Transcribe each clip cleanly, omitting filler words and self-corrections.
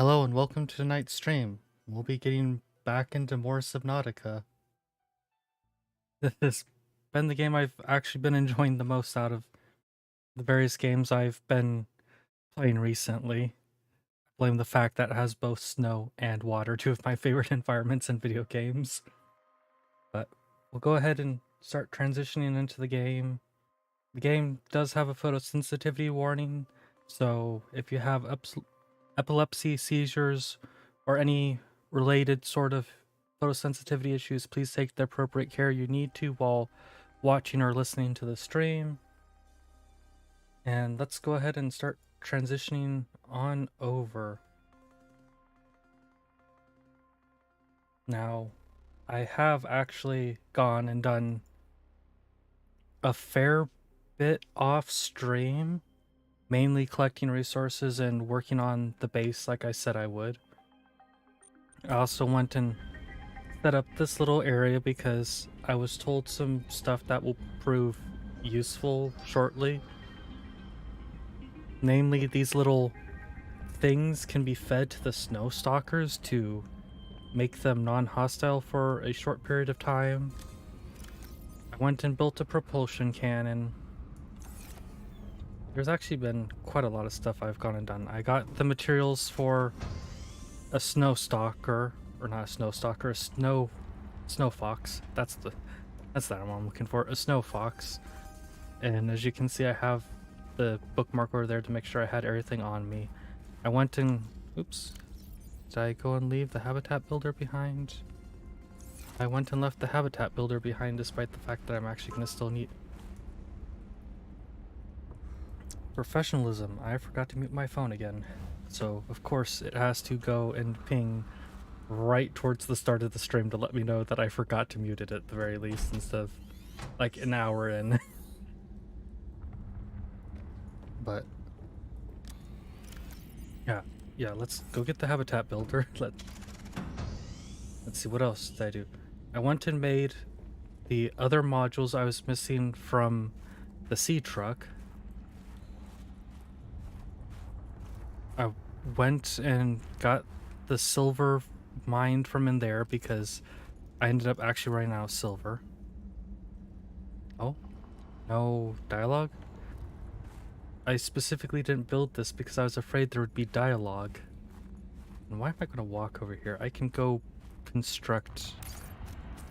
Hello and welcome to tonight's stream. We'll be getting back into more Subnautica. This has been the game I've actually been enjoying the most out of the various games I've been playing recently. I blame the fact that it has both snow and water, two of my favorite environments in video games. But we'll go ahead and start transitioning into the game. The game does have a photosensitivity warning, so if you have epilepsy, seizures, or any related sort of photosensitivity issues, please take the appropriate care you need to while watching or listening to the stream. And let's go ahead and start transitioning on over. Now, I have actually gone and done a fair bit off stream, mainly collecting resources and working on the base like I said I would. I also went and set up this little area because I was told some stuff that will prove useful shortly. Namely, these little things can be fed to the snow stalkers to make them non-hostile for a short period of time. I went and built a propulsion cannon. There's actually been quite a lot of stuff I've gone and done. I got the materials for a snow stalker, or not a snow stalker, a snow fox. That's that one I'm looking for, a snow fox. And as you can see, I have the bookmark over there to make sure I had everything on me. I went and oops, did I go and leave the habitat builder behind? I went and left the habitat builder behind despite the fact that I'm actually going to still need professionalism. I forgot to mute my phone again, so of course it has to go and ping right towards the start of the stream to let me know that I forgot to mute it at the very least, instead of like an hour in. But yeah, let's go get the habitat builder. Let's see, what else did I do? I went and made the other modules I was missing from the sea truck. I went and got the silver mined from in there because I ended up actually running out of silver. Oh, no dialogue? I specifically didn't build this because I was afraid there would be dialogue. And why am I going to walk over here? I can go construct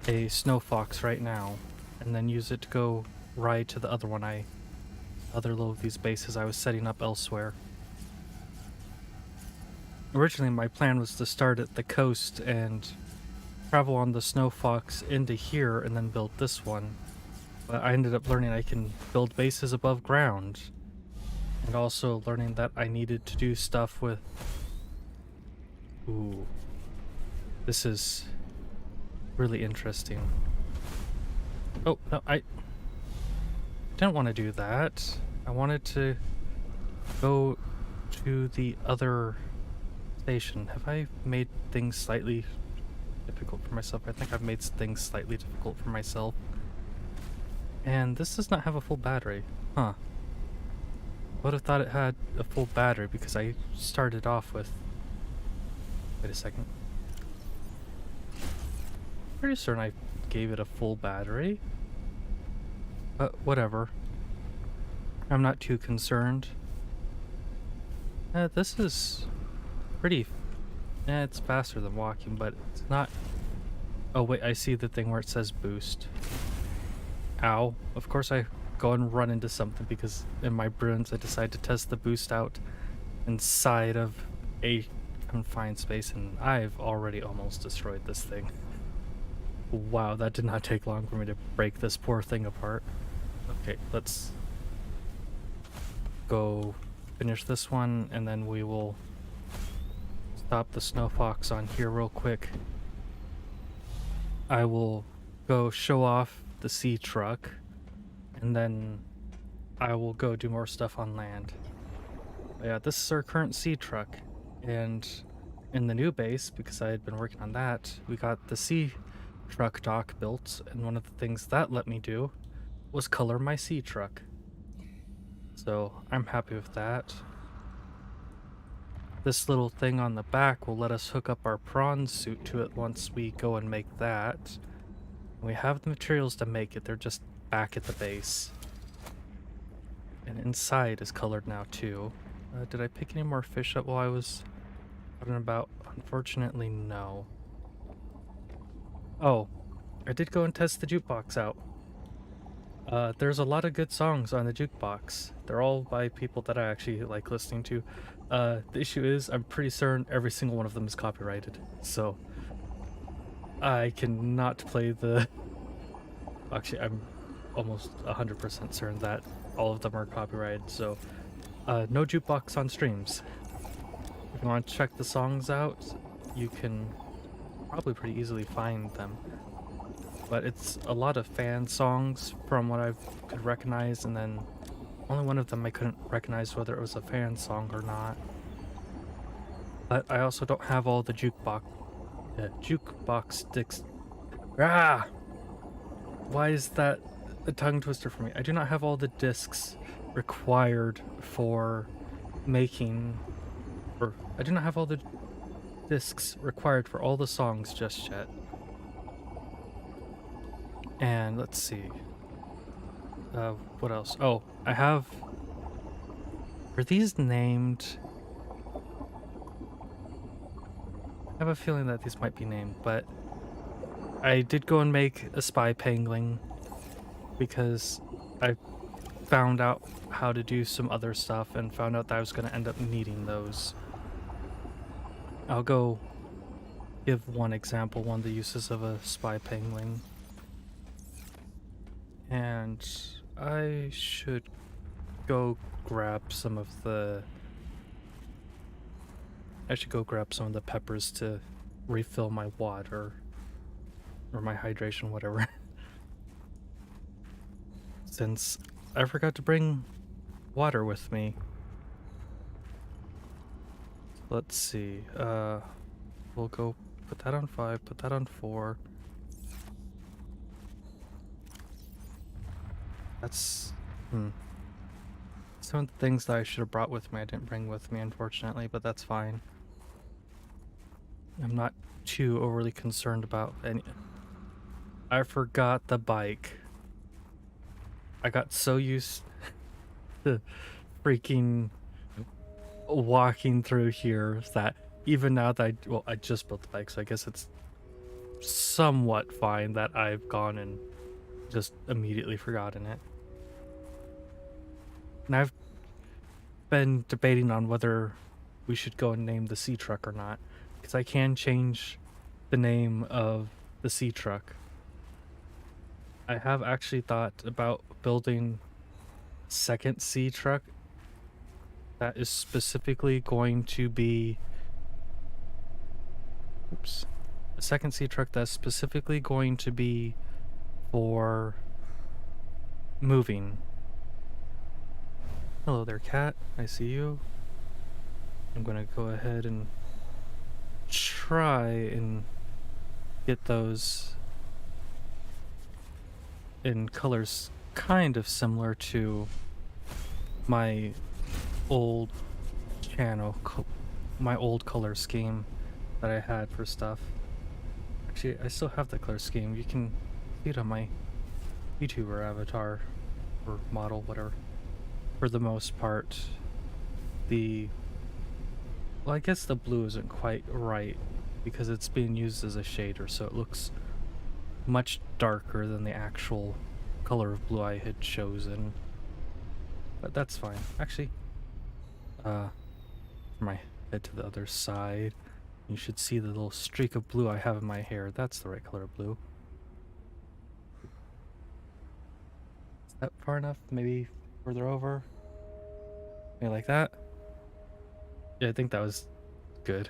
a snow fox right now and then use it to go ride to the other little of these bases I was setting up elsewhere. Originally my plan was to start at the coast and travel on the snow fox into here and then build this one. But I ended up learning I can build bases above ground. And also learning that I needed to do stuff with... Ooh. This is really interesting. Oh, no, I didn't want to do that. I wanted to go to the other station. Have I made things slightly difficult for myself? I think I've made things slightly difficult for myself. And this does not have a full battery. Huh. I would have thought it had a full battery because I started off with... Wait a second. Pretty certain I gave it a full battery. But whatever. I'm not too concerned. This is pretty... it's faster than walking, but it's not... Oh wait, I see the thing where it says boost. Ow. Of course I go and run into something because in my brilliance I decide to test the boost out inside of a confined space, and I've already almost destroyed this thing. Wow, that did not take long for me to break this poor thing apart. Okay, let's go finish this one and then we will stop the snow fox on here real quick. I will go show off the sea truck and then I will go do more stuff on land. But yeah, this is our current sea truck, and in the new base, because I had been working on that, we got the sea truck dock built, and one of the things that let me do was color my sea truck. So I'm happy with that. this little thing on the back will let us hook up our prawn suit to it once we go and make that. We have the materials to make it, they're just back at the base. And inside is colored now too. Did I pick any more fish up while I was out and about? Unfortunately, no. Oh, I did go and test the jukebox out. There's a lot of good songs on the jukebox. They're all by people that I actually like listening to. The issue is, I'm pretty certain every single one of them is copyrighted. So, I cannot play the... Actually, I'm almost 100% certain that all of them are copyrighted. So, no jukebox on streams. If you want to check the songs out, you can probably pretty easily find them. But it's a lot of fan songs from what I could recognize, and then only one of them I couldn't recognize whether it was a fan song or not. But I also don't have all the jukebox sticks. Ah! Why is that a tongue twister for me? I do not have all the discs required for making, or I do not have all the discs required for all the songs just yet. And let's see. What else? Oh, I have... Are these named? I have a feeling that these might be named, but I did go and make a spy pangolin because I found out how to do some other stuff and found out that I was going to end up needing those. I'll go give one example, one of the uses of a spy pangolin. And I should go grab some of the... I should go grab some of the peppers to refill my water. Or my hydration, whatever. Since I forgot to bring water with me. Let's see. We'll go put that on 5, put that on 4. That's... Some of the things that I should have brought with me I didn't bring with me, unfortunately, but that's fine. I'm not too overly concerned about any... I forgot the bike. I got so used to freaking walking through here that even now that I just built the bike, so I guess it's somewhat fine that I've gone and just immediately forgotten it. And I've been debating on whether we should go and name the sea truck or not, because I can change the name of the sea truck. I have actually thought about building a second sea truck that is specifically going to be... Oops. A second sea truck that's specifically going to be for moving. Hello there, cat. I see you. I'm gonna go ahead and try and get those in colors kind of similar to my old channel, my old color scheme that I had for stuff. Actually, I still have the color scheme. You can see it on my YouTuber avatar or model, whatever. For the most part, well, I guess the blue isn't quite right because it's being used as a shader, so it looks much darker than the actual color of blue I had chosen. But that's fine. Actually, for my head to the other side, you should see the little streak of blue I have in my hair. That's the right color of blue. Is that far enough? Maybe further over? Maybe like that? Yeah, I think that was good.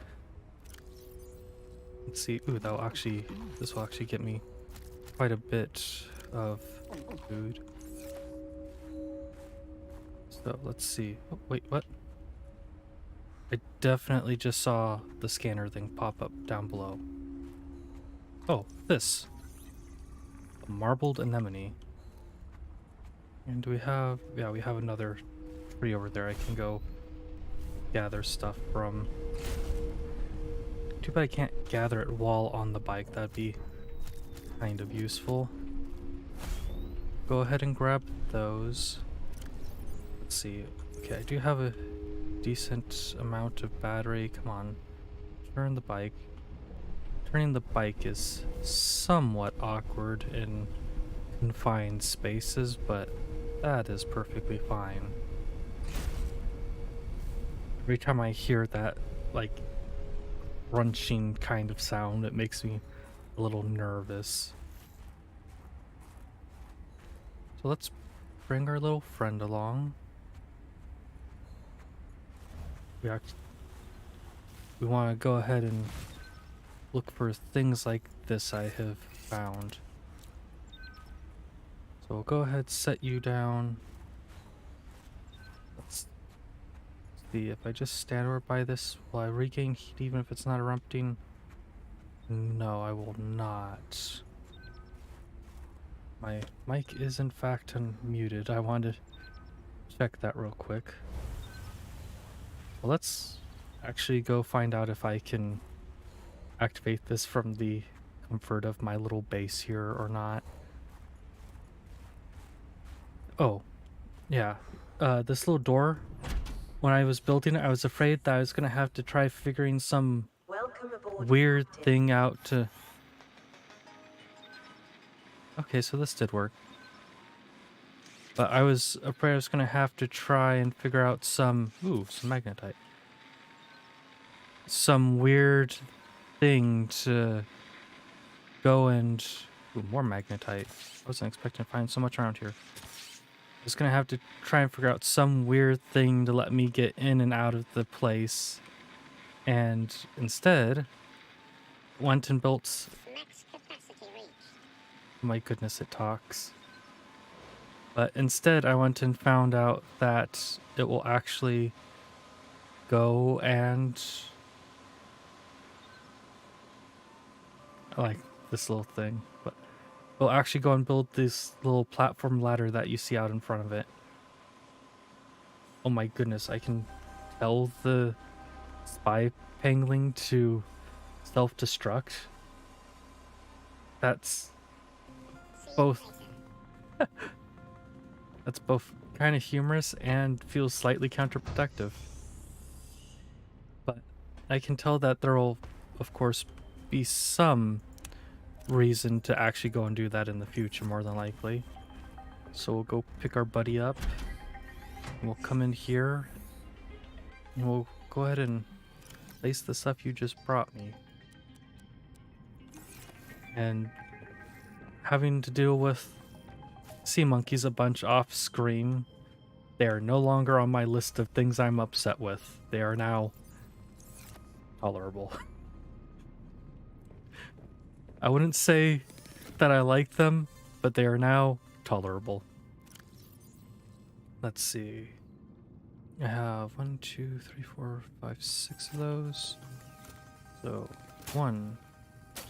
Let's see. Ooh, this will actually get me quite a bit of food. So let's see. Oh, wait, what? I definitely just saw the scanner thing pop up down below. Oh, this. A marbled anemone. And do we have... Yeah, we have another tree over there I can go gather stuff from. Too bad I can't gather it while on the bike. That'd be kind of useful. Go ahead and grab those. Let's see. Okay, I do have a decent amount of battery. Come on. Turn the bike. Turning the bike is somewhat awkward in confined spaces, but that is perfectly fine. Every time I hear that, like, crunching kind of sound, it makes me a little nervous. So let's bring our little friend along. We want to go ahead and look for things like this I have found. So we'll go ahead, set you down. Let's see, if I just stand over by this, will I regain heat even if it's not erupting? No, I will not. My mic is in fact unmuted. I wanted to check that real quick. Well, let's actually go find out if I can activate this from the comfort of my little base here or not. Oh, yeah. This little door, when I was building it, I was afraid that I was gonna have to try figuring some weird thing out to... Okay, so this did work. But I was afraid I was gonna have to try and figure out some... Ooh, some magnetite. Some weird thing to go and... Ooh, more magnetite. I wasn't expecting to find so much around here. I was gonna have to try and figure out some weird thing to let me get in and out of the place. And instead, went and built... Max capacity reach. My goodness, it talks. But instead, I went and found out that it will actually go and... I like this little thing, but it'll actually go and build this little platform ladder that you see out in front of it. Oh my goodness, I can tell the spy pangling to self-destruct. That's both... That's both kind of humorous and feels slightly counterproductive. But I can tell that there will, of course, be some reason to actually go and do that in the future, more than likely. So we'll go pick our buddy up. We'll come in here. And we'll go ahead and place the stuff you just brought me. And having to deal with sea monkeys a bunch off screen, they are no longer on my list of things I'm upset with. They are now tolerable. I wouldn't say that I like them, but they are now tolerable. Let's see. I have 1, 2, 3, 4, 5, 6 of those. So 1,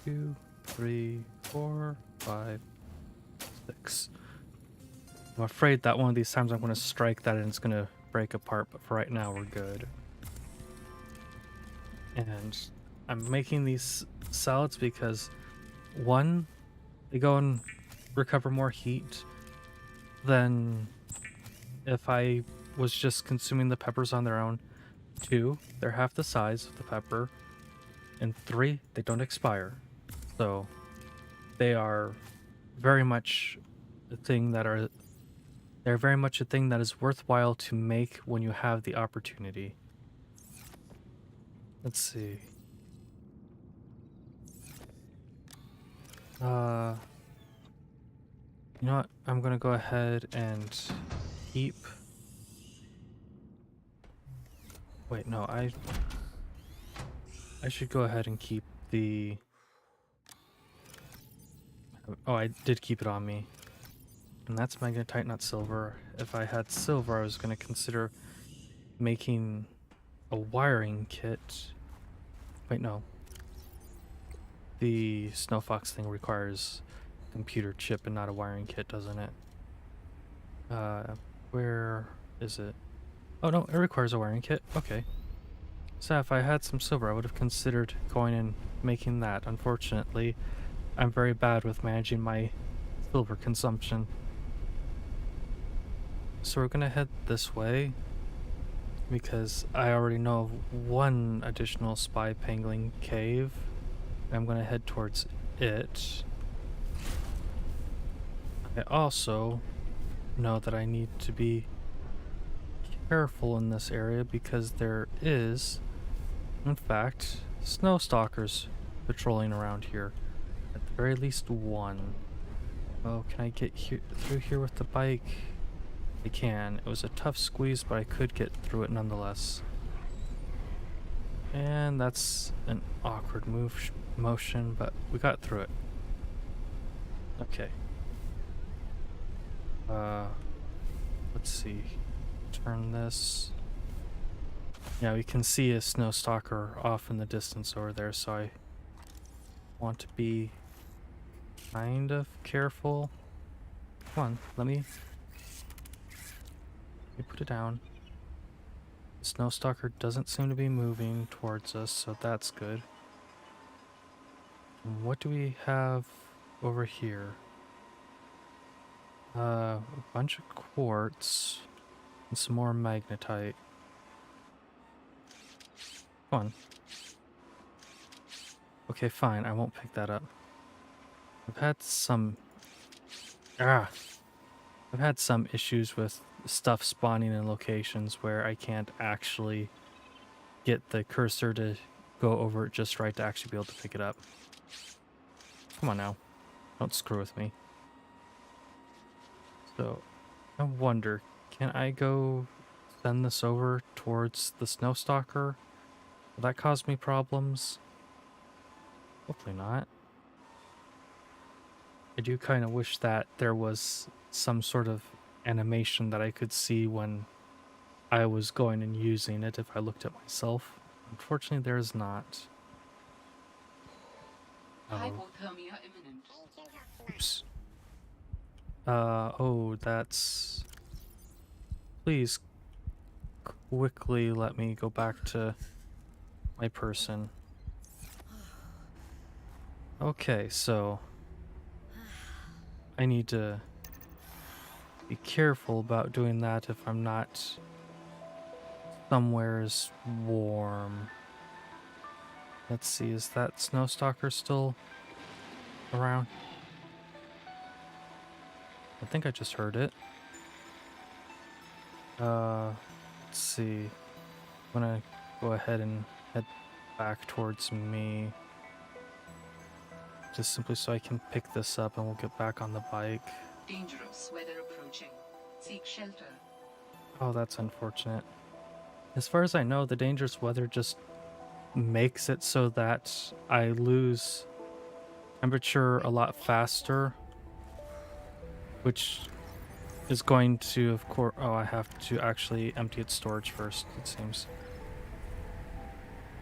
2, 3, 4, 5, 6. I'm afraid that one of these times I'm going to strike that and it's going to break apart, but for right now we're good. And I'm making these salads because, one, they go and recover more heat than if I was just consuming the peppers on their own. 2, they're half the size of the pepper. And 3, they don't expire. So they are very much a thing that are... They're very much a thing that is worthwhile to make when you have the opportunity. Let's see. You know what? I'm gonna go ahead and keep... Wait, no, I should go ahead and keep the... Oh, I did keep it on me. And that's magnetite, not silver. If I had silver, I was going to consider making a wiring kit. Wait, no. The Snow Fox thing requires a computer chip and not a wiring kit, doesn't it? Where is it? Oh no, it requires a wiring kit. Okay. So if I had some silver, I would have considered going and making that. Unfortunately, I'm very bad with managing my silver consumption. So we're gonna head this way because I already know of one additional spy pangolin cave. I'm gonna head towards it. I also know that I need to be careful in this area because there is, in fact, snow stalkers patrolling around here. At the very least one. Oh, can I get here through here with the bike? I can. It was a tough squeeze, but I could get through it nonetheless. And that's an awkward motion, but we got through it. Okay. Let's see. Turn this. Yeah, we can see a snow stalker off in the distance over there, so I want to be kind of careful. Come on, let me put it down. The snow stalker doesn't seem to be moving towards us, so that's good. And what do we have over here? A bunch of quartz and some more magnetite. Come on. Okay, fine. I won't pick that up. I've had some issues with stuff spawning in locations where I can't actually get the cursor to go over it just right to actually be able to pick it up. Come on now. Don't screw with me. So, I wonder, can I go send this over towards the snow stalker? Will that cause me problems? Hopefully not. I do kind of wish that there was some sort of animation that I could see when I was going and using it if I looked at myself. Unfortunately, there is not. Hypothermia imminent. Oops. Oh, that's... Please quickly let me go back to my person. Okay, so I need to be careful about doing that if I'm not somewhere's warm. Let's see, is that snow stalker still around? I think I just heard it. Let's see. I'm gonna go ahead and head back towards me. Just simply so I can pick this up and we'll get back on the bike. Dangerous weather approaching. Seek shelter. Oh, that's unfortunate. As far as I know, the dangerous weather just makes it so that I lose temperature a lot faster, which is going to, of course... Oh, I have to actually empty its storage first, it seems.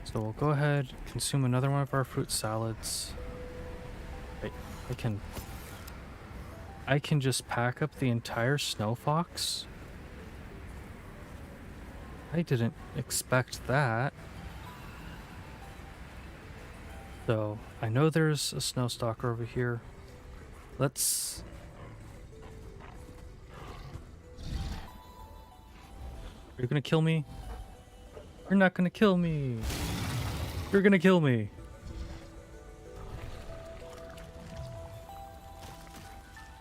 So we'll go ahead, consume another one of our fruit salads. Wait, I can just pack up the entire snow fox? I didn't expect that. So, I know there's a snow stalker over here. Let's... Are you gonna kill me? You're not gonna kill me! You're gonna kill me!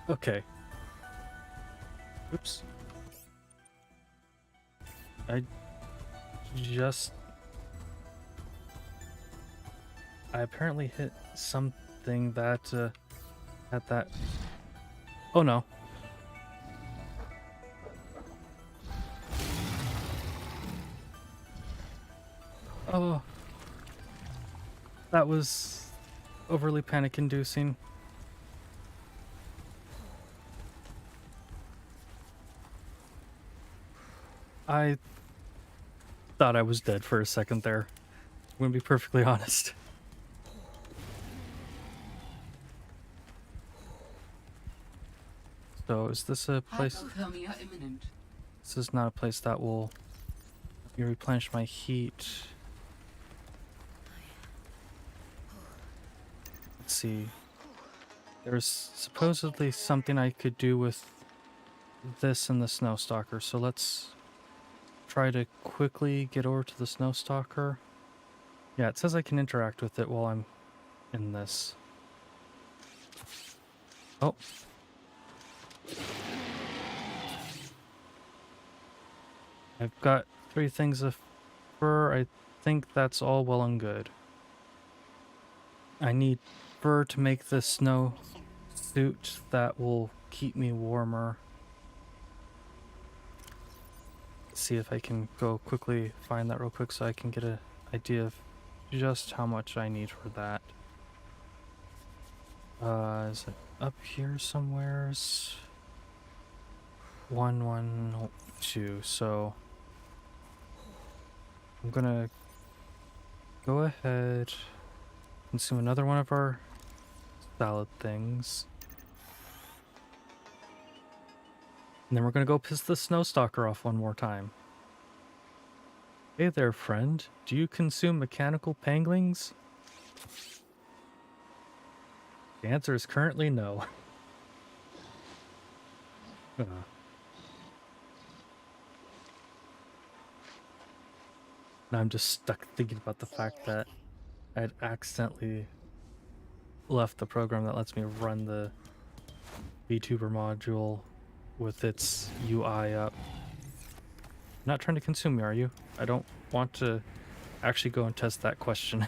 Okay. Oops. I apparently hit something that, at that... Oh no. Oh. That was overly panic-inducing. I thought I was dead for a second there. I'm gonna be perfectly honest. So, is this a place... Hypothermia imminent. This is not a place that will let me replenish my heat. see. There's supposedly something I could do with this and the Snowstalker, so let's try to quickly get over to the Snowstalker. Yeah, it says I can interact with it while I'm in this. Oh. I've got 3 things of fur. I think that's all well and good. I need fur to make the snow suit that will keep me warmer. Let's see if I can go quickly find that real quick so I can get an idea of just how much I need for that. Is it up here somewheres? 1, 1, 2. So I'm gonna go ahead, consume another one of our salad things. And then we're gonna go piss the Snowstalker off one more time. Hey there, friend. Do you consume mechanical panglings? The answer is currently no. Now I'm just stuck thinking about the fact that I'd accidentally left the program that lets me run the VTuber module with its UI up. You're not trying to consume me, are you? I don't want to actually go and test that question.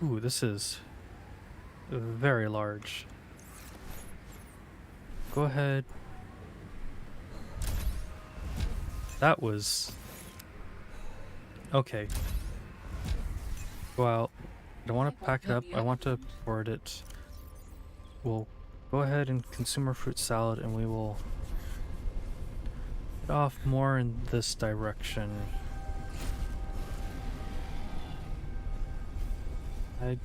Ooh, this is very large. Go ahead. That was... okay. Go out. I don't want to pack it up. I want to board it. We'll go ahead and consume our fruit salad and we will get off more in this direction. I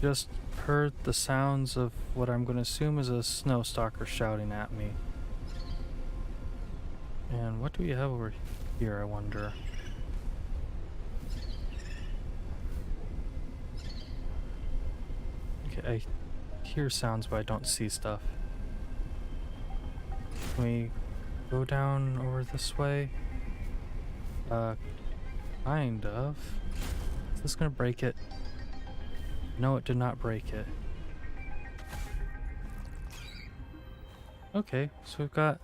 just heard the sounds of what I'm going to assume is a Snowstalker shouting at me. And what do we have over here, I wonder? Okay, I hear sounds but I don't see stuff. Can we go down over this way? Kind of. Is this gonna break it? No, it did not break it. Okay, so we've got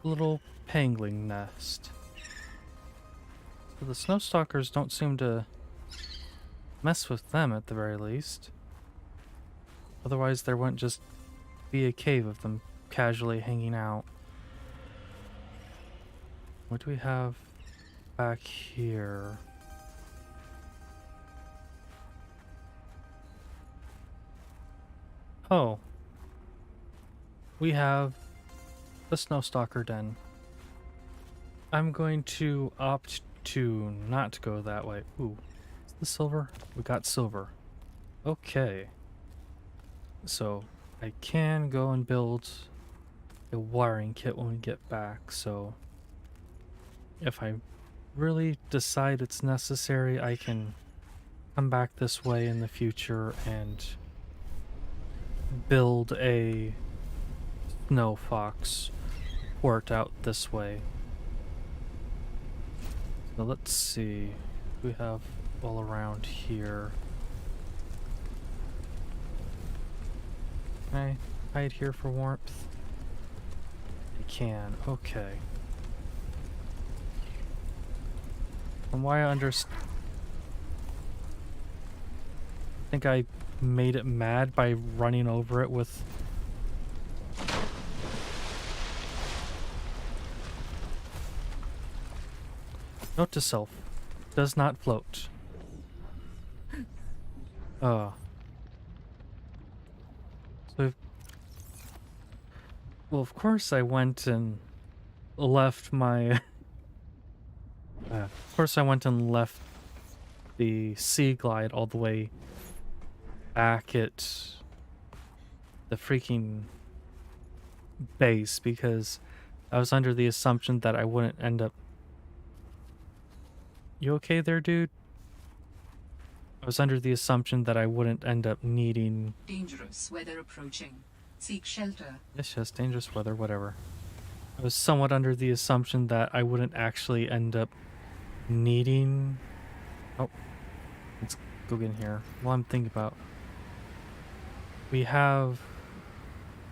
a little pangling nest. So the Snowstalkers don't seem to mess with them at the very least. Otherwise there wouldn't just be a cave of them casually hanging out. What do we have back here? Oh. We have the Snowstalker den. I'm going to opt to not go that way. Ooh, is the silver? We got silver. Okay. So I can go and build a wiring kit when we get back, so if I really decide it's necessary, I can come back this way in the future and build a snow fox port out this way. So let's see what we have all around here. Can I hide here for warmth? I can, okay. From what I understand, I think I made it mad by running over it with note to self, does not float. So well, of course I went and left my of course I went and left the Sea Glide all the way back at the freaking base because I was under the assumption that I wouldn't end up... You okay there, dude? was under the assumption that I wouldn't end up needing... Dangerous weather approaching. Seek shelter. Yes, dangerous weather, whatever. I was somewhat under the assumption that I wouldn't actually end up needing... Oh, let's go get in here. Well, I'm thinking about... We have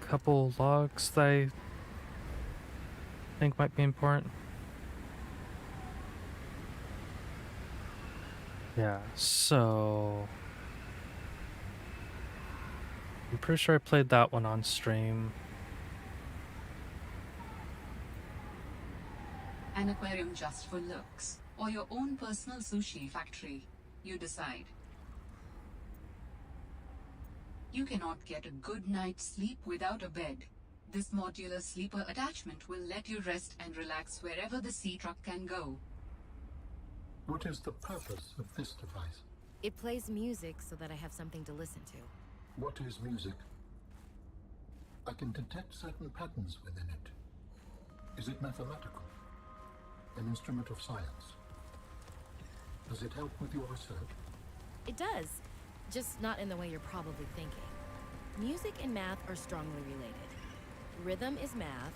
a couple logs that I think might be important. Yeah, so... I'm pretty sure I played that one on stream. An aquarium just for looks, or your own personal sushi factory. You decide. You cannot get a good night's sleep without a bed. This modular sleeper attachment will let you rest and relax wherever the sea truck can go. What is the purpose of this device? It plays music so that I have something to listen to. What is music? I can detect certain patterns within it. Is it mathematical? An instrument of science? Does it help with your research? It does, just not in the way you're probably thinking. Music and math are strongly related. Rhythm is math,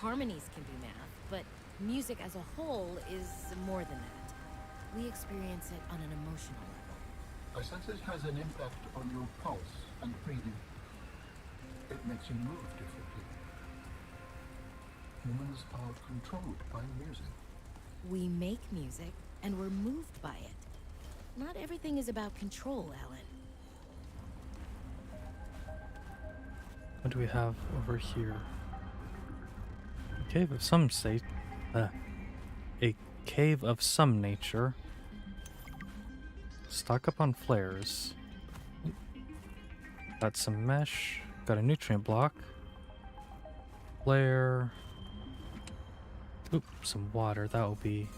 harmonies can be math, but music as a whole is more than that. We experience it on an emotional level. I sense it has an impact on your pulse and breathing. It makes you move differently. Humans are controlled by music. We make music, and we're moved by it. Not everything is about control, Alan. What do we have over here? A cave of some state. A cave of some nature. Stock up on flares. Got some mesh. Got a nutrient block. Flare. Oop, some water. That will be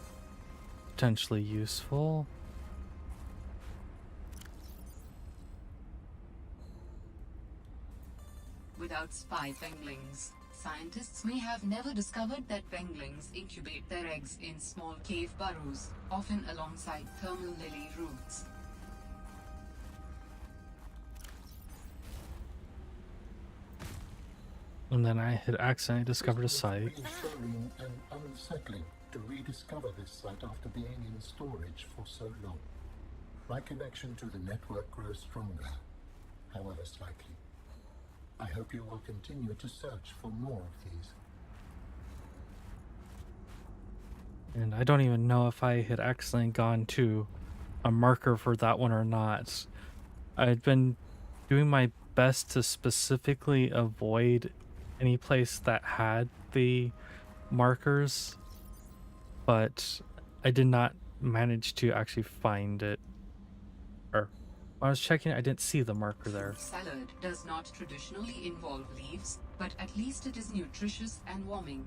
potentially useful. Without spy penguins, scientists may have never discovered that penguins incubate their eggs in small cave burrows, often alongside thermal lily roots. And then I had accidentally discovered a site. It's reassuring and unsettling to rediscover this site after being in storage for so long. My connection to the network grows stronger, however slightly. I hope you will continue to search for more of these. And I don't even know if I had accidentally gone to a marker for that one or not. I had been doing my best to specifically avoid any place that had the markers, but I did not manage to actually find it. Or when I was checking it, I didn't see the marker there. Salad does not traditionally involve leaves, but at least it is nutritious and warming.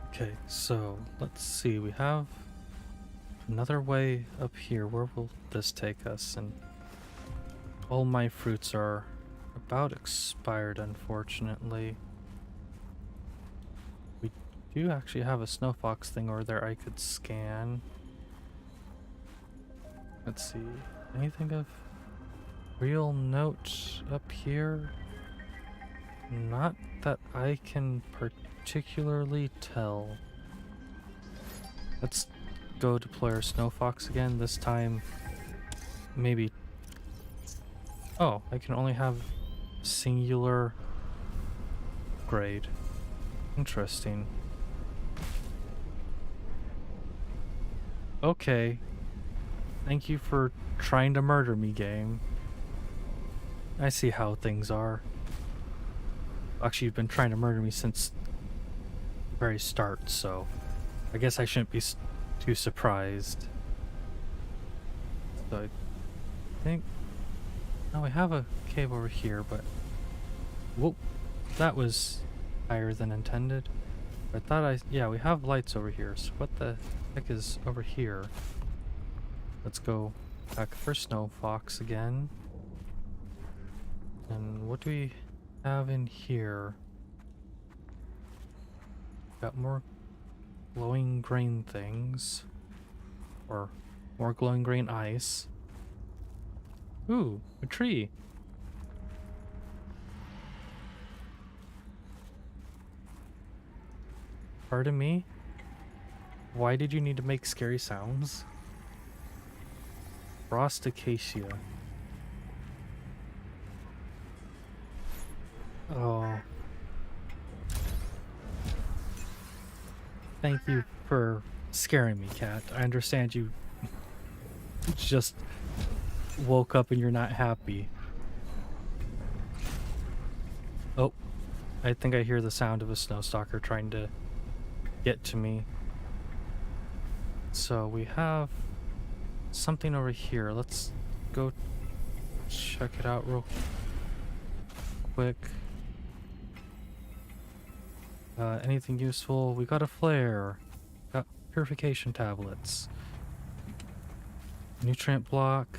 Okay, so let's see. We have another way up here. Where will this take us? And all my fruits are about expired, unfortunately. We do actually have a snow fox thing over there I could scan. Let's see. Anything of real note up here? Not that I can particularly tell. Let's go deploy our snow fox again. This time, maybe. Oh, I can only have singular grade. Interesting. Okay. Thank you for trying to murder me, game. I see how things are. Actually, you've been trying to murder me since the very start, so I guess I shouldn't be too surprised. So I think... No, we have a cave over here, but... Whoop! That was higher than intended. I thought yeah, we have lights over here, so what the heck is over here? Let's go back for Snow Fox again. And what do we have in here? Got more glowing grain things. Or more glowing grain ice. Ooh, a tree. Pardon me? Why did you need to make scary sounds? Frost acacia. Oh. Thank you for scaring me, cat. I understand you just woke up and you're not happy. Oh, I think I hear the sound of a snowstalker trying to get to me. So we have something over here. Let's go check it out real quick. Anything useful? We got a flare. Got purification tablets. Nutrient block.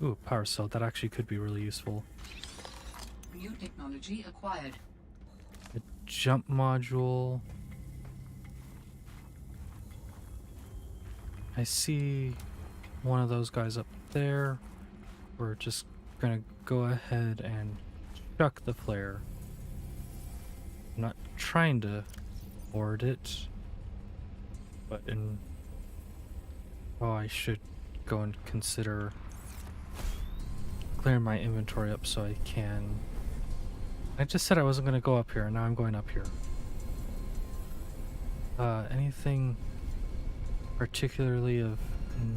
Ooh, power cell. That actually could be really useful. New technology acquired. A jump module. I see one of those guys up there. We're just gonna go ahead and chuck the flare. I'm not trying to hoard it, but oh, I should go and consider clearing my inventory up so I can. I just said I wasn't gonna go up here, and now I'm going up here. Anything particularly of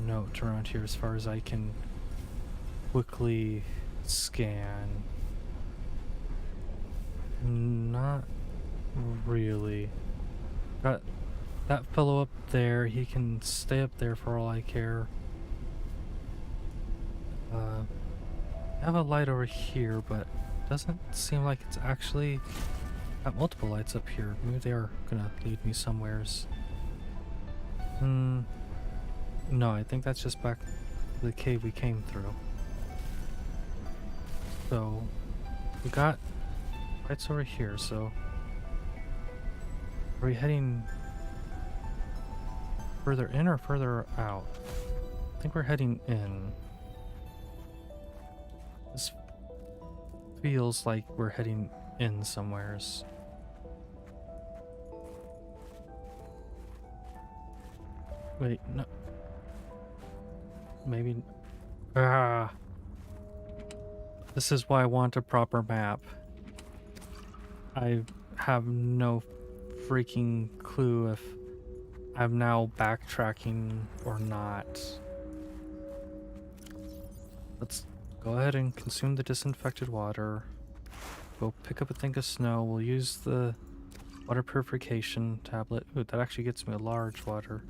note around here as far as I can quickly scan? Not really. Got that fellow up there. He can stay up there for all I care. I have a light over here, but doesn't seem like it's actually got multiple lights up here. Maybe they are gonna lead me somewheres. No, I think that's just back to the cave we came through. So we got lights over here, so are we heading further in or further out? I think we're heading in. This feels like we're heading in somewheres. Wait, no. Maybe. Ah. This is why I want a proper map. I have no freaking clue if I'm now backtracking or not. Let's go ahead and consume the disinfected water. Go pick up a thing of snow. We'll use the water purification tablet. Ooh, that actually gets me a large water.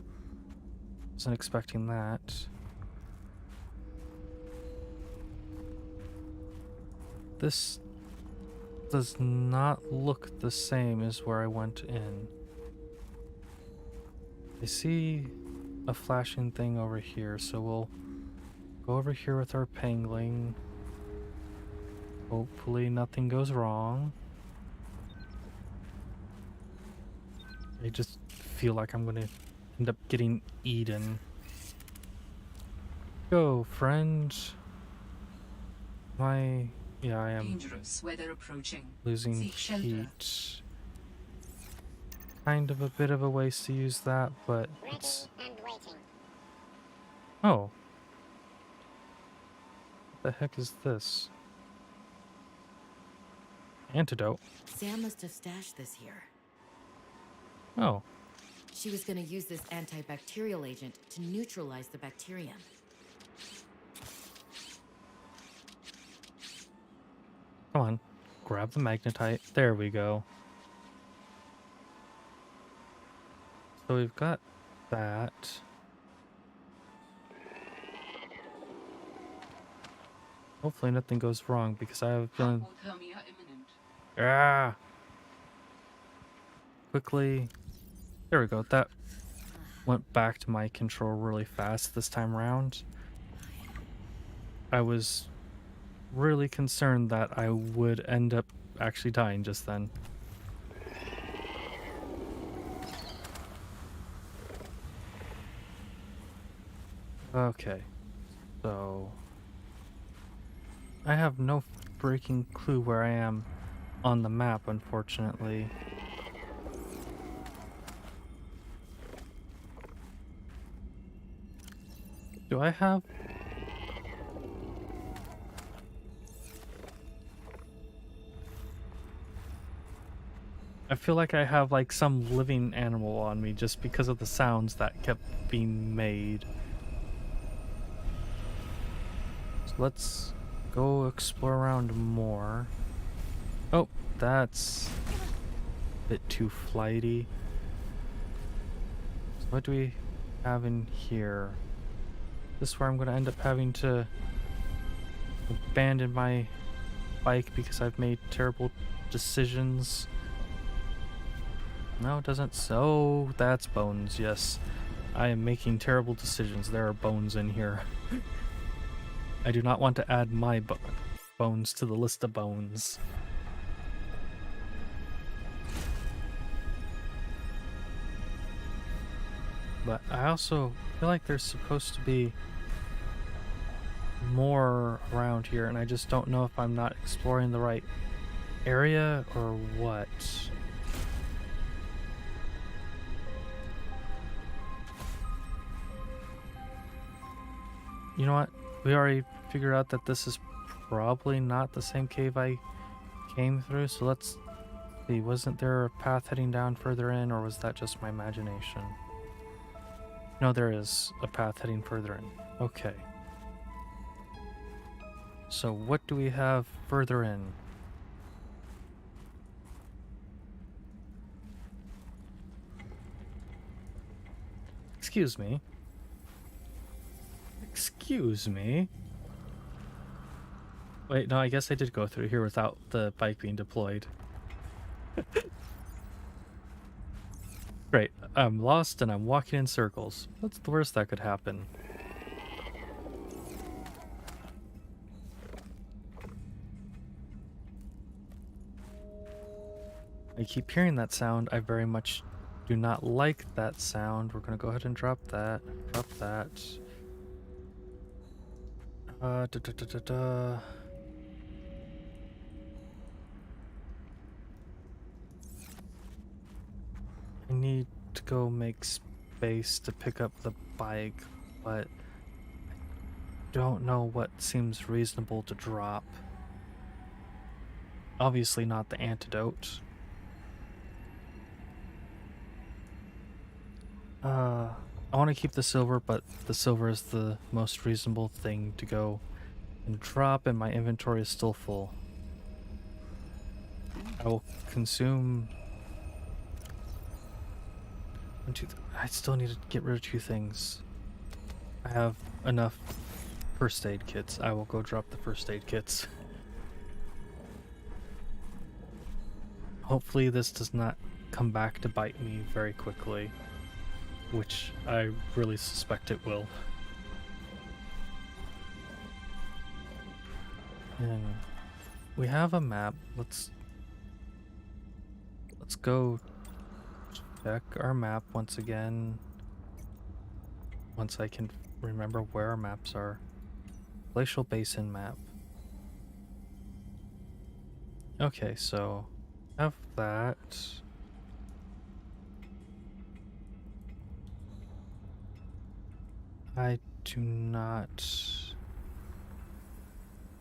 Wasn't expecting that. This does not look the same as where I went in. I see a flashing thing over here, so we'll go over here with our pangling. Hopefully nothing goes wrong. I just feel like I'm gonna end up getting eaten. Go, friend. Yeah, I am Dangerous weather approaching. losing Seek shelter. heat. Kind of a bit of a waste to use that, but Ready it's... and waiting. Oh. What the heck is this? Antidote. Sam must have stashed this here. Oh. She was gonna use this antibacterial agent to neutralize the bacterium. Come on. Grab the magnetite. There we go. So we've got that. Hopefully nothing goes wrong because I have a feeling... Hypothermia imminent. Ah! Quickly. There we go. That went back to my control really fast this time around. I was really concerned that I would end up actually dying just then. Okay, so I have no freaking clue where I am on the map, unfortunately. Do I have... I feel like I have like some living animal on me just because of the sounds that kept being made. So let's go explore around more. Oh, that's a bit too flighty. So what do we have in here? This is where I'm going to end up having to abandon my bike because I've made terrible decisions. No, it doesn't. So that's bones, yes. I am making terrible decisions. There are bones in here. I do not want to add my bones to the list of bones. But I also feel like there's supposed to be more around here, and I just don't know if I'm not exploring the right area or what. You know what? We already figured out that this is probably not the same cave I came through, so let's see. Wasn't there a path heading down further in, or was that just my imagination? No, there is a path heading further in. Okay. So what do we have further in? Excuse me. Excuse me. Wait, no, I guess I did go through here without the bike being deployed. Great. I'm lost and I'm walking in circles. What's the worst that could happen? I keep hearing that sound. I very much do not like that sound. We're gonna go ahead and drop that. Drop that. Da, da, da, da, da. I need to go make space to pick up the bike, but I don't know what seems reasonable to drop. Obviously not the antidote. I want to keep the silver, but the silver is the most reasonable thing to go and drop, and my inventory is still full. I will consume... I still need to get rid of 2 things. I have enough first aid kits. I will go drop the first aid kits. Hopefully this does not come back to bite me very quickly, which I really suspect it will. And we have a map. Let's go check our map once again. Once I can remember where our maps are. Glacial Basin map. Okay, so have that. I do not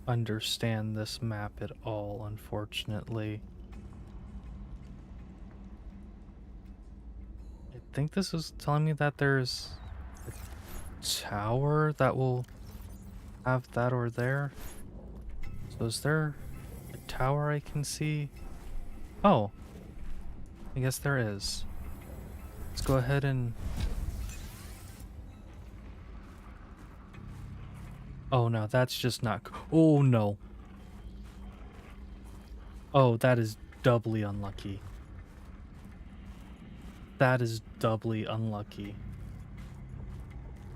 understand this map at all, unfortunately. I think this is telling me that there's a tower that will have that over there. So is there a tower I can see? Oh, I guess there is. Let's go ahead and... Oh no, that's just not... Oh no. Oh, that is doubly unlucky. That is doubly unlucky.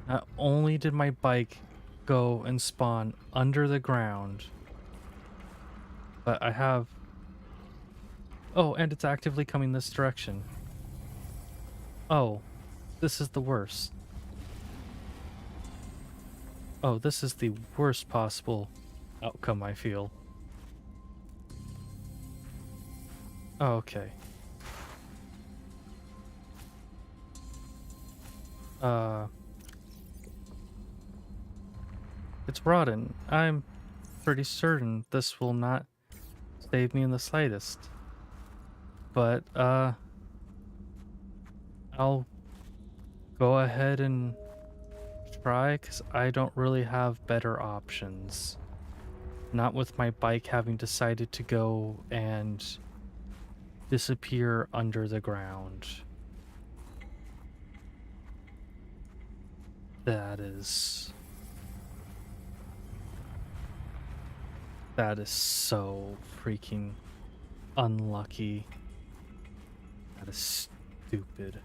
Not only did my bike go and spawn under the ground, but I have... Oh, and it's actively coming this direction. Oh, this is the worst. Oh, this is the worst possible outcome, I feel. Oh, okay. It's rotten. I'm pretty certain this will not save me in the slightest. But, I'll go ahead and try, because I don't really have better options. Not with my bike having decided to go and disappear under the ground. That is so freaking unlucky. That is stupid.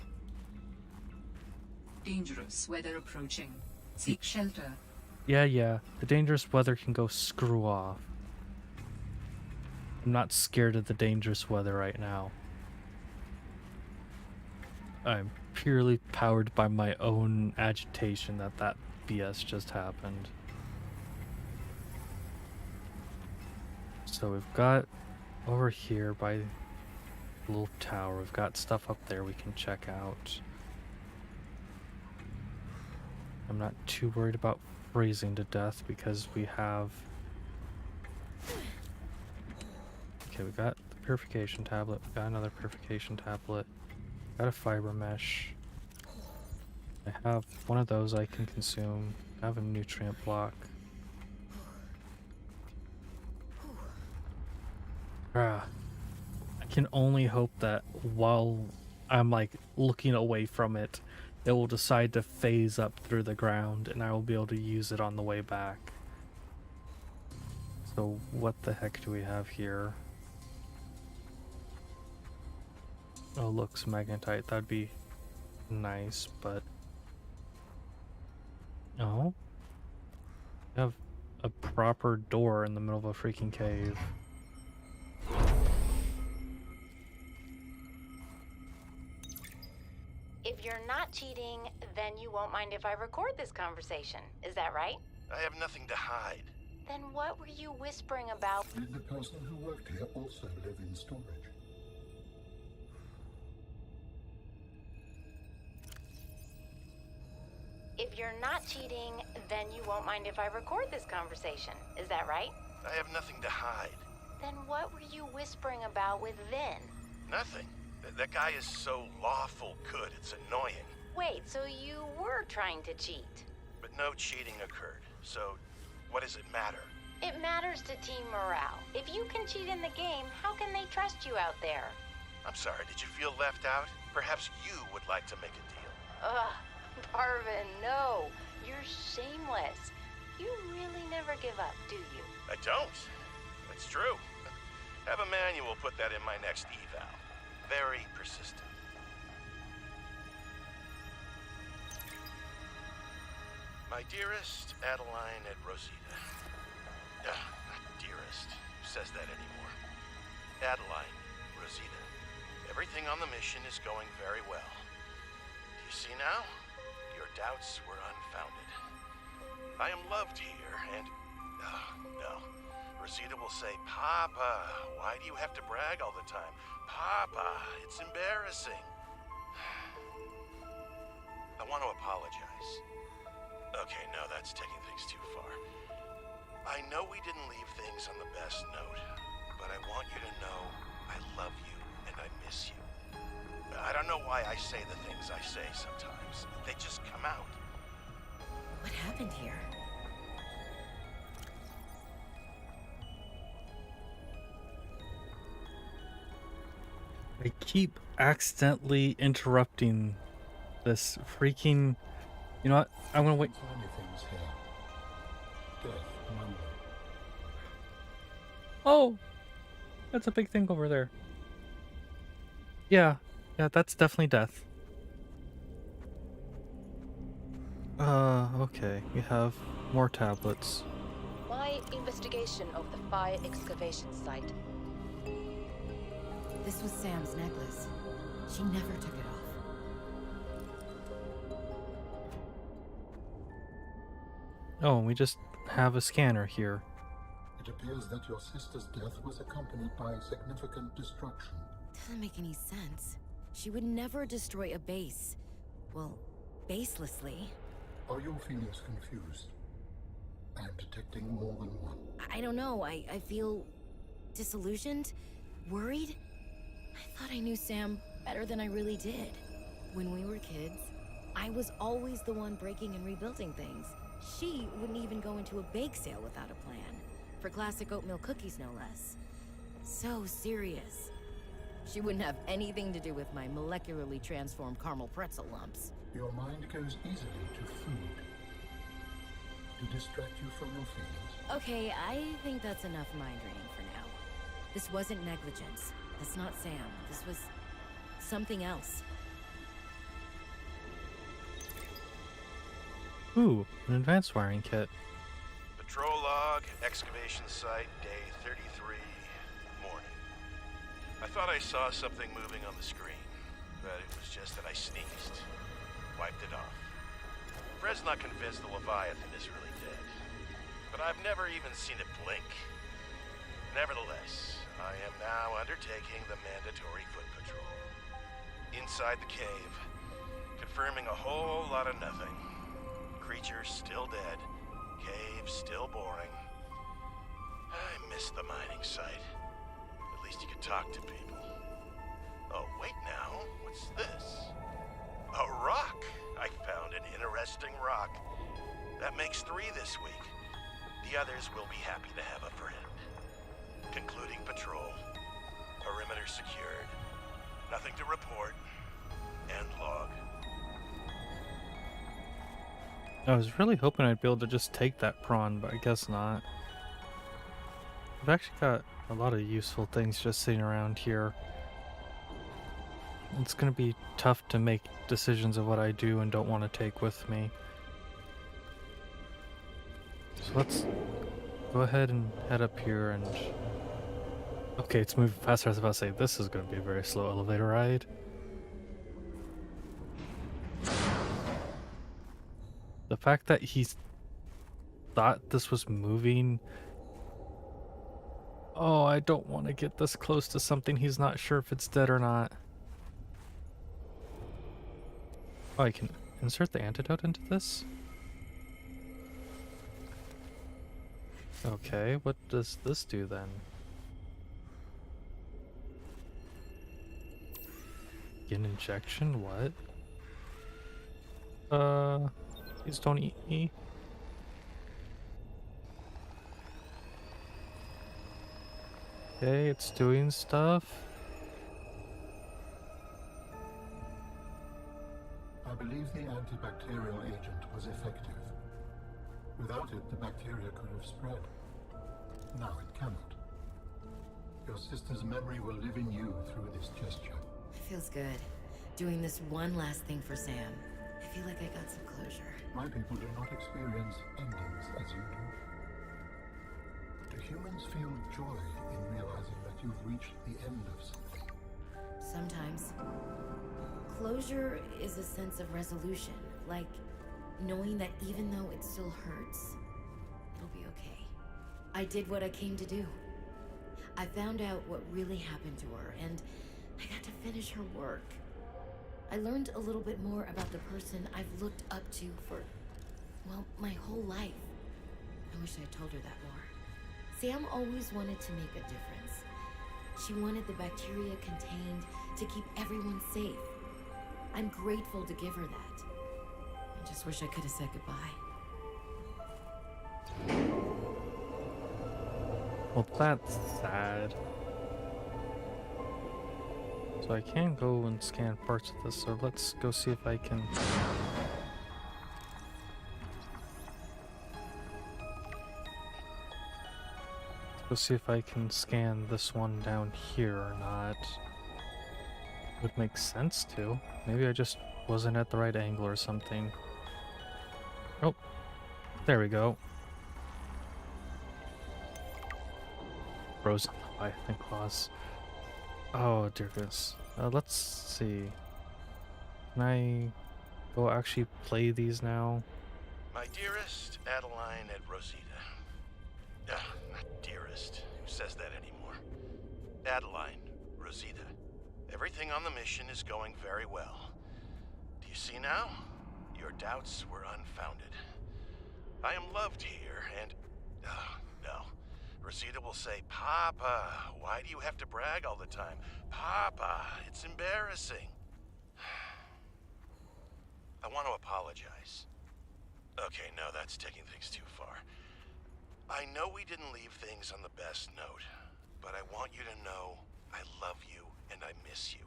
Dangerous weather approaching. Seek shelter. Yeah, the dangerous weather can go screw off. I'm not scared of the dangerous weather right now. I'm purely powered by my own agitation that BS just happened. So we've got over here by the little tower, we've got stuff up there we can check out. I'm not too worried about freezing to death because we have... Okay, we got the purification tablet, we got another purification tablet, got a fiber mesh. I have one of those I can consume. I have a nutrient block. I can only hope that while I'm like looking away from it, it will decide to phase up through the ground and I will be able to use it on the way back. So what the heck do we have here? Oh, look, some magnetite. That'd be nice, but... Oh? We have a proper door in the middle of a freaking cave. If you're not cheating, then you won't mind if I record this conversation. Is that right? I have nothing to hide. Then what were you whispering about? Did the person who worked here also live in storage? If you're not cheating, then you won't mind if I record this conversation. Is that right? I have nothing to hide. Then what were you whispering about with Vin? Nothing. That guy is so lawful good, it's annoying. Wait, so you were trying to cheat? But no cheating occurred. So, what does it matter? It matters to team morale. If you can cheat in the game, how can they trust you out there? I'm sorry, did you feel left out? Perhaps you would like to make a deal. Ugh, Parvin, no. You're shameless. You really never give up, do you? I don't. That's true. Have a manual put that in my next eval. Very persistent. My dearest Adeline and Rosita. Not dearest. Who says that anymore? Adeline, Rosita. Everything on the mission is going very well. Do you see now? Your doubts were unfounded. I am loved here, and... no. Rosita will say, Papa, why do you have to brag all the time? Papa, it's embarrassing. I want to apologize. Okay, no, that's taking things too far. I know we didn't leave things on the best note, but I want you to know I love you and I miss you. I don't know why I say the things I say sometimes. They just come out. What happened here? I keep accidentally interrupting this freaking... You know what? I'm gonna wait. Tiny things here. Death, number. Oh! That's a big thing over there. Yeah, that's definitely death. Okay. We have more tablets. My investigation of the fire excavation site. This was Sam's necklace. She never took it off. Oh, and we just have a scanner here. It appears that your sister's death was accompanied by significant destruction. Doesn't make any sense. She would never destroy a base. Well, baselessly. Are your feelings confused? I am detecting more than one. I don't know. I feel disillusioned, worried. I thought I knew Sam better than I really did. When we were kids, I was always the one breaking and rebuilding things. She wouldn't even go into a bake sale without a plan. For classic oatmeal cookies, no less. So serious. She wouldn't have anything to do with my molecularly transformed caramel pretzel lumps. Your mind goes easily to food. To distract you from your feelings. Okay, I think that's enough mind reading for now. This wasn't negligence. That's not Sam. This was something else. Ooh, an advanced wiring kit. Patrol log, excavation site, day 33, morning. I thought I saw something moving on the screen, but it was just that I sneezed. Wiped it off. Fred's not convinced the Leviathan is really dead, but I've never even seen it blink. Nevertheless, I am now undertaking the mandatory foot patrol. Inside the cave, confirming a whole lot of nothing. Creatures still dead, cave still boring. I miss the mining site. At least you could talk to people. Oh, wait now, what's this? A rock! I found an interesting rock. That makes 3 this week. The others will be happy to have a friend. Concluding patrol. Perimeter secured. Nothing to report. End log. I was really hoping I'd be able to just take that prawn, but I guess not. I've actually got a lot of useful things just sitting around here. It's gonna be tough to make decisions of what I do and don't want to take with me. So let's go ahead and head up here and... Okay, it's moving faster. I was about to say, this is gonna be a very slow elevator ride. The fact that he thought this was moving... Oh, I don't want to get this close to something he's not sure if it's dead or not. Oh, I can insert the antidote into this? Okay, what does this do then? Get an injection? What? Please don't eat me. Okay, it's doing stuff. I believe the antibacterial agent was effective. Without it, the bacteria could have spread. Now it cannot. Your sister's memory will live in you through this gesture. It feels good. Doing this one last thing for Sam. I feel like I got some closure. My people do not experience endings as you do. Do humans feel joy in realizing that you've reached the end of something? Sometimes. Closure is a sense of resolution, like knowing that even though it still hurts, it'll be okay. I did what I came to do. I found out what really happened to her, and I got to finish her work. I learned a little bit more about the person I've looked up to for, well, my whole life. I wish I told her that more. Sam always wanted to make a difference. She wanted the bacteria contained to keep everyone safe. I'm grateful to give her that. I just wish I could have said goodbye. Well, that's sad. So I can go and scan parts of this, so let's go see if I can... Let's go see if I can scan this one down here or not. Would make sense to. Maybe I just wasn't at the right angle or something. Oh, there we go. Frozen Leviathan claws. Oh dear goodness. Let's see. Can I go actually play these now? My dearest Adeline and Rosita. Not dearest. Who says that anymore? Adeline, Rosita. Everything on the mission is going very well. Do you see now? Your doubts were unfounded. I am loved here, and... no. Rosita will say, Papa, why do you have to brag all the time? Papa, it's embarrassing. I want to apologize. Okay, no, that's taking things too far. I know we didn't leave things on the best note, but I want you to know I love you and I miss you.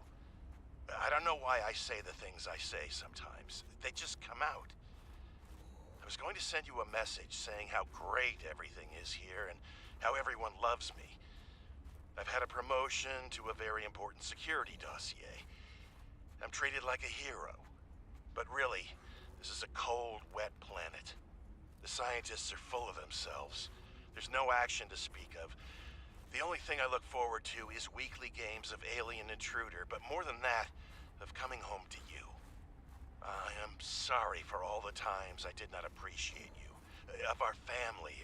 I don't know why I say the things I say sometimes. They just come out. I was going to send you a message saying how great everything is here and how everyone loves me. I've had a promotion to a very important security dossier. I'm treated like a hero. But really, this is a cold, wet planet. The scientists are full of themselves. There's no action to speak of. The only thing I look forward to is weekly games of Alien Intruder, but more than that, of coming home to you. I am sorry for all the times I did not appreciate you, of our family,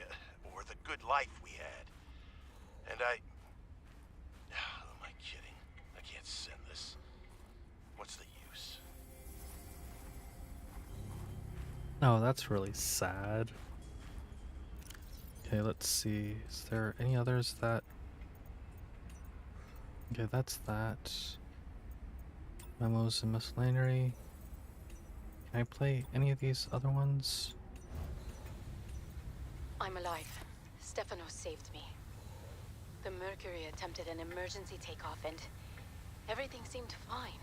or the good life we had. And who am I kidding? I can't send this. What's the use? Oh, that's really sad. Okay, let's see. Is there any others that... Okay, that's that. Memos and miscellaneous. Can I play any of these other ones? I'm alive. Stefanos saved me. The Mercury attempted an emergency takeoff and everything seemed fine.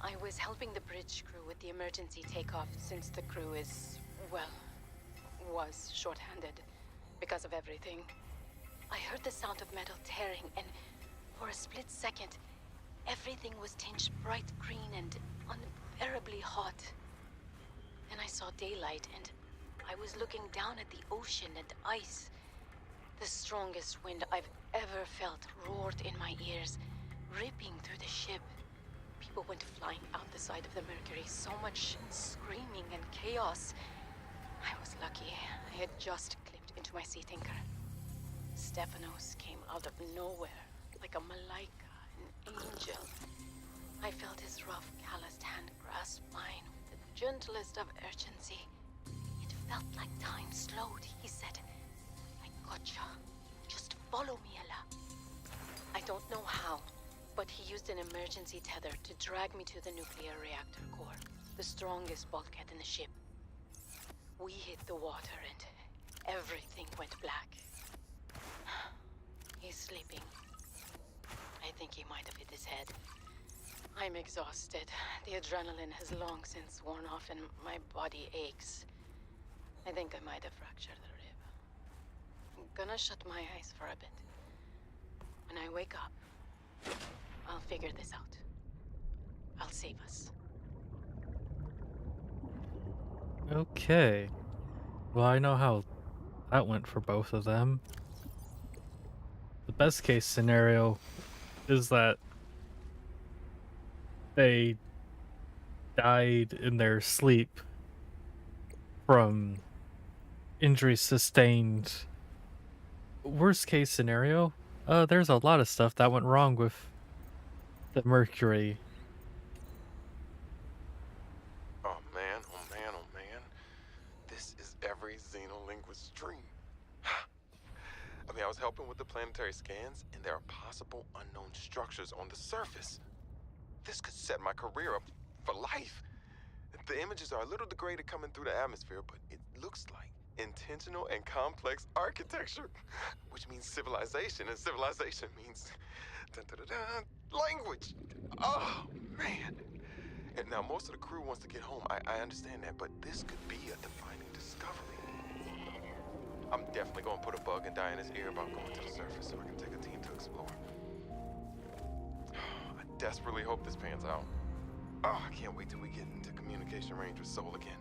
I was helping the bridge crew with the emergency takeoff since the crew is, well, was short-handed because of everything. I heard the sound of metal tearing and for a split second, everything was tinged bright green and unbearably hot. Then I saw daylight and I was looking down at the ocean and ice. The strongest wind I've ever felt roared in my ears, ripping through the ship. People went flying out the side of the Mercury, so much screaming and chaos. I was lucky. I had just clipped into my sea tinker. Stefanos came out of nowhere, like a malaika, an angel. I felt his rough, calloused hand grasp mine with the gentlest of urgency. It felt like time slowed. He said, I gotcha. Just follow me, Ella. I don't know how, but he used an emergency tether to drag me to the nuclear reactor core, the strongest bulkhead in the ship. We hit the water and everything went black. He's sleeping. I think he might have hit his head. I'm exhausted. The adrenaline has long since worn off and my body aches. I think I might have fractured the rib. I'm gonna shut my eyes for a bit. When I wake up, I'll figure this out. I'll save us. Okay. Well, I know how that went for both of them. The best case scenario is that they died in their sleep from injuries sustained. Worst case scenario, there's a lot of stuff that went wrong with the Mercury. Oh man, oh man, oh man. This is every xenolinguist's dream. I mean, I was helping with the planetary scans, and there are possible unknown structures on the surface. This could set my career up for life. The images are a little degraded coming through the atmosphere, but it looks like intentional and complex architecture, which means civilization, and civilization means language. Oh, man. And now most of the crew wants to get home. I understand that, but this could be a defining discovery. I'm definitely gonna put a bug in Diana's ear about going to the surface so I can take a team to explore. I desperately hope this pans out. Oh, I can't wait till we get into communication range with Sol again.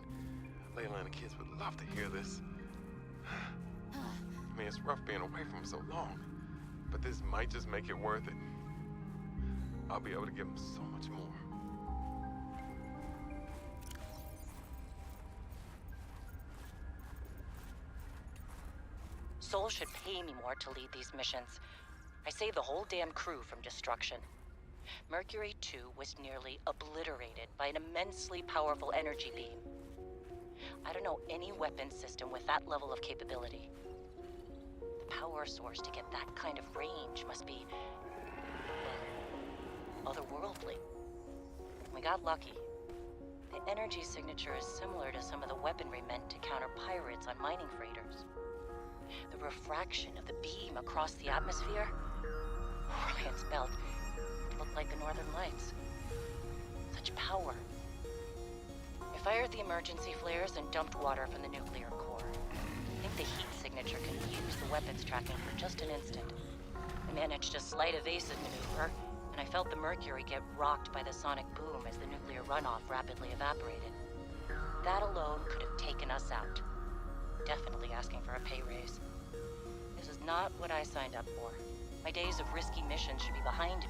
Layla and the kids would love to hear this. I mean, it's rough being away from them so long, but this might just make it worth it. I'll be able to give them so much more. Soul should pay me more to lead these missions. I saved the whole damn crew from destruction. Mercury 2 was nearly obliterated by an immensely powerful energy beam. I don't know any weapon system with that level of capability. The power source to get that kind of range must be, well, otherworldly. We got lucky. The energy signature is similar to some of the weaponry meant to counter pirates on mining freighters. The refraction of the beam across the atmosphere, Orion's belt, it looked like the Northern Lights. Such power. I fired the emergency flares and dumped water from the nuclear core. I think the heat signature confused the weapons tracking for just an instant. I managed a slight evasive maneuver, and I felt the Mercury get rocked by the sonic boom as the nuclear runoff rapidly evaporated. That alone could have taken us out. Definitely asking for a pay raise. This is not what I signed up for. My days of risky missions should be behind me.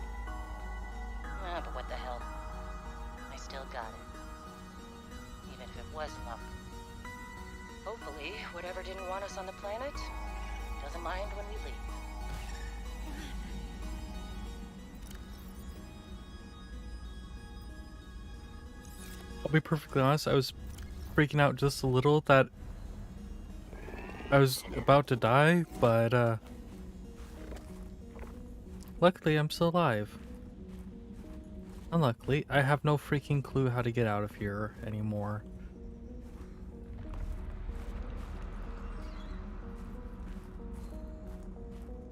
But what the hell? I still got it. Even if it was luck. Hopefully, whatever didn't want us on the planet doesn't mind when we leave. I'll be perfectly honest, I was freaking out just a little that I was about to die, but luckily I'm still alive. Unluckily, I have no freaking clue how to get out of here anymore.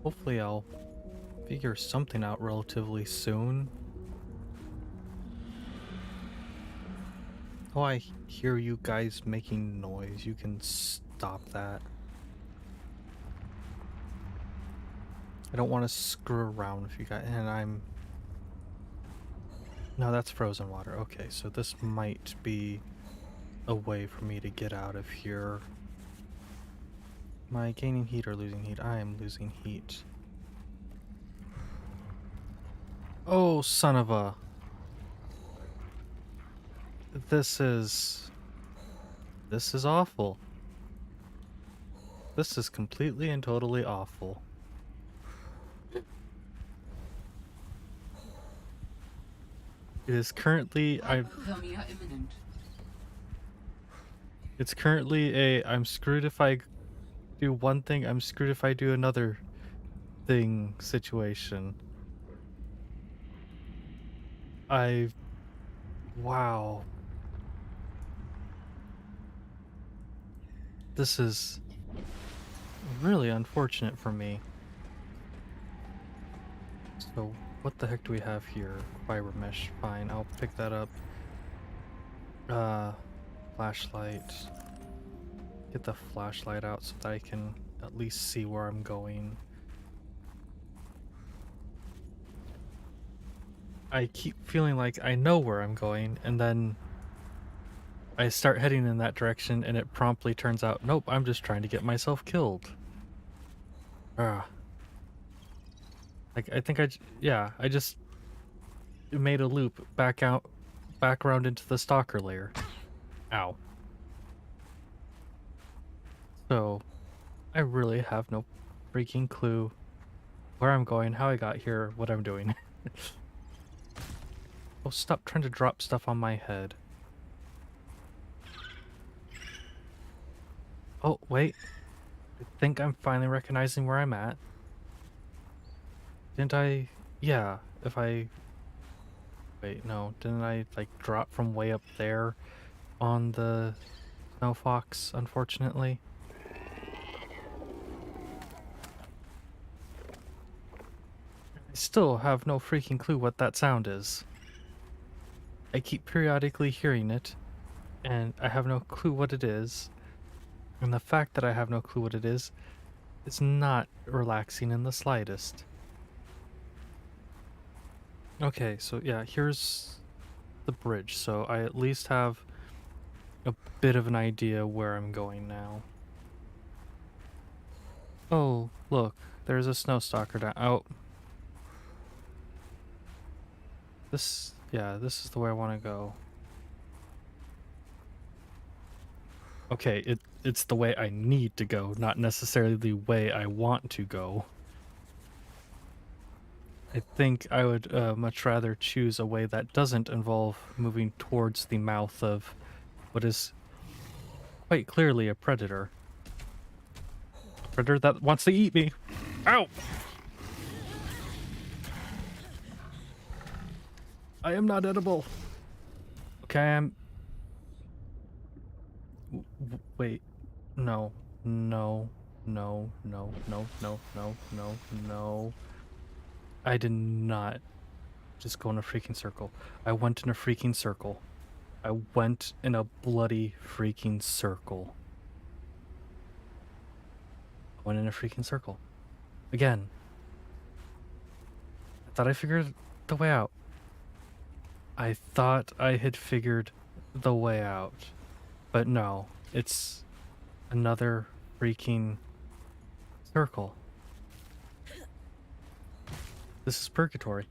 Hopefully I'll figure something out relatively soon. Oh, I hear you guys making noise. You can stop that. I don't want to screw around with you guys, and I'm... No, that's frozen water. Okay, so this might be a way for me to get out of here. Am I gaining heat or losing heat? I am losing heat. Oh, son of a... This is awful. This is completely and totally awful. It is currently Hypothermia imminent. It's currently a I'm screwed if I do one thing, I'm screwed if I do another thing situation. Wow. This is really unfortunate for me. So, what the heck do we have here? Fiber mesh, fine, I'll pick that up. Flashlight. Get the flashlight out so that I can at least see where I'm going. I keep feeling like I know where I'm going, and then I start heading in that direction, and it promptly turns out, nope, I'm just trying to get myself killed. Like, I think I just made a loop back around into the stalker layer. Ow. So, I really have no freaking clue where I'm going, how I got here, what I'm doing. Oh, stop trying to drop stuff on my head. Oh, wait. I think I'm finally recognizing where I'm at. Didn't I? Yeah, if I... Wait, no. Didn't I, like, drop from way up there on the Snow Fox, unfortunately? I still have no freaking clue what that sound is. I keep periodically hearing it, and I have no clue what it is. And the fact that I have no clue what it is not relaxing in the slightest. Okay, so yeah, here's the bridge, so I at least have a bit of an idea where I'm going now. Oh, look, there's a snow stalker down. Oh. This is the way I want to go. Okay, it's the way I need to go, not necessarily the way I want to go. I think I would much rather choose a way that doesn't involve moving towards the mouth of what is quite clearly a predator. A predator that wants to eat me. Ow! I am not edible. Okay, wait. No. No. No. No. No. No. No. No. No. I did not just go in a freaking circle. I went in a freaking circle. I went in a bloody freaking circle. I went in a freaking circle. Again. I thought I figured the way out. I thought I had figured the way out. But no, it's another freaking circle. This is purgatory.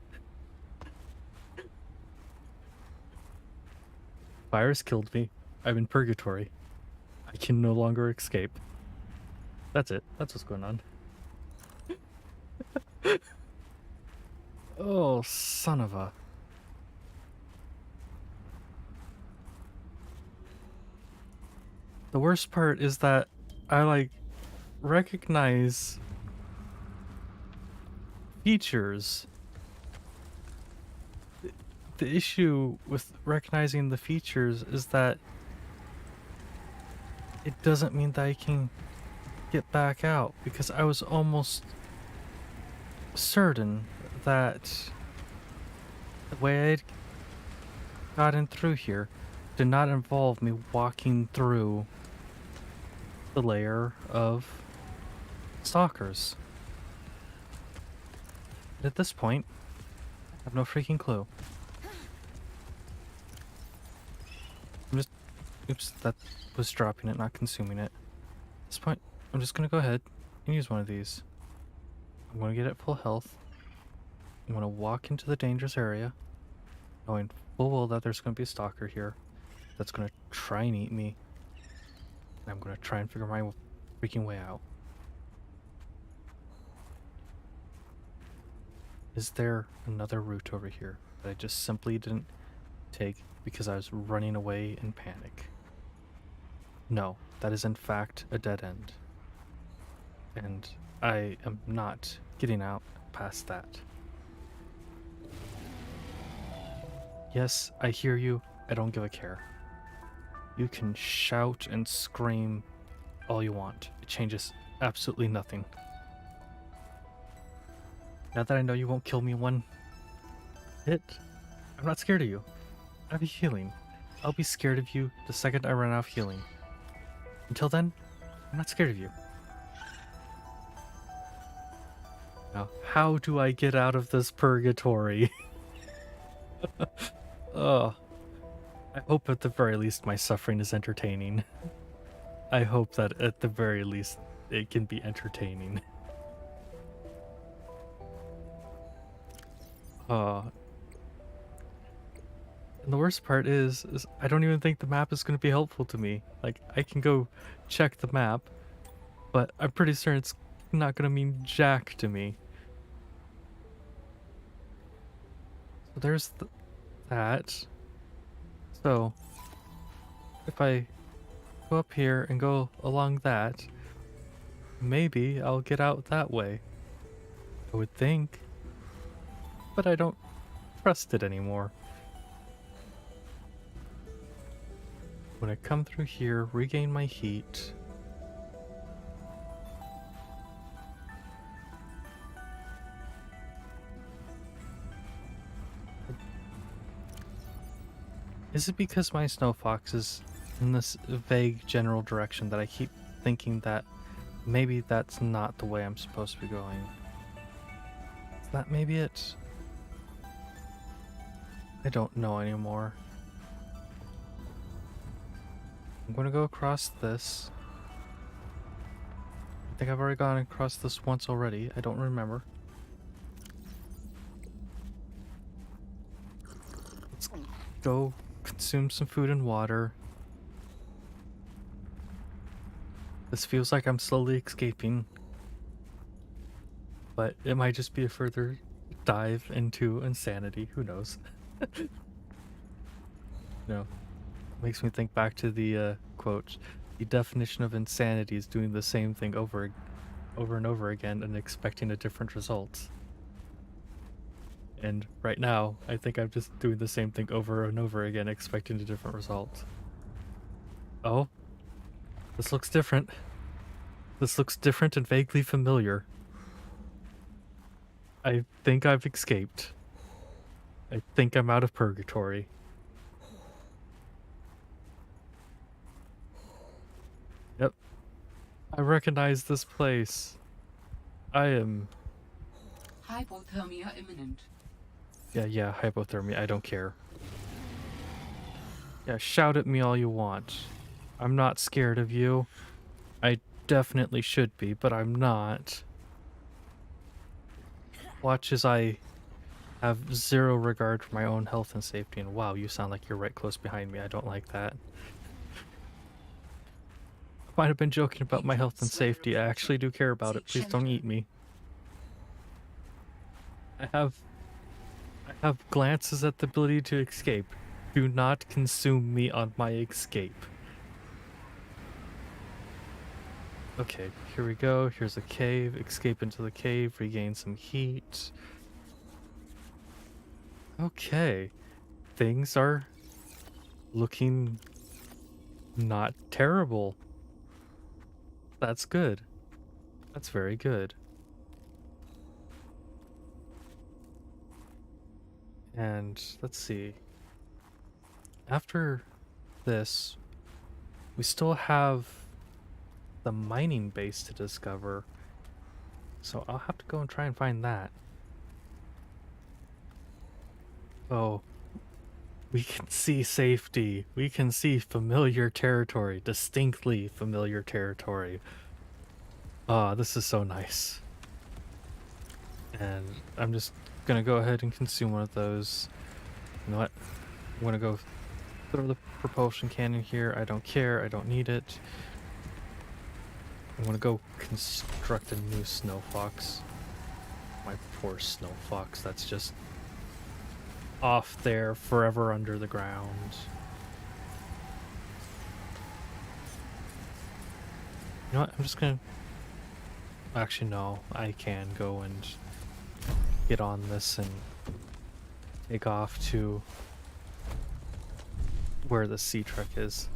Virus killed me. I'm in purgatory. I can no longer escape. That's it. That's what's going on. Oh, son of a... The worst part is that I, like, recognize features. The issue with recognizing the features is that it doesn't mean that I can get back out, because I was almost certain that the way I'd gotten through here did not involve me walking through the layer of stalkers. But at this point, I have no freaking clue. I'm just... Oops, that was dropping it, not consuming it. At this point, I'm just gonna go ahead and use one of these. I'm gonna get it full health. I'm gonna walk into the dangerous area, knowing full well that there's gonna be a stalker here that's gonna try and eat me. And I'm gonna try and figure my freaking way out. Is there another route over here that I just simply didn't take because I was running away in panic? No, that is in fact a dead end. And I am not getting out past that. Yes, I hear you. I don't give a care. You can shout and scream all you want. It changes absolutely nothing. Now that I know you won't kill me in one hit, I'm not scared of you. I have healing. I'll be scared of you the second I run out of healing. Until then, I'm not scared of you. Now, how do I get out of this purgatory? Oh, I hope at the very least my suffering is entertaining. I hope that at the very least it can be entertaining. And the worst part is I don't even think the map is going to be helpful to me. Like, I can go check the map, but I'm pretty certain it's not going to mean jack to me. So there's that. So, if I go up here and go along that, maybe I'll get out that way. I would think. But I don't trust it anymore. When I come through here, regain my heat. Is it because my snow fox is in this vague general direction that I keep thinking that maybe that's not the way I'm supposed to be going? Is that maybe it? I don't know anymore. I'm going to go across this. I think I've already gone across this once already. I don't remember. Let's go consume some food and water. This feels like I'm slowly escaping, but it might just be a further dive into insanity. Who knows? No. Makes me think back to the quote, the definition of insanity is doing the same thing over and over again and expecting a different result. And right now, I think I'm just doing the same thing over and over again, expecting a different result. Oh, this looks different. This looks different and vaguely familiar. I think I've escaped. I think I'm out of purgatory. Yep. I recognize this place. I am... Hypothermia imminent. Yeah, hypothermia. I don't care. Yeah, shout at me all you want. I'm not scared of you. I definitely should be, but I'm not. Watch as I have zero regard for my own health and safety, and wow, you sound like you're right close behind me. I don't like that. I might have been joking about my health and safety. I actually do care about it. Please don't eat me. I have glances at the ability to escape. Do not consume me on my escape. Okay, here we go. Here's a cave. Escape into the cave. Regain some heat. Okay. Things are looking not terrible. That's good. That's very good. And let's see. After this, we still have the mining base to discover. So I'll have to go and try and find that. Oh, we can see safety. We can see familiar territory, distinctly familiar territory. Ah, this is so nice. And I'm just gonna go ahead and consume one of those. You know what? I'm gonna go throw the propulsion cannon here. I don't care. I don't need it. I'm gonna go construct a new snow fox. My poor snow fox. That's just off there forever under the ground. You know what? I'm just gonna... Actually, no. I can go and get on this and take off to where the sea truck is.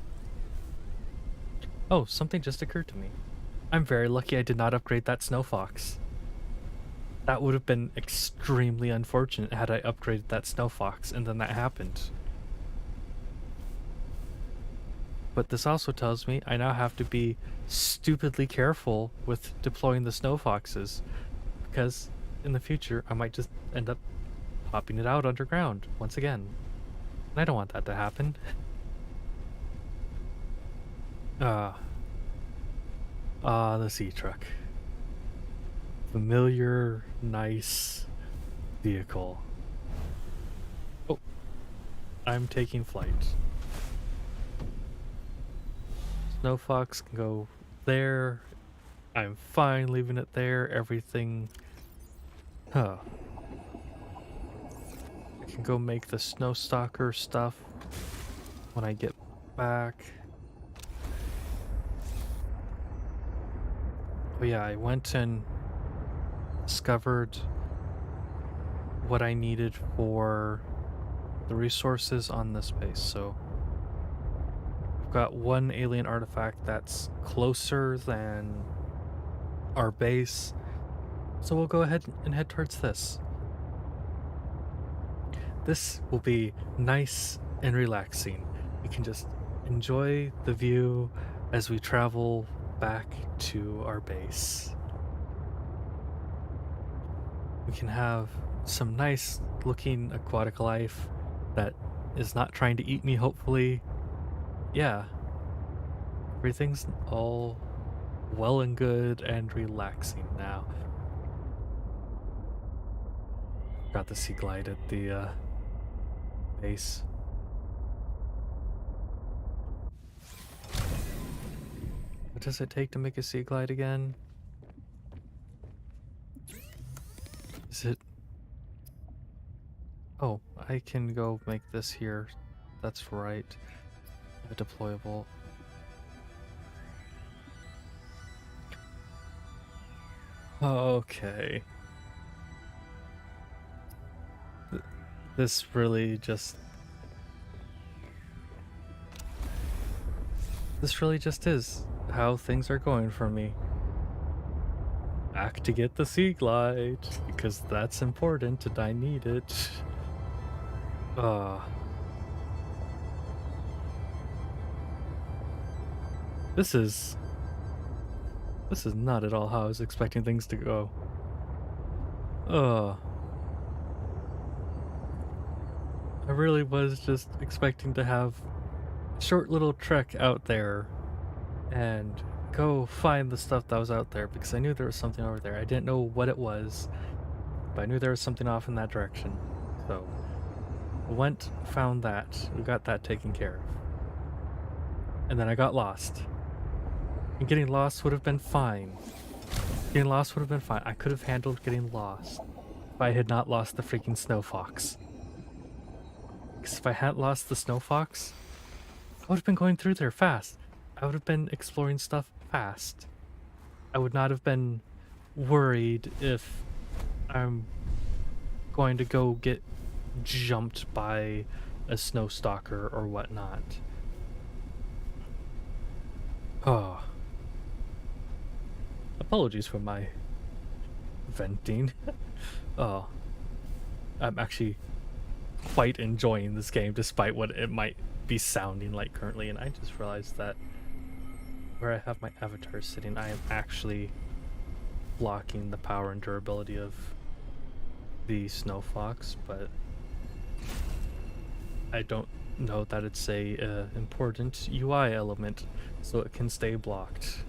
Oh, something just occurred to me. I'm very lucky I did not upgrade that snow fox. That would have been extremely unfortunate had I upgraded that snow fox and then that happened. But this also tells me I now have to be stupidly careful with deploying the snow foxes, because in the future I might just end up popping it out underground once again. And I don't want that to happen. The sea truck. Familiar, nice vehicle. Oh, I'm taking flight. Snow Fox can go there. I'm fine leaving it there. Everything. Huh. I can go make the Snow Stalker stuff when I get back. Oh yeah, I went and discovered what I needed for the resources on this base. So I've got one alien artifact that's closer than our base, so we'll go ahead and head towards this. This will be nice and relaxing. We can just enjoy the view as we travel back to our base. We can have some nice looking aquatic life that is not trying to eat me, hopefully. Yeah. Everything's all well and good and relaxing now. Got the sea glide at the base. does it take to make a sea glide again? Is it... Oh, I can go make this here. That's right. A deployable. Okay. This really just... This really just is how things are going for me. Back to get the sea glide, because that's important and I need it. This is not at all how I was expecting things to go. I really was just expecting to have a short little trek out there and go find the stuff that was out there, because I knew there was something over there. I didn't know what it was, but I knew there was something off in that direction. So went, found that, we got that taken care of. And then I got lost. And getting lost would have been fine. Getting lost would have been fine. I could have handled getting lost if I had not lost the freaking snow fox. Because if I hadn't lost the snow fox, I would have been going through there fast. I would have been exploring stuff fast. I would not have been worried if I'm going to go get jumped by a snow stalker or whatnot. Oh. Apologies for my venting. Oh. I'm actually quite enjoying this game despite what it might be sounding like currently, and I just realized that where I have my avatar sitting, I am actually blocking the power and durability of the Snow Fox, but I don't know that it's a important UI element, so it can stay blocked.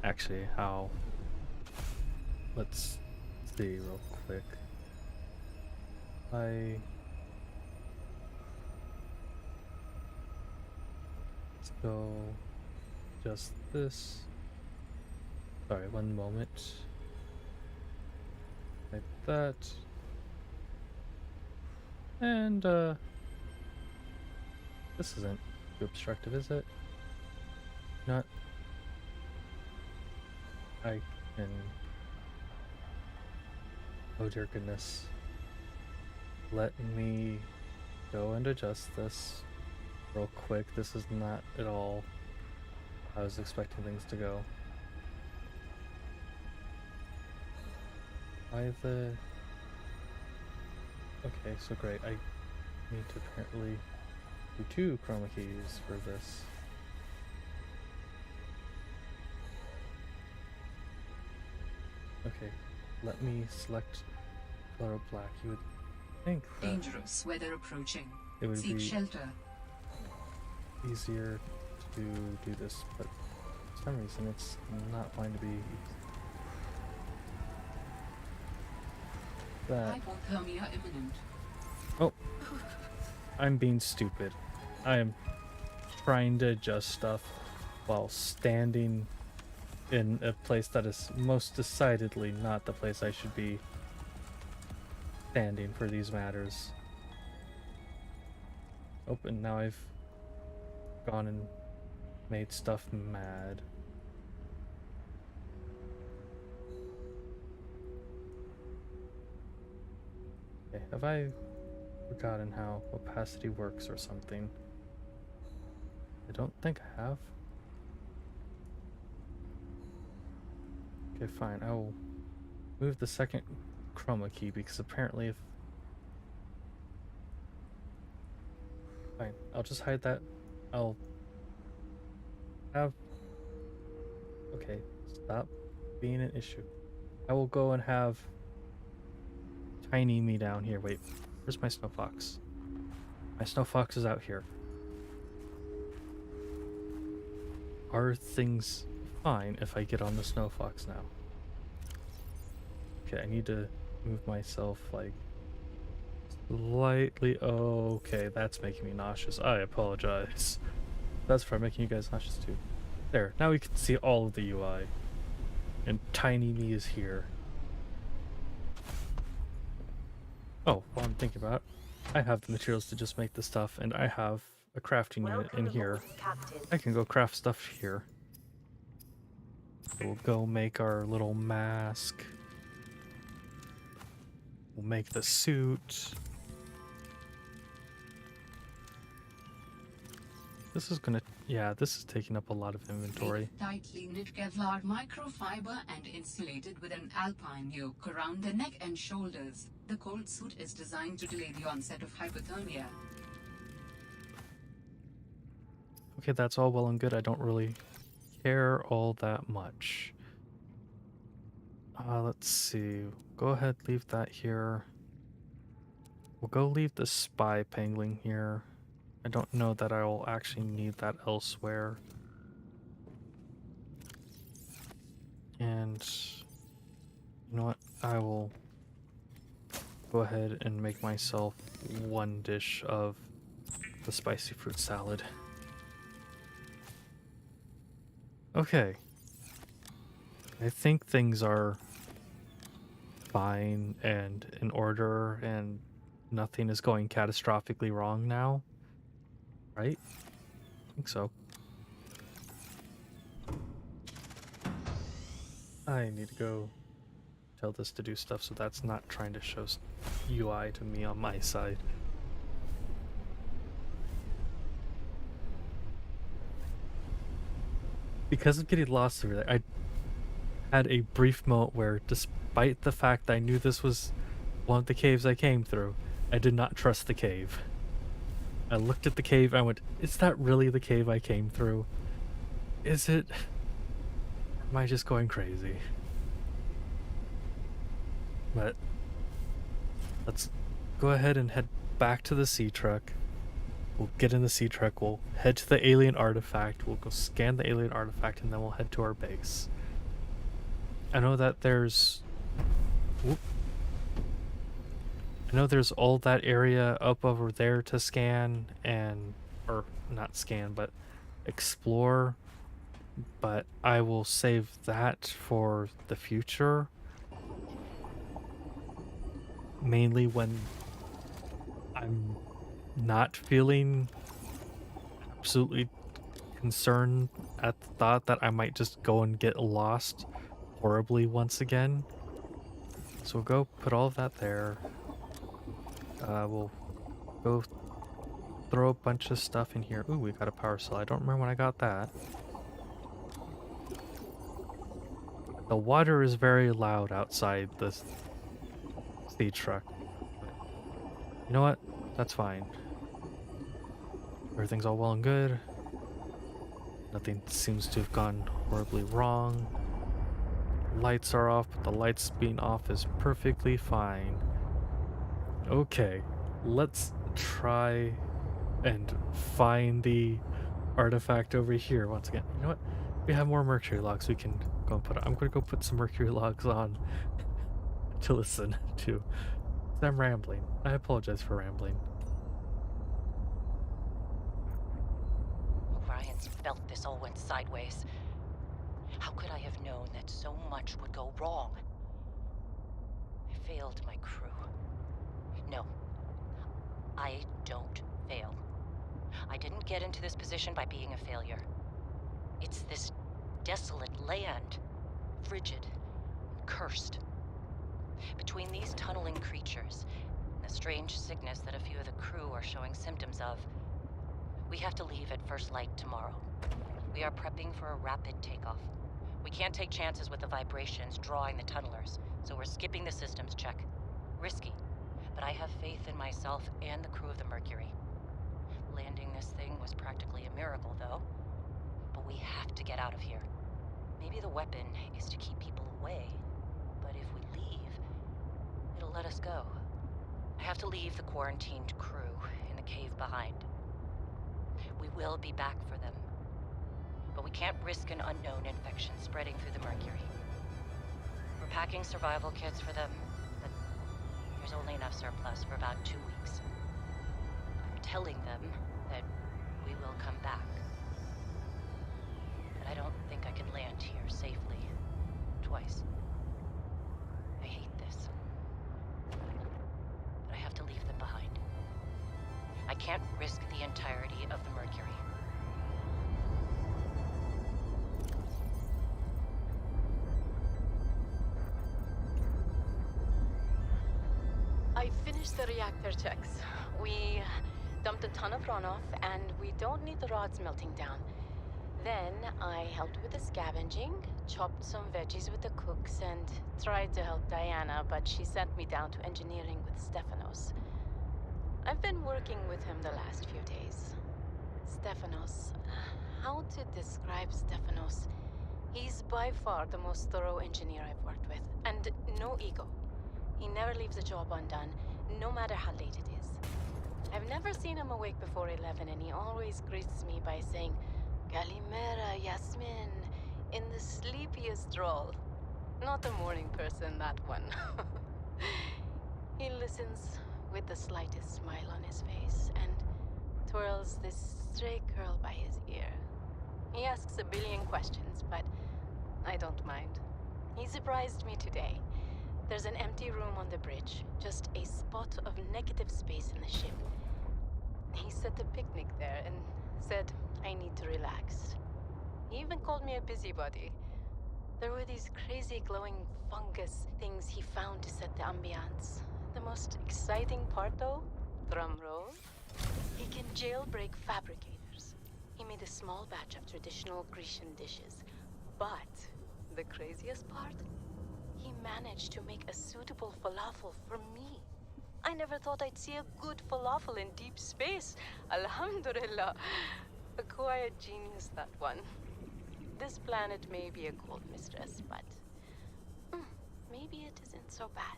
Actually, how? Let's see real quick. Let's go just this. Sorry, one moment. Like that. And this isn't too obstructive, is it? Not. I can. Oh dear goodness. Let me go and adjust this real quick. This is not at all how I was expecting things to go. Why the... Okay, so great. I need to apparently do 2 chroma keys for this. Okay, let me select color black. You would think that Dangerous weather approaching. it would Seek be shelter. easier to do this, but for some reason it's not going to be that. Hypothermia imminent. Oh, I'm being stupid. I am trying to adjust stuff while standing in a place that is most decidedly not the place I should be standing for these matters. Oh, and now I've gone and made stuff mad. Okay, have I forgotten how opacity works or something? I don't think I have. Okay, fine. I will move the second chroma key because apparently if... Fine, I'll just hide that. I'll have... Okay, stop being an issue. I will go and have Tiny me down here. Wait, where's my snow fox? My snow fox is out here. Are things fine if I get on the snow fox now? Okay, I need to move myself like slightly. Okay, that's making me nauseous. I apologize. That's for making you guys nauseous too. There, now we can see all of the UI. And Tiny Me is here. Oh, while I'm thinking about it, I have the materials to just make the stuff, and I have a crafting unit in here. I can go craft stuff here. So we'll go make our little mask. We'll make the suit. This is gonna, yeah, this is taking up a lot of inventory. It's tightly knit Kevlar microfiber and insulated with an alpine yoke around the neck and shoulders. The cold suit is designed to delay the onset of hypothermia. Okay, that's all well and good. I don't really care all that much. Let's see. Go ahead, leave that here. We'll go leave the spy pangling here. I don't know that I will actually need that elsewhere. And you know what? I will go ahead and make myself one dish of the spicy fruit salad. Okay. I think things are fine and in order and nothing is going catastrophically wrong now. Right? I think so. I need to go tell this to do stuff so that's not trying to show UI to me on my side. Because of getting lost over there, I had a brief moment where, despite the fact that I knew this was one of the caves I came through, I did not trust the cave. I looked at the cave and I went, is that really the cave I came through? Is it? Am I just going crazy? But let's go ahead and head back to the sea truck. We'll get in the sea truck, we'll head to the alien artifact, we'll go scan the alien artifact, and then we'll head to our base. I know that there's... Whoop. I know there's all that area up over there to scan and... or not scan, but explore. But I will save that for the future. Mainly when I'm not feeling absolutely concerned at the thought that I might just go and get lost horribly once again. So we'll go put all of that there. We'll go throw a bunch of stuff in here. Ooh, we got a power cell. I don't remember when I got that. The water is very loud outside this sea truck. You know what? That's fine. Everything's all well and good. Nothing seems to have gone horribly wrong. Lights are off, but the lights being off is perfectly fine. Okay, let's try and find the artifact over here once again. You know what? We have more mercury logs we can go and put on. I'm going to go put some mercury logs on to listen to. I'm rambling. I apologize for rambling. Ryan's felt this all went sideways. How could I have known that so much would go wrong? I failed my crew. No, I don't fail. I didn't get into this position by being a failure. It's this desolate land, frigid, cursed. Between these tunneling creatures and the strange sickness that a few of the crew are showing symptoms of, we have to leave at first light tomorrow. We are prepping for a rapid takeoff. We can't take chances with the vibrations drawing the tunnelers, so we're skipping the systems check. Risky, but I have faith in myself and the crew of the Mercury. Landing this thing was practically a miracle, though. But we have to get out of here. Maybe the weapon is to keep people away, but if we leave, it'll let us go. I have to leave the quarantined crew in the cave behind. We will be back for them, but we can't risk an unknown infection spreading through the Mercury. We're packing survival kits for them, but there's only enough surplus for about 2 weeks. I'm telling them that we will come back. but I don't think I can land here safely. Twice. I hate this. But I have to leave them behind. I can't risk the entirety of the Mercury. I finished the reactor checks. We dumped a ton of runoff, and we don't need the rods melting down. Then I helped with the scavenging, chopped some veggies with the cooks, and tried to help Diana, but she sent me down to engineering with Stefanos. I've been working with him the last few days. Stefanos. How to describe Stefanos? He's by far the most thorough engineer I've worked with, and no ego. He never leaves a job undone, no matter how late it is. I've never seen him awake before 11, and he always greets me by saying, Kalimera, Yasmin, in the sleepiest drawl. Not a morning person, that one. He listens with the slightest smile on his face and twirls this stray curl by his ear. He asks a billion questions, but I don't mind. He surprised me today. There's an empty room on the bridge, just a spot of negative space in the ship. He set a picnic there and said I need to relax. He even called me a busybody. There were these crazy glowing fungus things he found to set the ambiance. The most exciting part, though, drum roll, he can jailbreak fabricators. He made a small batch of traditional Grecian dishes. But the craziest part? He managed to make a suitable falafel for me. I never thought I'd see a good falafel in deep space. Alhamdulillah. A quiet genius, that one. This planet may be a cold mistress, but maybe it isn't so bad.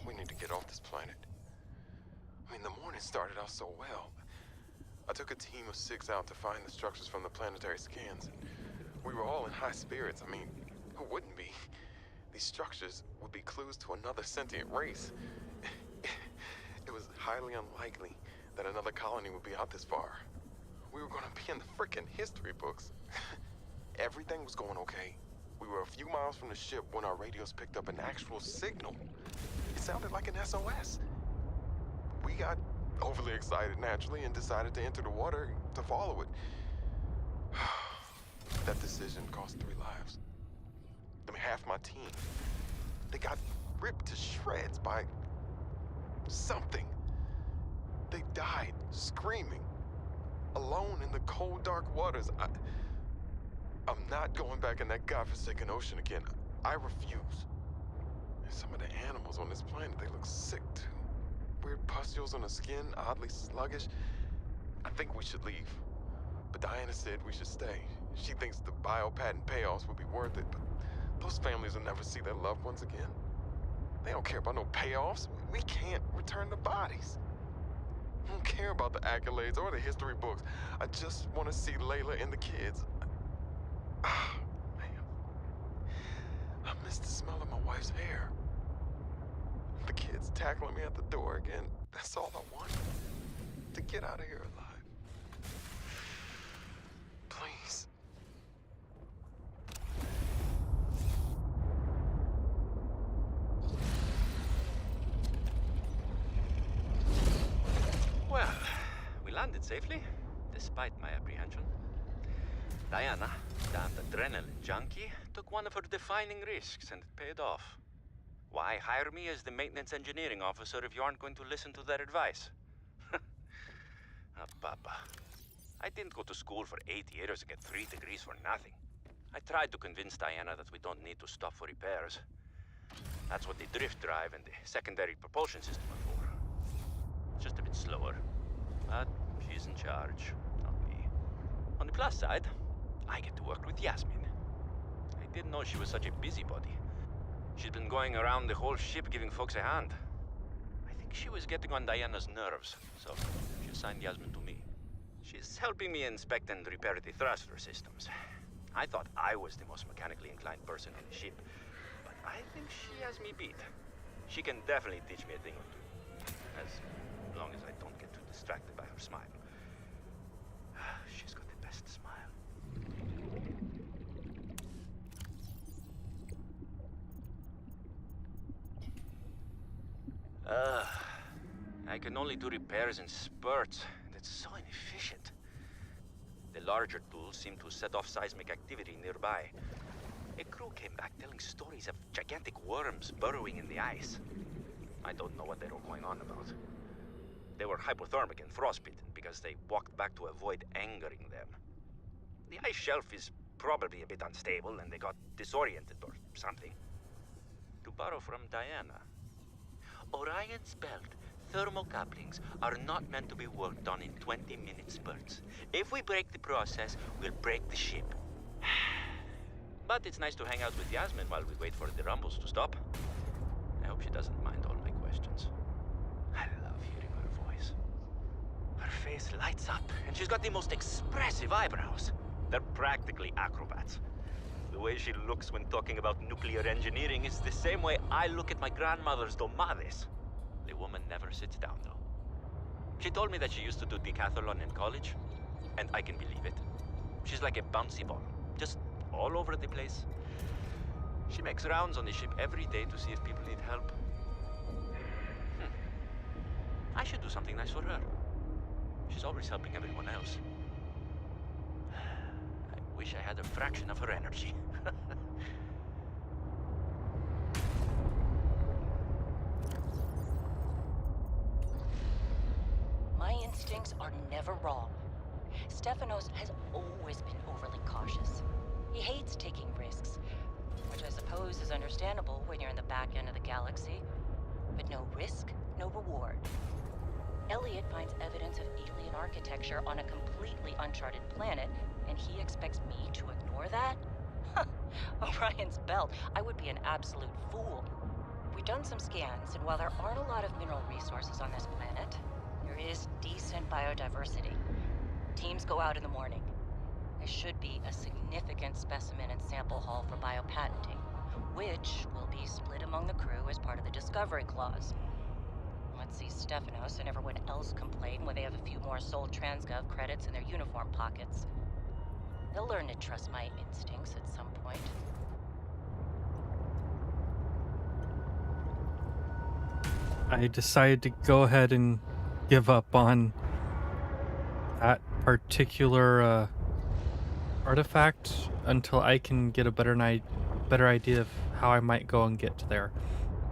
We need to get off this planet. I mean, the morning started out so well. I took a team of 6 out to find the structures from the planetary scans, and we were all in high spirits. I mean, who wouldn't be? These structures would be clues to another sentient race. It was highly unlikely that another colony would be out this far. We were gonna be in the frickin' history books. Everything was going okay. We were a few miles from the ship when our radios picked up an actual signal. It sounded like an SOS. We got overly excited naturally and decided to enter the water to follow it. That decision cost 3 lives. I mean, half my team. They got ripped to shreds by something. They died screaming, alone in the cold, dark waters. I'm not going back in that godforsaken ocean again. I refuse. And some of the animals on this planet, they look sick too. Weird pustules on the skin, oddly sluggish. I think we should leave. But Diana said we should stay. She thinks the biopatent payoffs would be worth it, but those families will never see their loved ones again. They don't care about no payoffs. We can't return the bodies. I don't care about the accolades or the history books. I just want to see Layla and the kids. Ah, man. I miss the smell of my wife's hair. The kids tackling me at the door again. That's all I want. To get out of here alive. Please. Well, we landed safely, despite my apprehension. Diana, that adrenaline junkie, took one of her defining risks and it paid off. Why hire me as the maintenance engineering officer if you aren't going to listen to their advice? Papa. I didn't go to school for 8 years and get 3 degrees for nothing. I tried to convince Diana that we don't need to stop for repairs. That's what the drift drive and the secondary propulsion system are for. Just a bit slower. But she's in charge, not me. On the plus side, I get to work with Yasmin. I didn't know she was such a busybody. She's been going around the whole ship giving folks a hand. I think she was getting on Diana's nerves, so she assigned Yasmin to me. She's helping me inspect and repair the thruster systems. I thought I was the most mechanically inclined person on the ship, but I think she has me beat. She can definitely teach me a thing or two, as long as I don't get too distracted by her smile. She's got the best smile. I can only do repairs in spurts, and it's so inefficient. The larger tools seem to set off seismic activity nearby. A crew came back telling stories of gigantic worms burrowing in the ice. I don't know what they were going on about. They were hypothermic and frostbitten because they walked back to avoid angering them. The ice shelf is probably a bit unstable and they got disoriented or something. To borrow from Diana, Orion's belt thermocouplings are not meant to be worked on in 20-minute spurts. If we break the process, we'll break the ship. But it's nice to hang out with Yasmin while we wait for the rumbles to stop. I hope she doesn't mind all my questions. I love hearing her voice. Her face lights up, and she's got the most expressive eyebrows. They're practically acrobats. The way she looks when talking about nuclear engineering is the same way I look at my grandmother's domades. The woman never sits down, though. She told me that she used to do decathlon in college, and I can believe it. She's like a bouncy ball, just all over the place. She makes rounds on the ship every day to see if people need help. I should do something nice for her. She's always helping everyone else. I wish I had a fraction of her energy. My instincts are never wrong. Stefanos has always been overly cautious. He hates taking risks, which I suppose is understandable when you're in the back end of the galaxy. But no risk, no reward. Elliot finds evidence of alien architecture on a completely uncharted planet, and he expects me to ignore that? Orion's belt, I would be an absolute fool. We've done some scans, and while there aren't a lot of mineral resources on this planet, there is decent biodiversity. Teams go out in the morning. There should be a significant specimen and sample haul for biopatenting, which will be split among the crew as part of the Discovery Clause. Let's see Stefanos and everyone else complain when they have a few more Sol Transgov credits in their uniform pockets. They'll learn to trust my instincts at some point. I decided to go ahead and give up on that particular artifact until I can get a better idea of how I might go and get to there.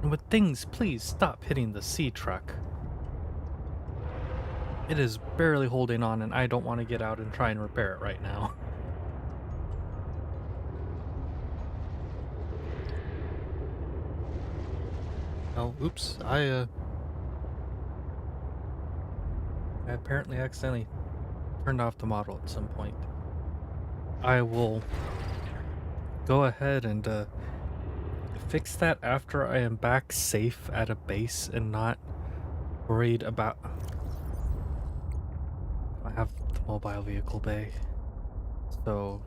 And with things, please stop hitting the sea truck. It is barely holding on and I don't want to get out and try and repair it right now. Oh, oops, I apparently accidentally turned off the model at some point. I will go ahead and fix that after I am back safe at a base and not worried about... I have the mobile vehicle bay, so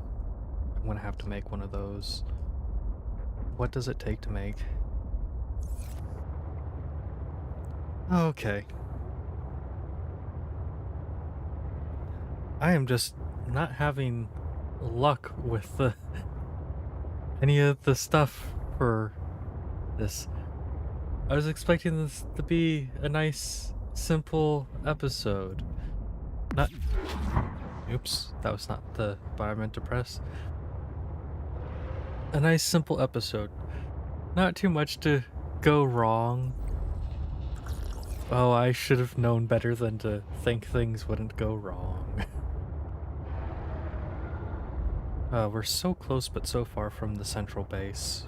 I'm gonna have to make one of those. What does it take to make? Okay. I am just not having luck with any of the stuff for this. I was expecting this to be a nice, simple episode. Not... Oops, that was not the button I meant to press. A nice, simple episode. Not too much to go wrong. Oh, I should have known better than to think things wouldn't go wrong. We're so close but so far from the central base.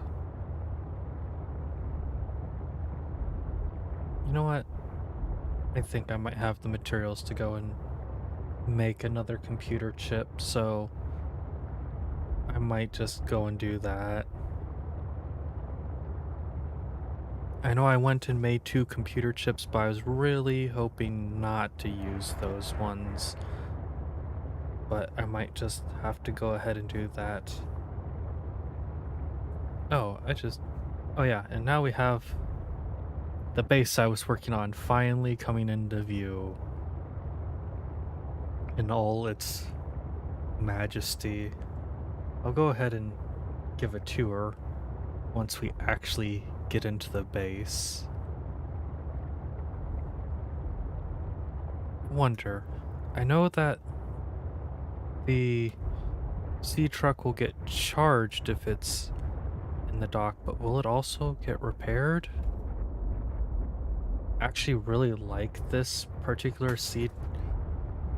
You know what? I think I might have the materials to go and make another computer chip, so I might just go and do that. I know I went and made 2 computer chips, but I was really hoping not to use those ones. But I might just have to go ahead and do that. Oh, oh yeah, and now we have the base I was working on finally coming into view. in all its majesty. I'll go ahead and give a tour once we actually get into the base. Wonder, I know that the sea truck will get charged if it's in the dock, but will it also get repaired? Actually really like this particular sea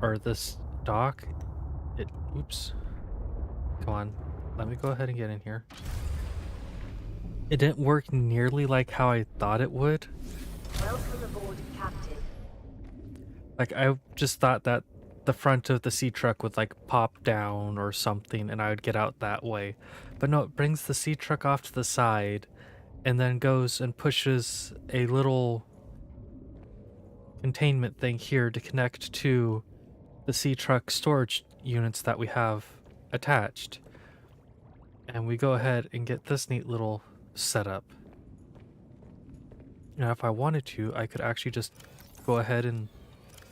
or this dock. Oops. Come on, let me go ahead and get in here. It didn't work nearly like how I thought it would. Welcome aboard, Captain. Like, I just thought that the front of the sea truck would like pop down or something and I would get out that way. But no, it brings the sea truck off to the side and then goes and pushes a little containment thing here to connect to the sea truck storage units that we have attached. And we go ahead and get this neat little setup. Now, if I wanted to, I could actually just go ahead and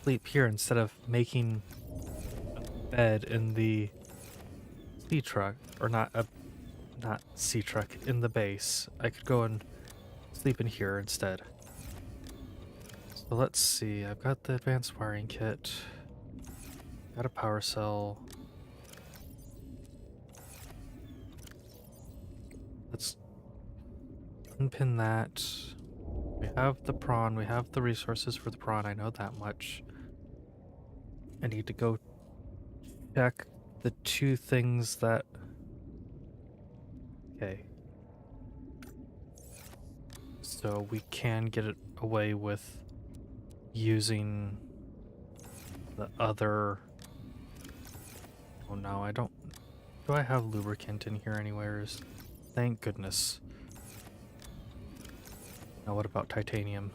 sleep here instead of making a bed in the sea truck, or not sea truck, in the base. I could go and sleep in here instead. So let's see, I've got the advanced wiring kit, got a power cell. Let's unpin that. We have the prawn, we have the resources for the prawn, I know that much. I need to go check the two things that... Okay. So we can get it away with using the other... Oh no, I don't... Do I have lubricant in here anywheres? Thank goodness. Now what about titanium?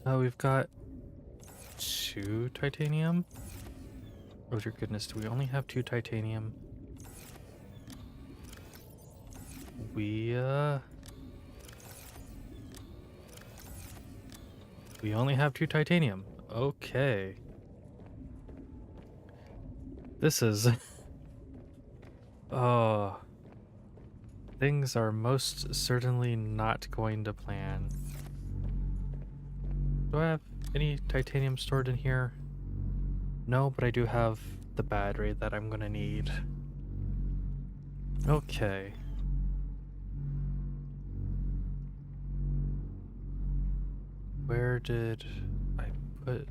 We've got 2 titanium? Oh dear goodness, do we only have 2 titanium? We only have 2 titanium. Okay. This is... Oh... Things are most certainly not going to plan. Do I have any titanium stored in here? No, but I do have the battery that I'm gonna need. Okay. Where did I put...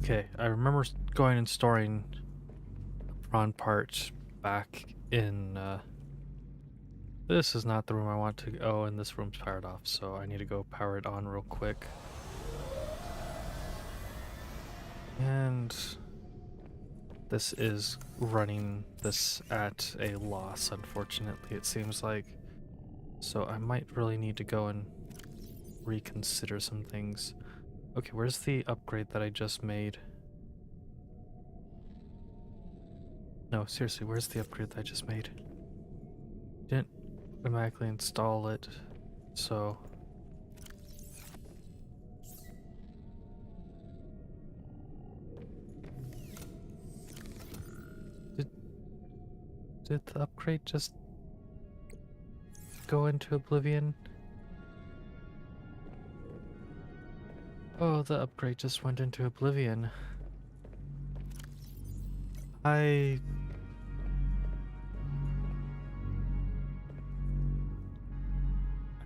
Okay, I remember going and storing prawn part back in this is not the room I want to go. Oh, and this room's powered off, so I need to go power it on real quick. And this is running this at a loss, unfortunately, it seems like. So I might really need to go and reconsider some things. Okay, where's the upgrade that I just made? No, seriously, where's the upgrade that I just made? Didn't automatically install it, so... Did the upgrade just go into oblivion? Oh, the upgrade just went into oblivion. I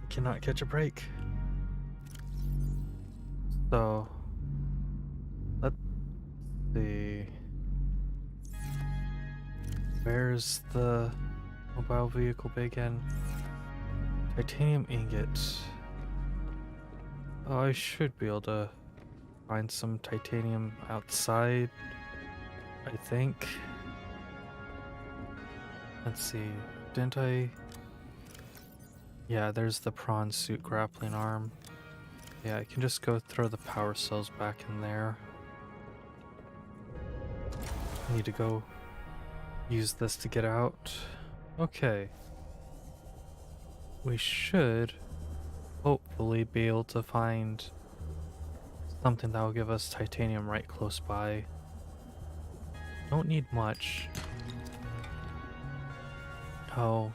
cannot catch a break. So, let's see. Where's the mobile vehicle bay again? Titanium ingot. Oh, I should be able to find some titanium outside, I think. Let's see, didn't I? Yeah, there's the prawn suit grappling arm. Yeah, I can just go throw the power cells back in there. I need to go use this to get out. Okay. We should hopefully be able to find something that will give us titanium right close by. Don't need much. Oh,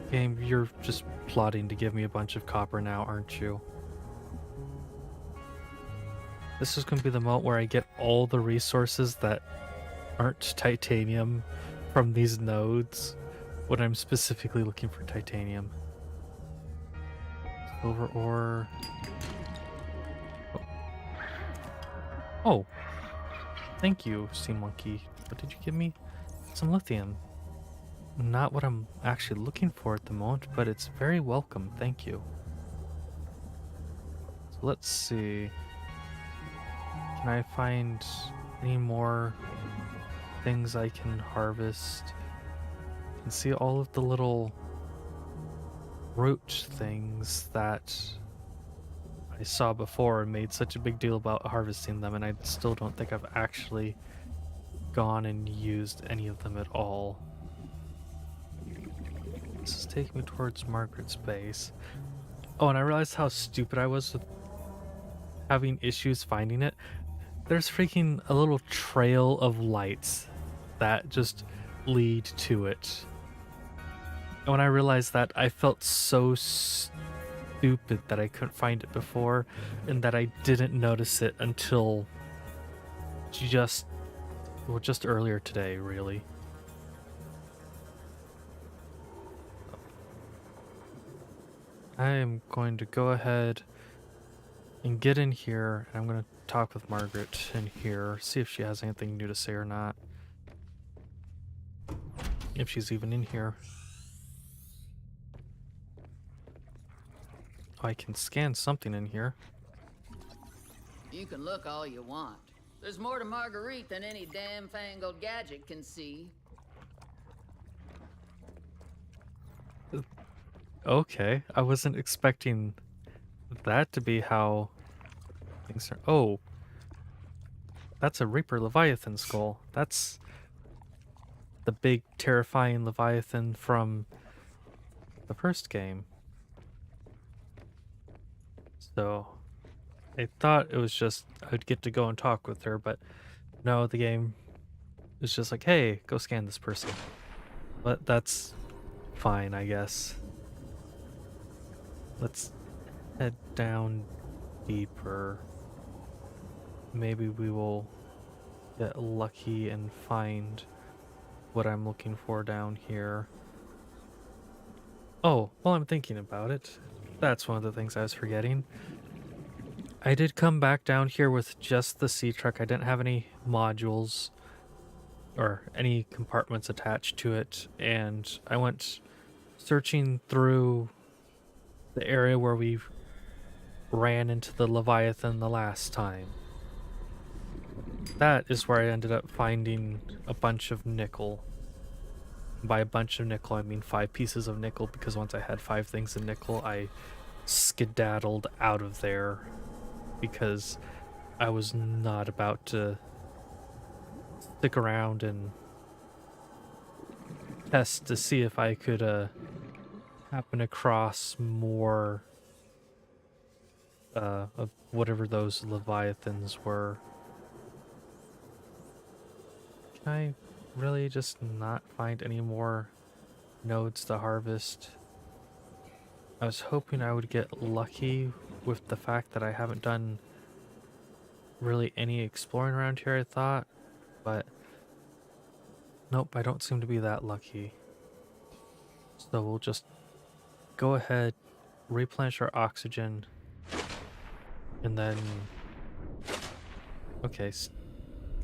game, you're just plotting to give me a bunch of copper now, aren't you? This is going to be the moment where I get all the resources that aren't titanium from these nodes when I'm specifically looking for titanium. Silver ore. Oh. Thank you, Sea Monkey. What did you give me? Some lithium. Not what I'm actually looking for at the moment, but it's very welcome. Thank you. So let's see. Can I find any more things I can harvest? I can see all of the little root things that I saw before and made such a big deal about harvesting them, and I still don't think I've actually gone and used any of them at all. This is taking me towards Margaret's base. Oh, and I realized how stupid I was with having issues finding it. There's freaking a little trail of lights that just lead to it. And when I realized that, I felt so stupid that I couldn't find it before, and that I didn't notice it until just earlier today, really. I am going to go ahead and get in here, and I'm going to talk with Margaret in here, see if she has anything new to say or not. If she's even in here. I can scan something in here. You can look all you want. There's more to Marguerite than any damn fangled gadget can see. Okay, I wasn't expecting that to be how things are. Oh, that's a Reaper Leviathan skull. That's the big, terrifying Leviathan from the first game. So, I thought it was just I'd get to go and talk with her, but no, the game is just like, hey, go scan this person. But that's fine, I guess. Let's head down deeper. Maybe we will get lucky and find what I'm looking for down here. Oh, while I'm thinking about it, that's one of the things I was forgetting. I did come back down here with just the sea truck. I didn't have any modules or any compartments attached to it, and I went searching through the area where we ran into the Leviathan the last time. That is where I ended up finding a bunch of nickel. By a bunch of nickel, I mean 5 pieces of nickel, because once I had 5 things of nickel, I skedaddled out of there because I was not about to stick around and test to see if I could happen across more of whatever those Leviathans were. Can I really just not find any more nodes to harvest? I was hoping I would get lucky with the fact that I haven't done really any exploring around here, I thought, but nope, I don't seem to be that lucky. So we'll just go ahead, replenish our oxygen, and then... Okay,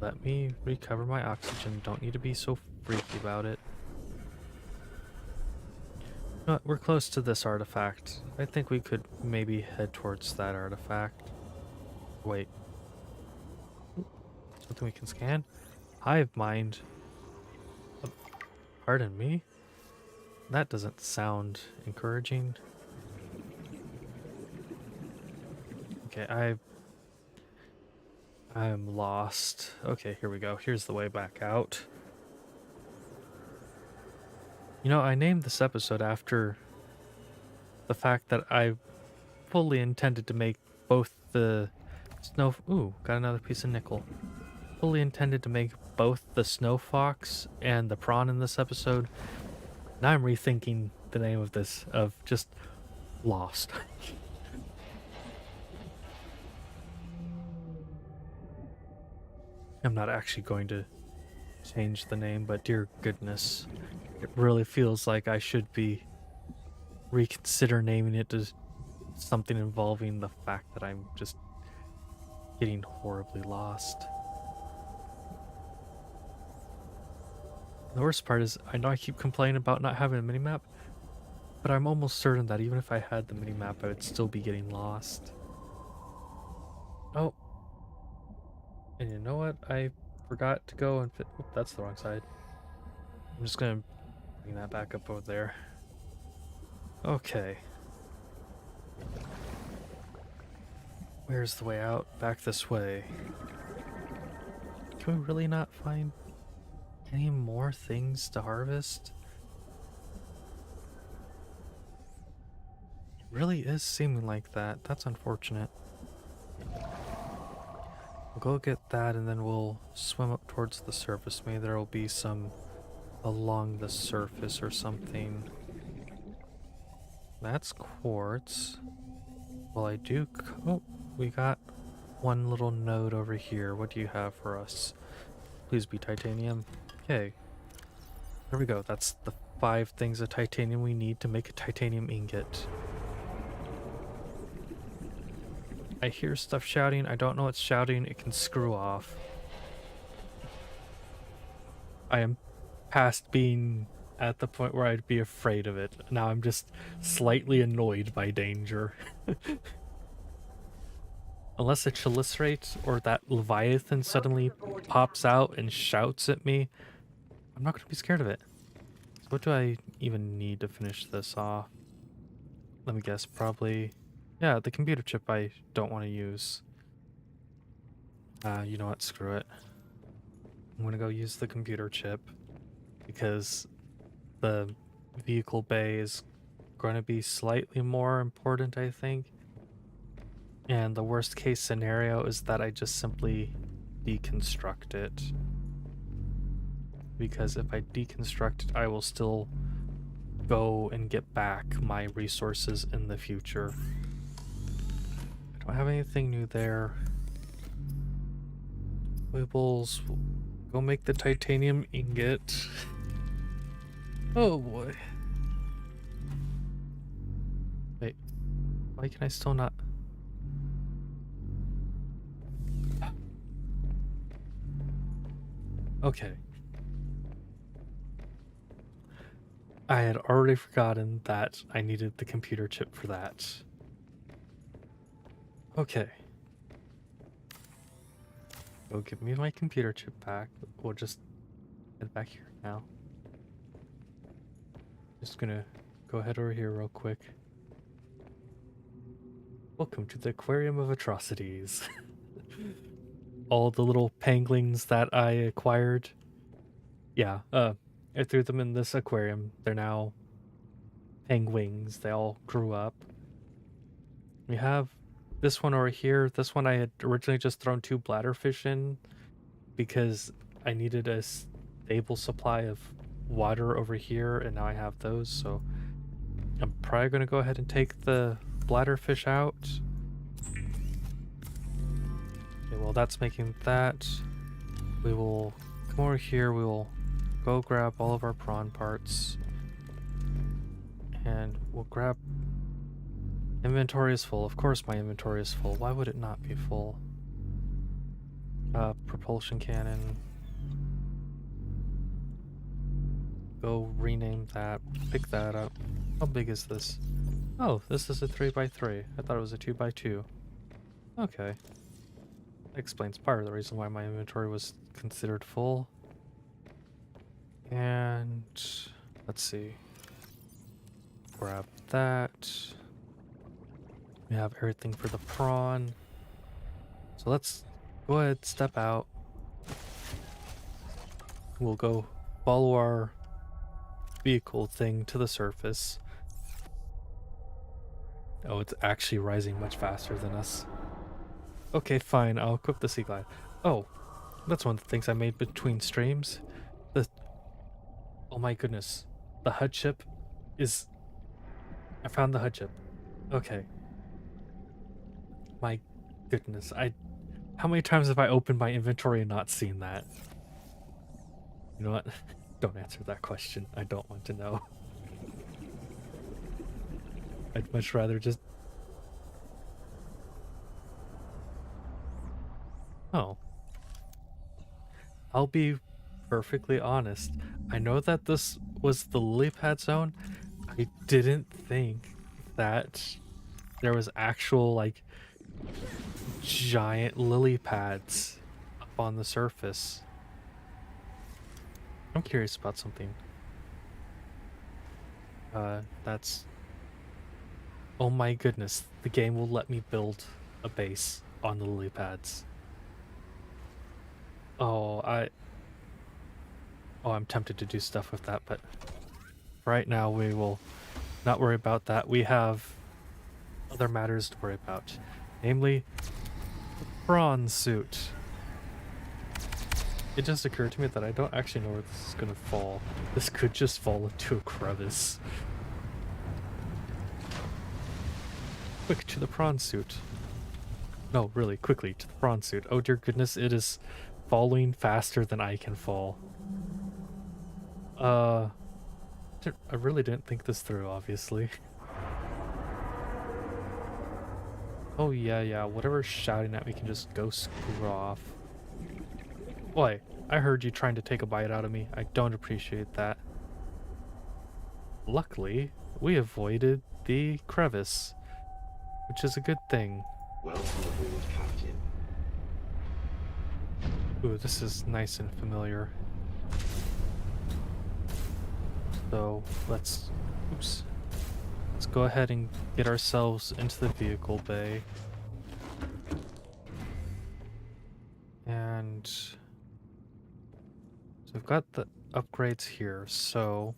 let me recover my oxygen. Don't need to be so freaky about it. No, we're close to this artifact. I think we could maybe head towards that artifact. Wait. Something we can scan? Hive mind. Pardon me? That doesn't sound encouraging. Okay, I'm lost. Okay, here we go. Here's the way back out. You know, I named this episode after the fact that I fully intended to make both the snow... Ooh, got another piece of nickel. Fully intended to make both the snow fox and the prawn in this episode. Now I'm rethinking the name of this, of just Lost. I'm not actually going to change the name, but dear goodness, it really feels like I should be reconsider naming it to something involving the fact that I'm just getting horribly lost. The worst part is, I know I keep complaining about not having a minimap, but I'm almost certain that even if I had the minimap, I would still be getting lost. Oh. And you know what? I forgot to go and fit... Oh, that's the wrong side. I'm just gonna bring that back up over there. Okay. Where's the way out? Back this way. Can we really not find any more things to harvest? It really is seeming like that. That's unfortunate. We'll go get that and then we'll swim up towards the surface. Maybe there will be some along the surface or something. That's quartz. Well, I do... Oh, we got one little node over here. What do you have for us? Please be titanium. Okay. There we go. That's the 5 things of titanium we need to make a titanium ingot. I hear stuff shouting. I don't know what's shouting. It can screw off. I am past being at the point where I'd be afraid of it. Now I'm just slightly annoyed by danger. Unless a chelicerates or that Leviathan suddenly pops out and shouts at me, I'm not going to be scared of it. So what do I even need to finish this off? Let me guess, probably... Yeah, the computer chip I don't want to use. You know what, screw it. I'm going to go use the computer chip because the vehicle bay is going to be slightly more important, I think. And the worst case scenario is that I just simply deconstruct it. Because if I deconstruct it, I will still go and get back my resources in the future. I don't have anything new there. Wibbles, go make the titanium ingot. Oh boy. Wait, why can I still not... Okay. I had already forgotten that I needed the computer chip for that. Okay. Go give me my computer chip back. We'll just head back here now. Just gonna go ahead over here real quick. Welcome to the Aquarium of Atrocities. All the little panglings that I acquired. Yeah, I threw them in this aquarium. They're now penguins. They all grew up. We have this one over here. This one I had originally just thrown 2 bladderfish in because I needed a stable supply of water over here, and now I have those, so I'm probably going to go ahead and take the bladderfish out. Okay, well, that's making that. We will come over here. We will go grab all of our prawn parts. And we'll grab... Inventory is full. Of course my inventory is full. Why would it not be full? Propulsion cannon. Go rename that. Pick that up. How big is this? Oh, this is a 3x3. I thought it was a 2x2. Okay. That explains part of the reason why my inventory was considered full. And let's see. Grab that. We have everything for the prawn. So let's go ahead, step out. We'll go follow our vehicle thing to the surface. Oh, it's actually rising much faster than us. Okay, fine, I'll equip the Sea Glide. Oh, that's one of the things I made between streams. Oh my goodness. The HUD chip is... I found the HUD chip. Okay. My goodness, how many times have I opened my inventory and not seen that? You know what? Don't answer that question. I don't want to know. I'd much rather just... Oh. I'll be perfectly honest. I know that this was the lily pad zone. I didn't think that there was actual, like, giant lily pads up on the surface. I'm curious about something. That's... Oh my goodness, the game will let me build a base on the lily pads. Oh, I'm tempted to do stuff with that, but right now we will not worry about that. We have other matters to worry about, namely the prawn suit. It just occurred to me that I don't actually know where this is gonna fall. This could just fall into a crevice. Quick to the prawn suit. No, really, quickly to the prawn suit. Oh dear goodness, it is falling faster than I can fall. I really didn't think this through, obviously. Oh yeah, whatever's shouting at me can just go screw off. Boy, I heard you trying to take a bite out of me. I don't appreciate that. Luckily, we avoided the crevice, which is a good thing. Welcome aboard, Captain. Ooh, this is nice and familiar. So let's go ahead and get ourselves into the vehicle bay. And so we've got the upgrades here. So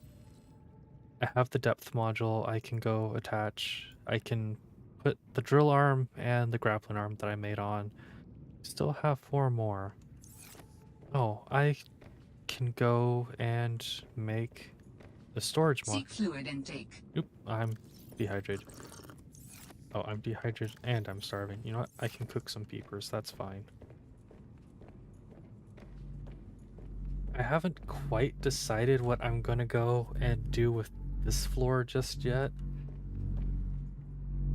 I have the depth module. I can go attach. I can put the drill arm and the grappling arm that I made on. Still have 4 more. Oh, I can go and make the storage module. Seek fluid intake. Oop, I'm dehydrated. Oh, I'm dehydrated and I'm starving. You know what? I can cook some peepers. That's fine. I haven't quite decided what I'm gonna go and do with this floor just yet.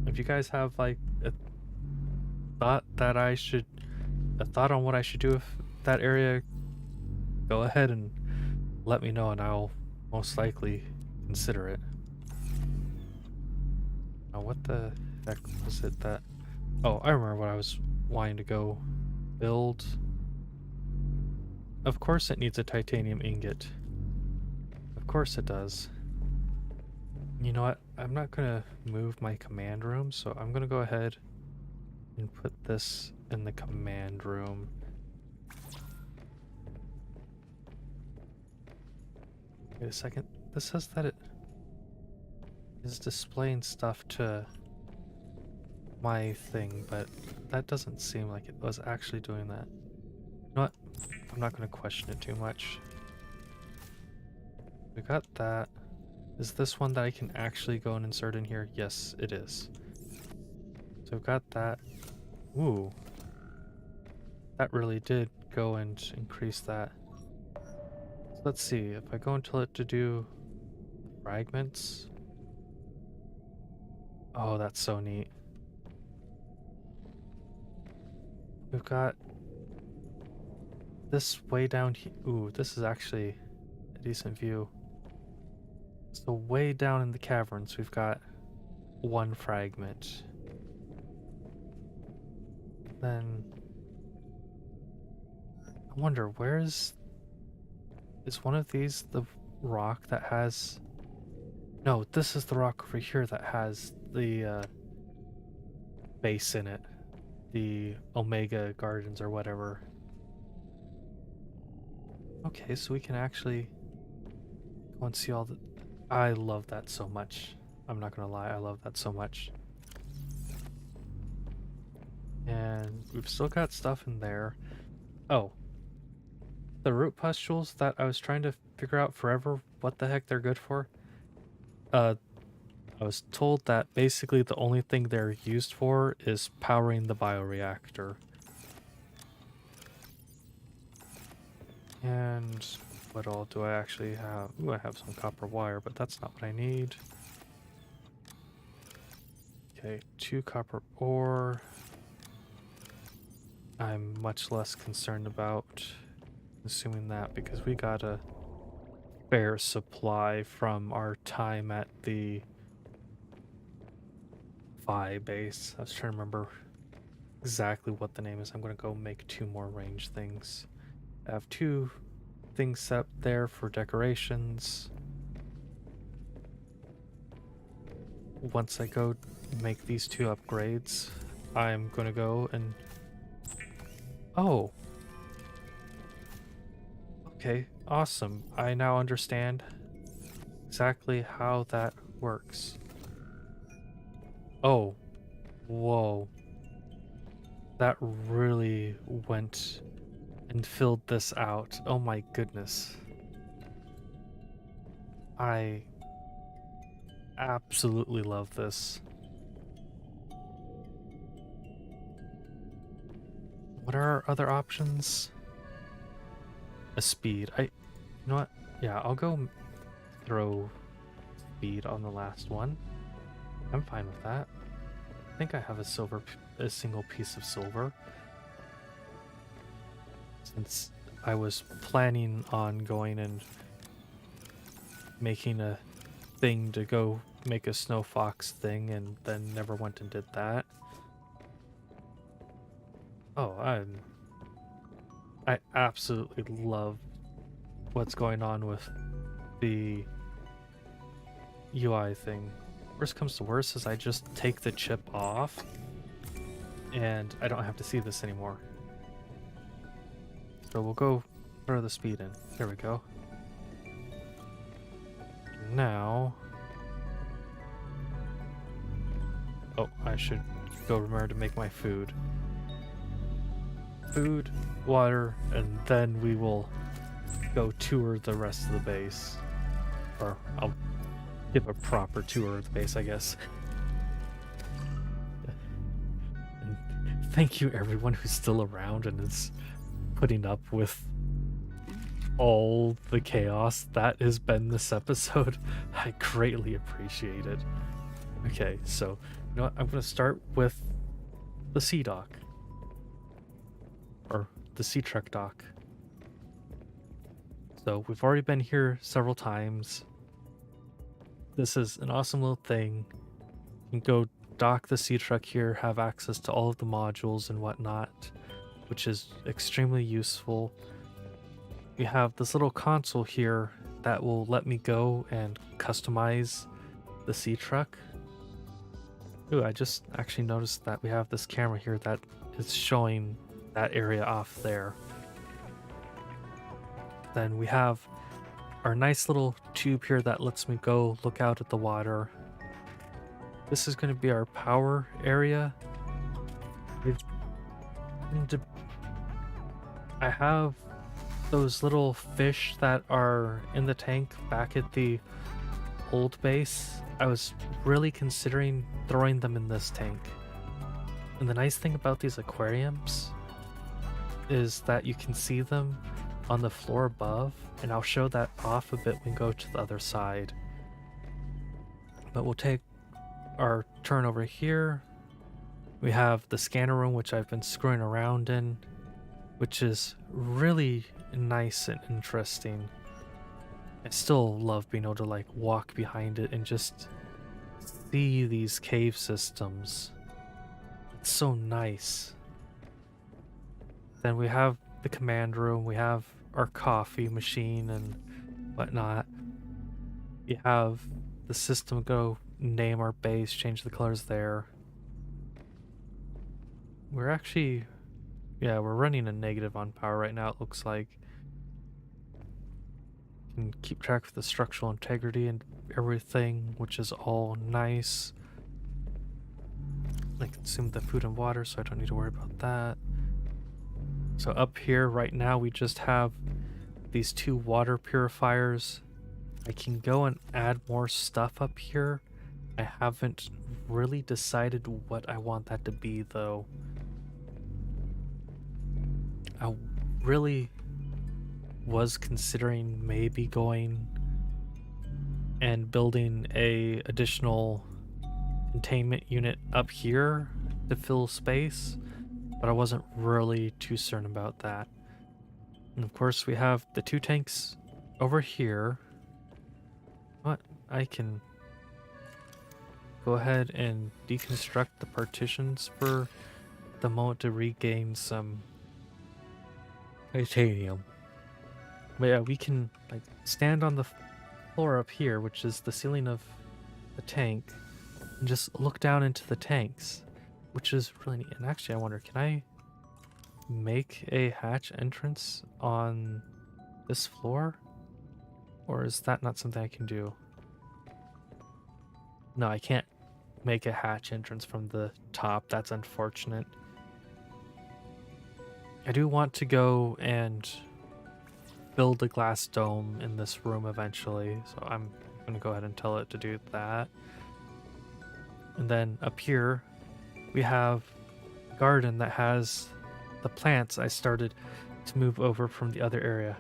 If you guys have like a thought on what I should do with that area, go ahead and let me know and I'll most likely consider it. Now what the heck was it that... Oh, I remember what I was wanting to go build. Of course it needs a titanium ingot. Of course it does. You know what? I'm not gonna move my command room, so I'm gonna go ahead and put this in the command room. Wait a second. This says that it is displaying stuff to my thing, but that doesn't seem like it was actually doing that. You know what? I'm not going to question it too much. We got that. Is this one that I can actually go and insert in here? Yes, it is. So we've got that. Ooh. That really did go and increase that. So let's see. If I go and tell it to do fragments. Oh, that's so neat. We've got this way down here. Ooh, this is actually a decent view. So way down in the caverns, we've got 1 fragment. Then I wonder, where is one of these the rock that has... No, this is the rock over here that has the base in it. The Omega Gardens or whatever. Okay, so we can actually go and see all the... I love that so much. I'm not gonna lie, I love that so much. we've still got stuff in there. Oh, the root pustules that I was trying to figure out forever what the heck they're good for. I was told that basically the only thing they're used for is powering the bioreactor. And what all do I actually have? Ooh, I have some copper wire, but that's not what I need. Okay, 2 copper ore. I'm much less concerned about consuming that because we got a fair supply from our time at the Phi base. I was trying to remember exactly what the name is. I'm going to go make 2 more range things. I have 2 things set up there for decorations. Once I go make these 2 upgrades, I'm going to go and... Oh! Okay, awesome. I now understand exactly how that works. Oh, whoa. That really went and filled this out. Oh my goodness. I absolutely love this. What are our other options? A speed. You know what? Yeah, I'll go throw speed on the last one. I'm fine with that. I think I have a single piece of silver. Since I was planning on going and making a thing to go make a snow fox thing and then never went and did that. Oh, I absolutely love what's going on with the UI thing. Worst comes to worst is I just take the chip off and I don't have to see this anymore. So we'll go throw the speed in. There we go. Now... Oh, I should go remember to make my food. Food, water, and then we will go tour the rest of the base. Or I'll give a proper tour of the base, I guess. And thank you everyone who's still around and is putting up with all the chaos that has been this episode. I greatly appreciate it. Okay, so you know what? I'm going to start with the sea dock. Or the sea truck dock. So we've already been here several times. This is an awesome little thing. You can go dock the sea truck here, have access to all of the modules and whatnot, which is extremely useful. You have this little console here that will let me go and customize the sea truck. Ooh, I just actually noticed that we have this camera here that is showing that area off there. Then we have our nice little tube here that lets me go look out at the water. This is going to be our power area. I have those little fish that are in the tank back at the old base. I was really considering throwing them in this tank. And the nice thing about these aquariums is that you can see them on the floor above, and I'll show that off a bit when we go to the other side. But we'll take our turn over here. We have the scanner room, which I've been screwing around in, which is really nice and interesting. I still love being able to like walk behind it and just see these cave systems. It's so nice. Then we have the command room, we have our coffee machine and whatnot. You have the system go name our base, change the colors there. We're actually, yeah, we're running a negative on power right now, it looks like. You can keep track of the structural integrity and everything, which is all nice. like consume the food and water, so I don't need to worry about that. So up here right now we just have these 2 water purifiers. I can go and add more stuff up here. I haven't really decided what I want that to be though. I really was considering maybe going and building a additional containment unit up here to fill space, but I wasn't really too certain about that. And of course we have the 2 tanks over here. What? I can go ahead and deconstruct the partitions for the moment to regain some titanium. But yeah, we can like stand on the floor up here, which is the ceiling of the tank, and just look down into the tanks, which is really neat. And actually I wonder, can I make a hatch entrance on this floor? Or is that not something I can do? No, I can't make a hatch entrance from the top. That's unfortunate. I do want to go and build a glass dome in this room eventually, so I'm going to go ahead and tell it to do that. And then up here, we have a garden that has the plants I started to move over from the other area.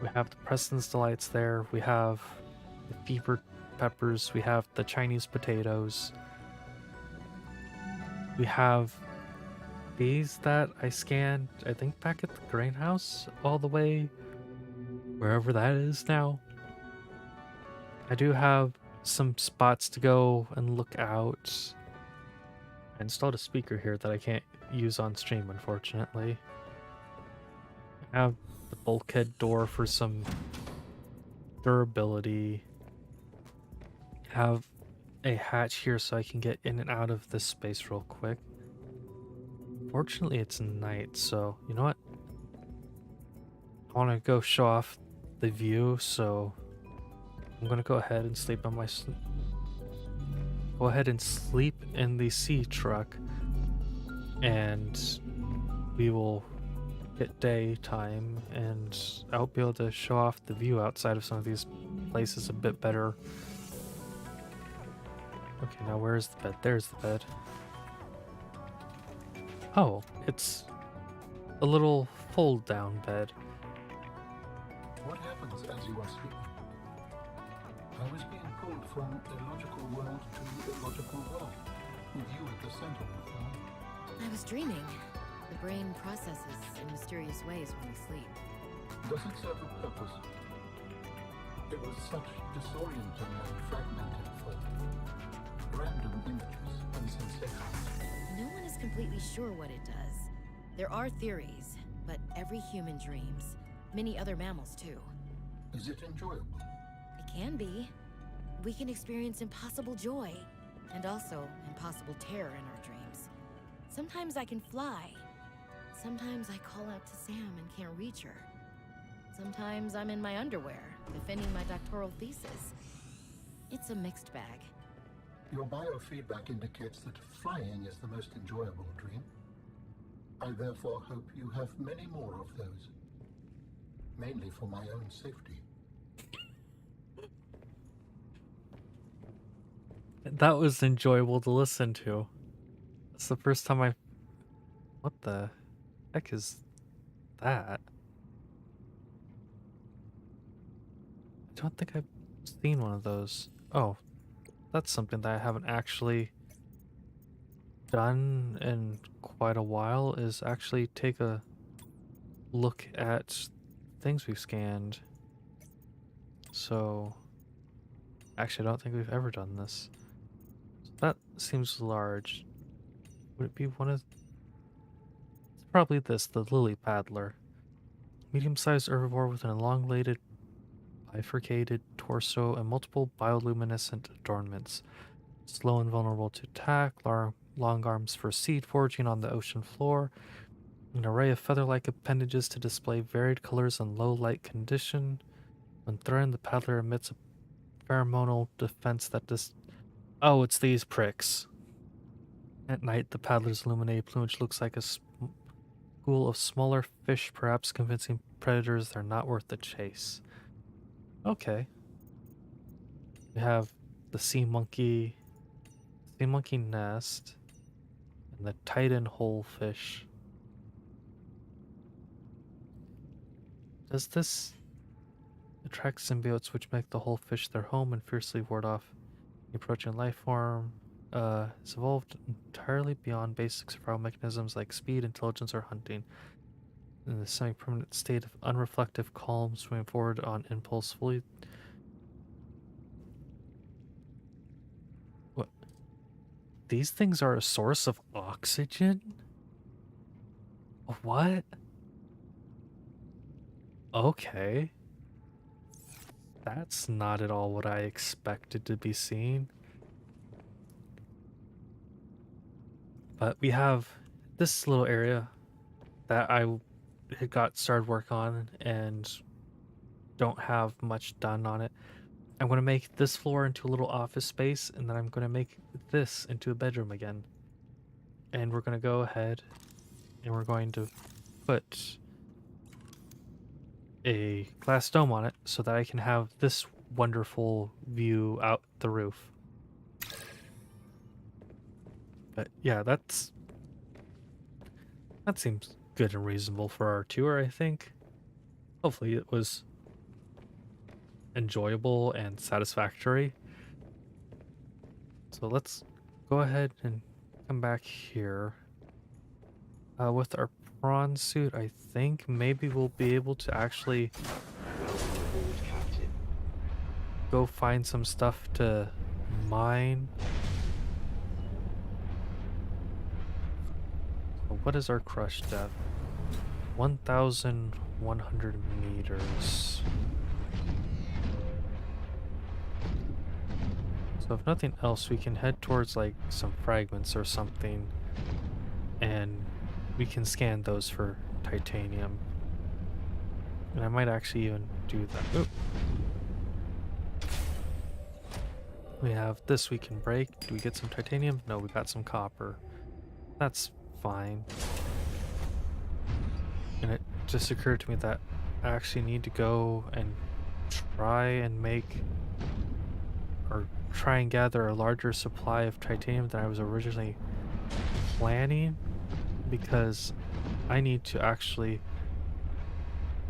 We have the Preston's Delights there, we have the fever peppers, we have the Chinese potatoes, we have these that I scanned, I think back at the greenhouse, all the way wherever that is now. I do have some spots to go and look out. I installed a speaker here that I can't use on stream, unfortunately. I have the bulkhead door for some durability. Have a hatch here so I can get in and out of this space real quick. Fortunately, it's night, so you know what? I want to go show off the view, so I'm gonna go ahead and sleep on my sleep in the sea truck, and we will get daytime, and I'll be able to show off the view outside of some of these places a bit better. Okay, now where's the bed? There's the bed. Oh, it's a little fold-down bed. What happens as you are sleeping? I was being pulled from a logical world to a logical world, with you at the center of it all. I was dreaming. The brain processes in mysterious ways when we sleep. Does it serve a purpose? It was such disorienting and fragmented for random images and sensations. No one is completely sure what it does. There are theories, but every human dreams. Many other mammals too. Is it enjoyable? It can be. We can experience impossible joy, and also impossible terror in our dreams. Sometimes I can fly. Sometimes I call out to Sam and can't reach her. Sometimes I'm in my underwear, defending my doctoral thesis. It's a mixed bag. Your biofeedback indicates that flying is the most enjoyable dream. I therefore hope you have many more of those. Mainly for my own safety. That was enjoyable to listen to. It's the first time What the heck is that? I don't think I've seen one of those. Oh, that's something that I haven't actually done in quite a while, is actually take a look at things we've scanned. So, actually I don't think we've ever done this. That seems large. Would it be one of... It's probably this, the lily paddler. Medium-sized herbivore with an elongated, bifurcated torso and multiple bioluminescent adornments. Slow and vulnerable to attack, long arms for seed foraging on the ocean floor, an array of feather-like appendages to display varied colors in low light condition. When threatened, the paddler emits a pheromonal defense that Oh, it's these pricks. At night, the paddler's illuminated plumage looks like a school of smaller fish, perhaps convincing predators they're not worth the chase. Okay. We have the sea monkey nest, and the Titan holefish. Does this attract symbiotes which make the holefish their home and fiercely ward off the approaching life form? It's evolved entirely beyond basic survival mechanisms like speed, intelligence, or hunting. In the semi-permanent state of unreflective calm, swimming forward on impulse, fully. What? These things are a source of oxygen? What? Okay. That's not at all what I expected to be seeing. But we have this little area that I had got started work on and don't have much done on it. I'm going to make this floor into a little office space, and then I'm going to make this into a bedroom again. And we're going to go ahead and we're going to put a glass dome on it so that I can have this wonderful view out the roof. But yeah, that seems good and reasonable for our tour, I think. Hopefully it was enjoyable and satisfactory. So let's go ahead and come back here. With our prawn suit, I think maybe we'll be able to actually go find some stuff to mine. So what is our crush depth? 1,100 meters. So if nothing else, we can head towards like some fragments or something, and we can scan those for titanium. And I might actually even do that. Oop. We have this we can break. Do we get some titanium? No, we got some copper. That's fine. And it just occurred to me that I actually need to go and try and gather a larger supply of titanium than I was originally planning, because I need to actually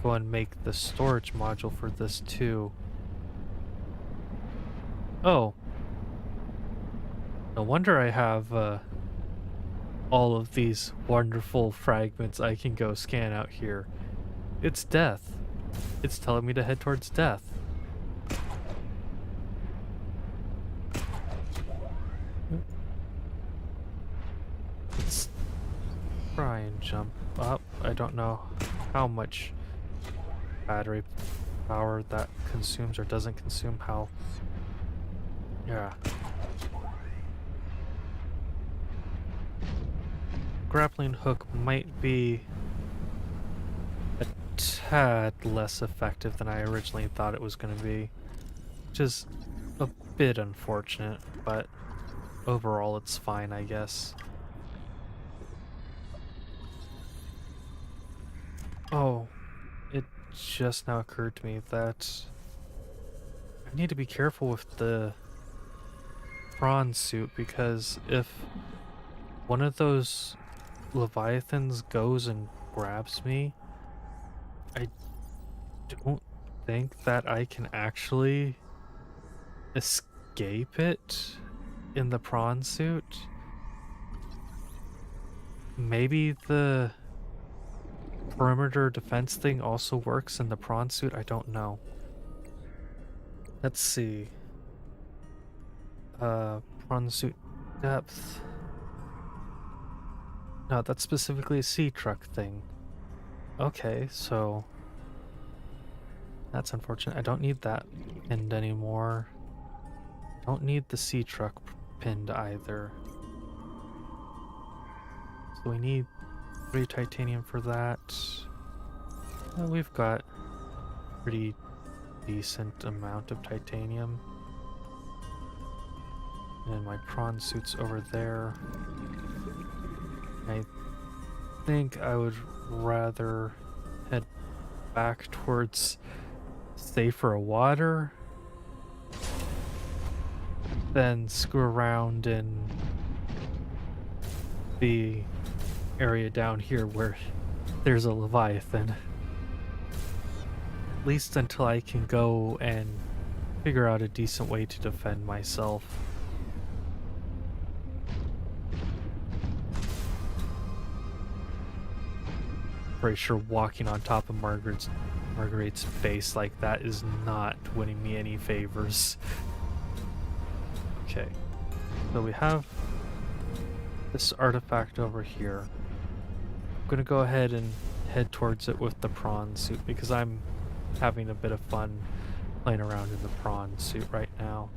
go and make the storage module for this too. Oh. No wonder I have all of these wonderful fragments I can go scan out here. It's death. It's telling me to head towards death. Let's try and jump up. I don't know how much battery power that consumes or doesn't consume. How... Yeah. Grappling hook might be a tad less effective than I originally thought it was going to be, which is a bit unfortunate, but overall it's fine, I guess. Oh, it just now occurred to me that I need to be careful with the prawn suit, because if one of those leviathans goes and grabs me, I don't think that I can actually escape it in the prawn suit. Maybe the perimeter defense thing also works in the prawn suit, I don't know. Let's see. Prawn suit depth. No, that's specifically a sea truck thing. Okay, so that's unfortunate. I don't need that pinned anymore. Don't need the sea truck pinned either. So we need 3 titanium for that. Well, we've got pretty decent amount of titanium. And my prawn suit's over there. I think I would rather head back towards safer water than screw around in the area down here where there's a Leviathan. At least until I can go and figure out a decent way to defend myself. Pretty sure walking on top of Marguerite's face like that is not winning me any favors. Okay, so we have this artifact over here. I'm gonna go ahead and head towards it with the prawn suit because I'm having a bit of fun playing around in the prawn suit right now.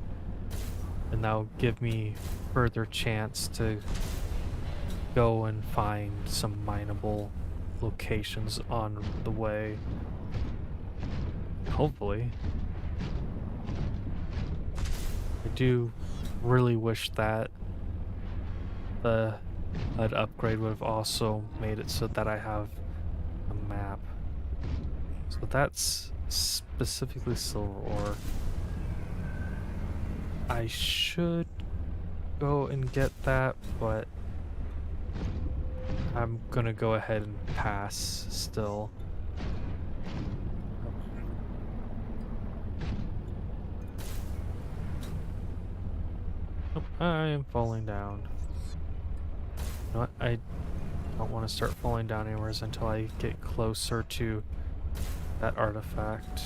And that'll give me further chance to go and find some mineable locations on the way. Hopefully. I do really wish that the HUD upgrade would have also made it so that I have a map. So that's specifically silver ore. I should go and get that, but I'm gonna go ahead and pass still. Oh, I am falling down. You know what? I don't want to start falling down anywhere until I get closer to that artifact.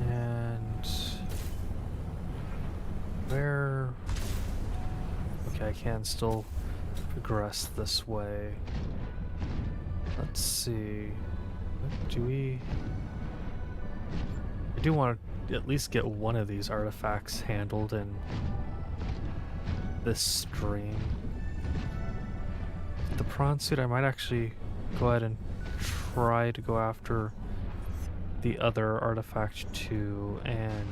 And where... Okay, I can still progress this way. Let's see. Do we... I do want to at least get one of these artifacts handled in this stream. The prawn suit, I might actually go ahead and try to go after the other artifact too, and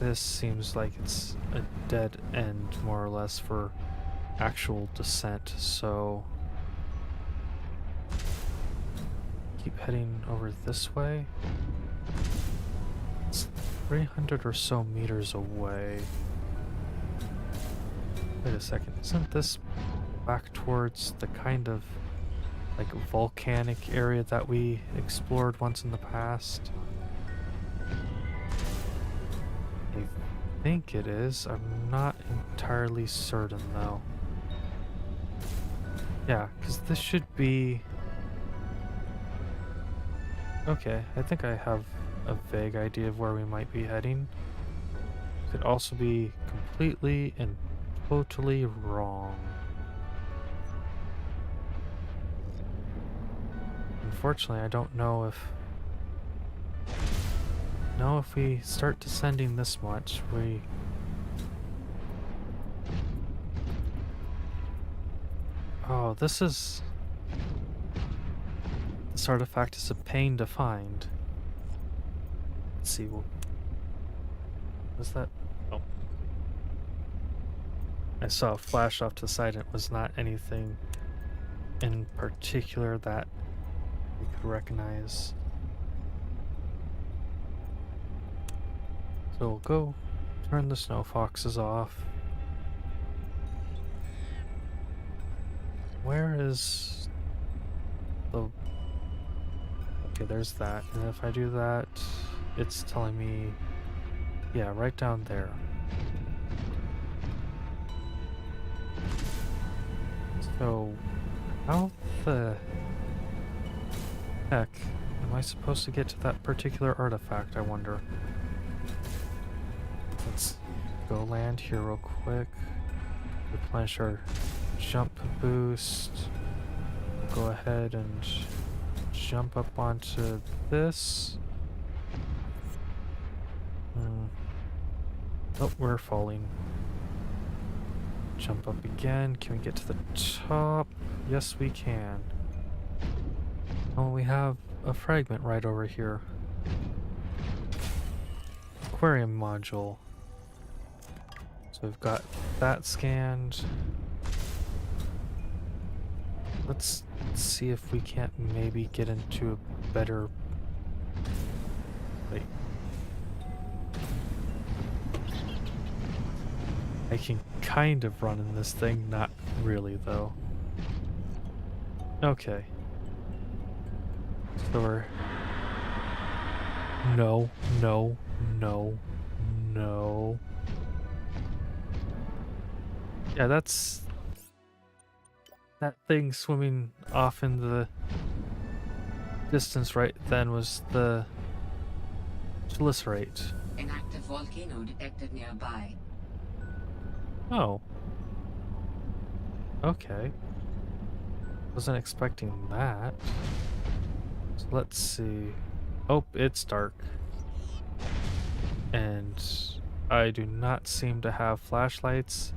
this seems like it's a dead end more or less for actual descent, so keep heading over this way. It's 300 or so meters away. Wait a second, isn't this back towards the kind of like volcanic area that we explored once in the past? I think it is. I'm not entirely certain though. Yeah, because this should be... Okay, I think I have a vague idea of where we might be heading. Could also be completely and totally wrong. Unfortunately, I don't know if we start descending this much, Oh, this artifact is a pain to find. Let's see, was that? Oh. I saw a flash off to the side and it was not anything in particular that we could recognize. So we'll go turn the snow foxes off. Where is the... Okay, there's that. And if I do that, it's telling me... Yeah, right down there. So, how the heck am I supposed to get to that particular artifact, I wonder? Let's go land here real quick. Replenish our jump boost. Go ahead and jump up onto this. Oh, we're falling. Jump up again. Can we get to the top? Yes, we can. Oh, we have a fragment right over here. Aquarium module. So we've got that scanned. Let's see if we can't maybe get into a better... Wait. I can kind of run in this thing, not really though. Okay. So we're... No, no, no, no. Yeah, that's... That thing swimming off in the distance right then was the Chilicerate. An active volcano detected nearby. Oh. Okay. Wasn't expecting that. So let's see. Oh, it's dark. And I do not seem to have flashlights.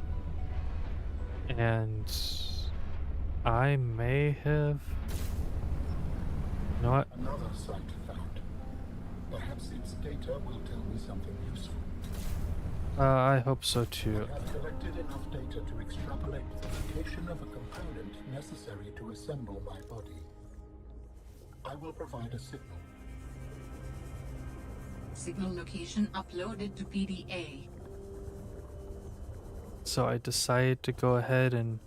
And I may have... You know what? Another site found. Perhaps its data will tell me something useful. I hope so too. I have collected enough data to extrapolate the location of a component necessary to assemble my body. I will provide a signal. Signal location uploaded to PDA. So I decided to go ahead and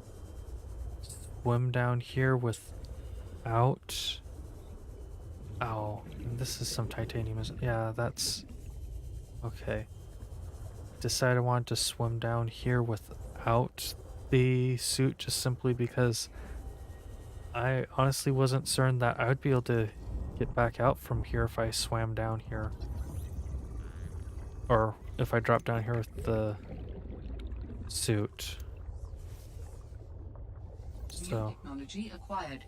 swim down here without... Oh, this is some titanium. Yeah, that's... Okay. Decided I wanted to swim down here without the suit just simply because I honestly wasn't certain that I would be able to get back out from here if I swam down here. Or if I dropped down here with the suit. So, Technology acquired.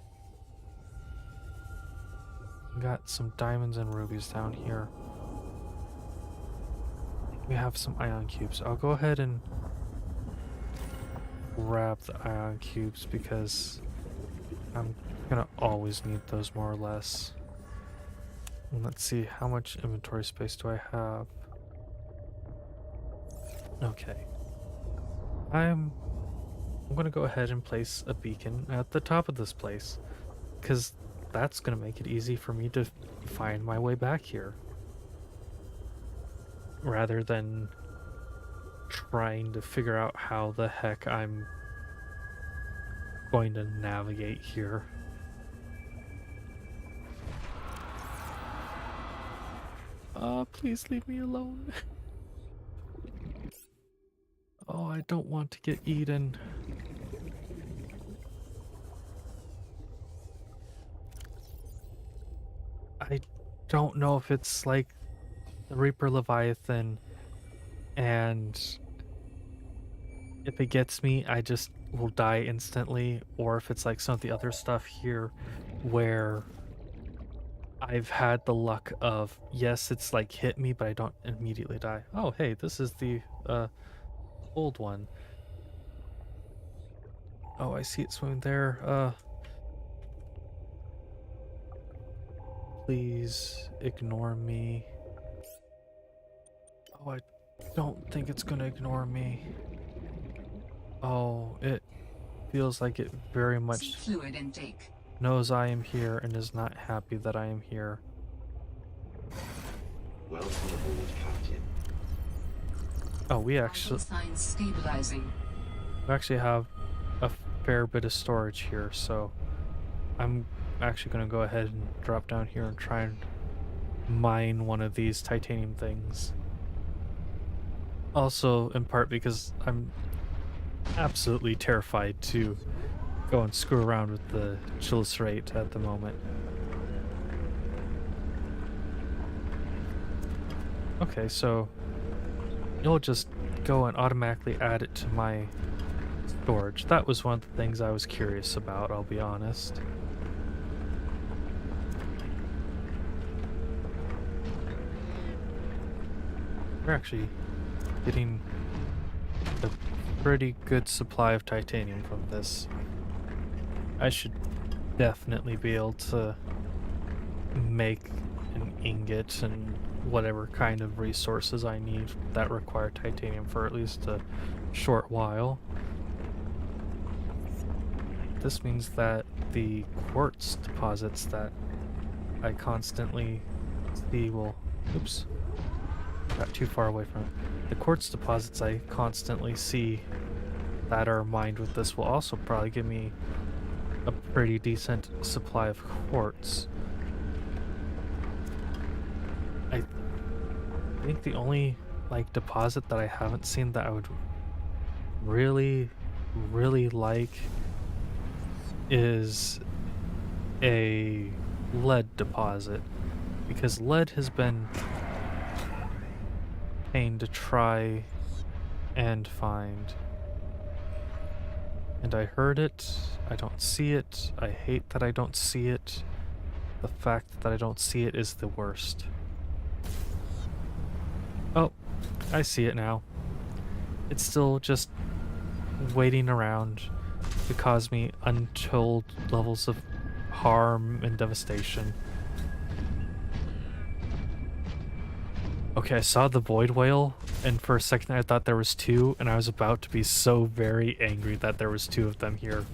got some diamonds and rubies down here. We have some ion cubes. I'll go ahead and grab the ion cubes because I'm gonna always need those more or less. And let's see, how much inventory space do I have? Okay. I'm gonna go ahead and place a beacon at the top of this place, because that's gonna make it easy for me to find my way back here, rather than trying to figure out how the heck I'm going to navigate here. Please leave me alone. Oh, I don't want to get eaten. I don't know if it's like the Reaper Leviathan, and if it gets me, I just will die instantly, or if it's like some of the other stuff here where I've had the luck of, yes, it's like hit me, but I don't immediately die. Oh, hey, this is the old one. Oh, I see it swimming there. Please ignore me. Oh, I don't think it's gonna ignore me. Oh, it feels like it very much Fluid intake. knows I am here and is not happy that I am here. Welcome aboard, Captain. Oh, we Vital actually signs stabilizing. have a fair bit of storage here, so I'm actually gonna go ahead and drop down here and try and mine one of these titanium things. Also, in part because I'm absolutely terrified to go and screw around with the Chilicerate at the moment. Okay, so you'll just go and automatically add it to my storage. That was one of the things I was curious about, I'll be honest. We're actually getting a pretty good supply of titanium from this. I should definitely be able to make an ingot and whatever kind of resources I need that require titanium for at least a short while. This means that the quartz deposits that I constantly see will... Oops. Got too far away from it. The quartz deposits I constantly see that are mined with this will also probably give me a pretty decent supply of quartz. I think the only like deposit that I haven't seen that I would really like is a lead deposit, because lead has been pain to try and find. And I heard it, I don't see it, I hate that I don't see it. The fact that I don't see it is the worst. Oh, I see it now. It's still just waiting around to cause me untold levels of harm and devastation. Okay, I saw the void whale, and for a second I thought there was two, and I was about to be so very angry that there was two of them here.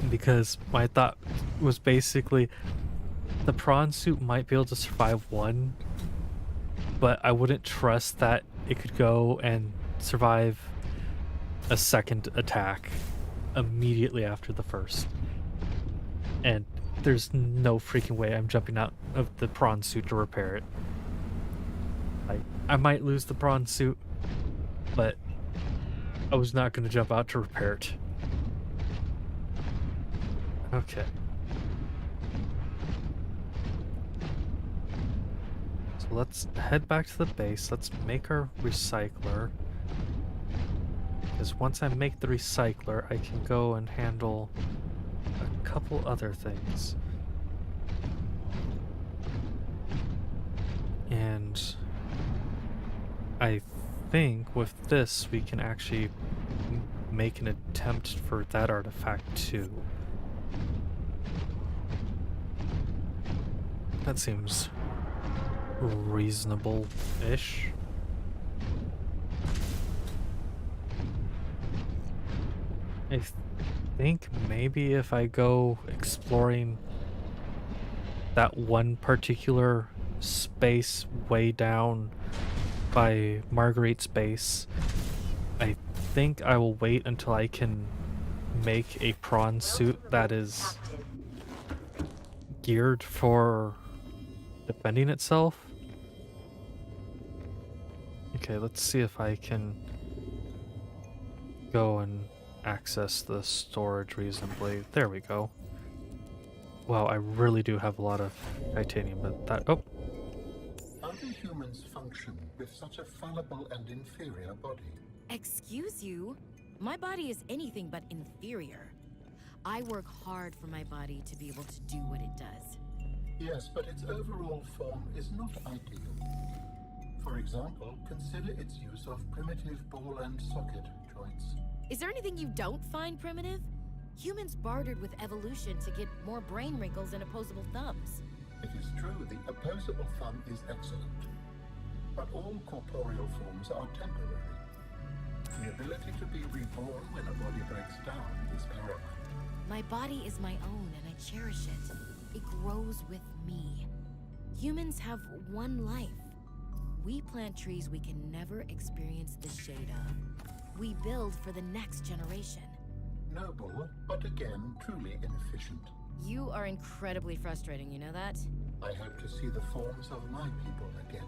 Because my thought was basically, the prawn suit might be able to survive one, but I wouldn't trust that it could go and survive a second attack immediately after the first. And there's no freaking way I'm jumping out of the prawn suit to repair it. I might lose the prawn suit, but I was not going to jump out to repair it. Okay. So let's head back to the base. Let's make our recycler. Because once I make the recycler, I can go and handle a couple other things. And I think with this we can actually make an attempt for that artifact too. That seems reasonable-ish. I think maybe if I go exploring that one particular space way down by Marguerite's base, I think I will wait until I can make a prawn suit that is geared for defending itself. Okay, let's see if I can go and access the storage reasonably. There we go. Wow, I really do have a lot of titanium, but that... Oh! How do humans function with such a fallible and inferior body? Excuse you? My body is anything but inferior. I work hard for my body to be able to do what it does. Yes, but its overall form is not ideal. For example, consider its use of primitive ball and socket joints. Is there anything you don't find primitive? Humans bartered with evolution to get more brain wrinkles and opposable thumbs. It is true, the opposable thumb is excellent. But all corporeal forms are temporary. The ability to be reborn when a body breaks down is paramount. My body is my own and I cherish it. It grows with me. Humans have one life. We plant trees we can never experience the shade of. We build for the next generation. Noble, but again, truly inefficient. You are incredibly frustrating, you know that? I hope to see the forms of my people again.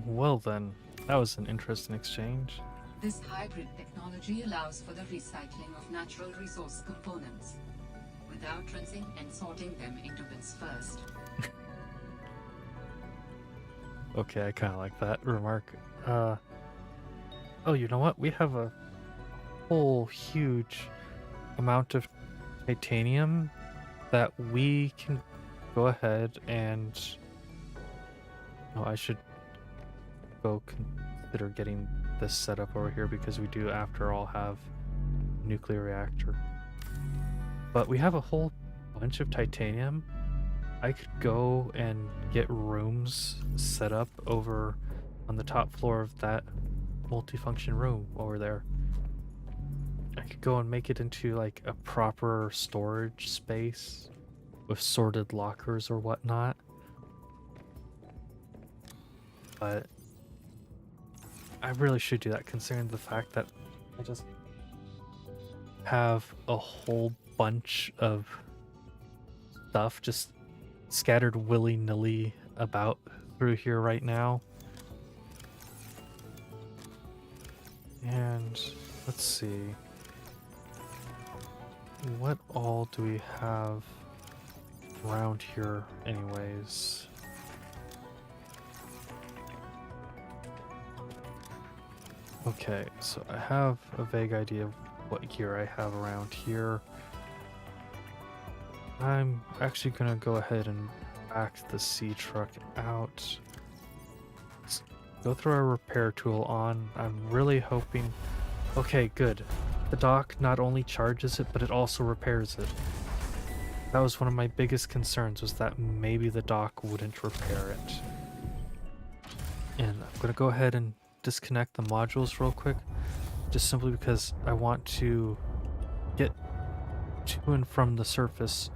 Well then, that was an interesting exchange. This hybrid technology allows for the recycling of natural resource components, without rinsing and sorting them into bins first. Okay, I kind of like that remark. Oh, you know what? We have a whole huge amount of titanium that we can go ahead and... Oh, I should go consider getting this set up over here because we do, after all, have a nuclear reactor. But we have a whole bunch of titanium. I could go and get rooms set up over on the top floor of that multifunction room over there. I could go and make it into like a proper storage space with sorted lockers or whatnot. But I really should do that considering the fact that I just have a whole bunch of stuff just scattered willy-nilly about through here right now. And let's see. What all do we have around here anyways? Okay, so I have a vague idea of what gear I have around here. I'm actually gonna go ahead and back the sea truck out. Let's go through our repair tool on. I'm really hoping... Okay, good. The dock not only charges it, but it also repairs it. That was one of my biggest concerns, was that maybe the dock wouldn't repair it. And I'm gonna go ahead and disconnect the modules real quick, just simply because I want to get to and from the surface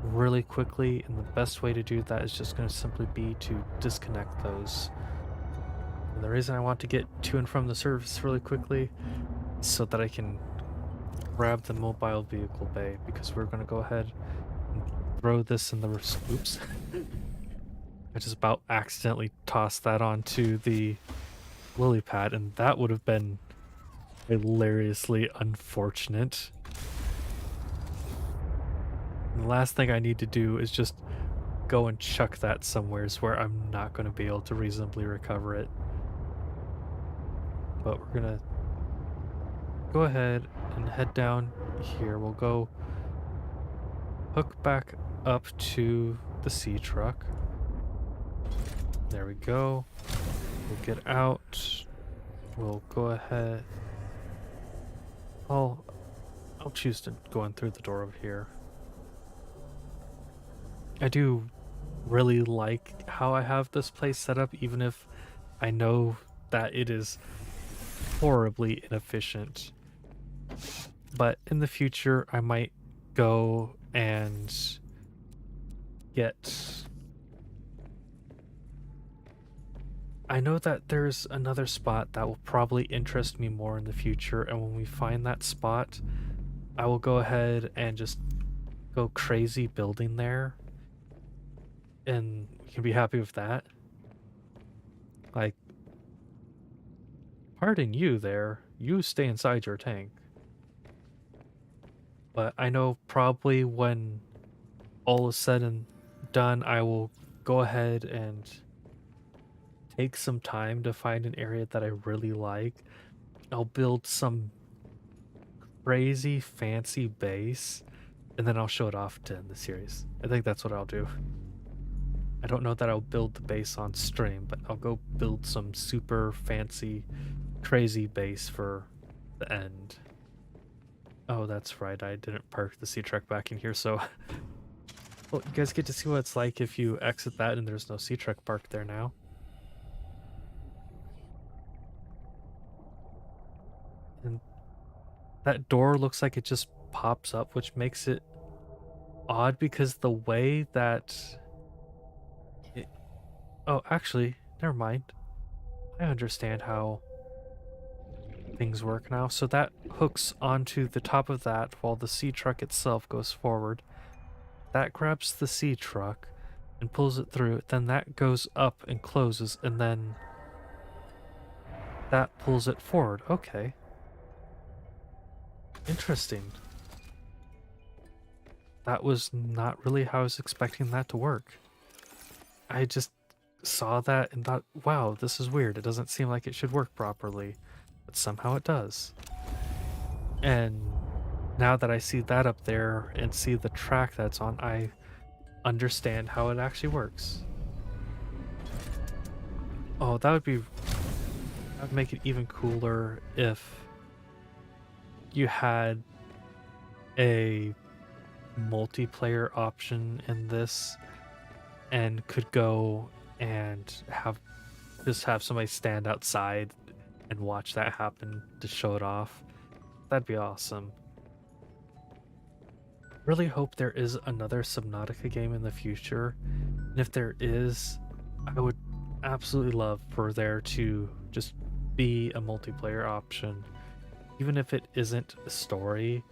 really quickly, and the best way to do that is just going to simply be to disconnect those. And the reason I want to get to and from the surface really quickly is so that I can grab the mobile vehicle bay, because we're going to go ahead and throw this in the oops. I just about accidentally tossed that onto the lily pad, and that would have been hilariously unfortunate. And the last thing I need to do is just go and chuck that somewheres where I'm not going to be able to reasonably recover it. But we're gonna go ahead and head down here. We'll go hook back up to the sea truck. There we go. We'll get out. We'll go ahead. I'll choose to go in through the door over here. I do really like how I have this place set up, even if I know that it is horribly inefficient. But in the future, I might go and get... I know that there's another spot that will probably interest me more in the future, and when we find that spot, I will go ahead and just go crazy building there, and we can be happy with that. Like, pardon you there, you stay inside your tank. But I know probably when all is said and done, I will go ahead and take some time to find an area that I really like. I'll build some crazy fancy base, and then I'll show it off to end the series. I think that's what I'll do. I don't know that I'll build the base on stream, but I'll go build some super fancy, crazy base for the end. Oh, that's right, I didn't park the sea truck back in here, so... Well, you guys get to see what it's like if you exit that and there's no sea truck parked there now. And that door looks like it just pops up, which makes it odd because the way that it... Oh, actually, never mind. I understand how things work now. So that hooks onto the top of that while the sea truck itself goes forward. That grabs the sea truck and pulls it through. Then that goes up and closes, and then that pulls it forward. Okay. Interesting. That was not really how I was expecting that to work. I just saw that and thought, wow, this is weird. It doesn't seem like it should work properly, but somehow it does. And now that I see that up there and see the track that's on, I understand how it actually works. Oh, that would make it even cooler if you had a multiplayer option in this and could go and have somebody stand outside and watch that happen to show it off, that'd be awesome. Really hope there is another Subnautica game in the future, and if there is, I would absolutely love for there to just be a multiplayer option. Even if it isn't a story,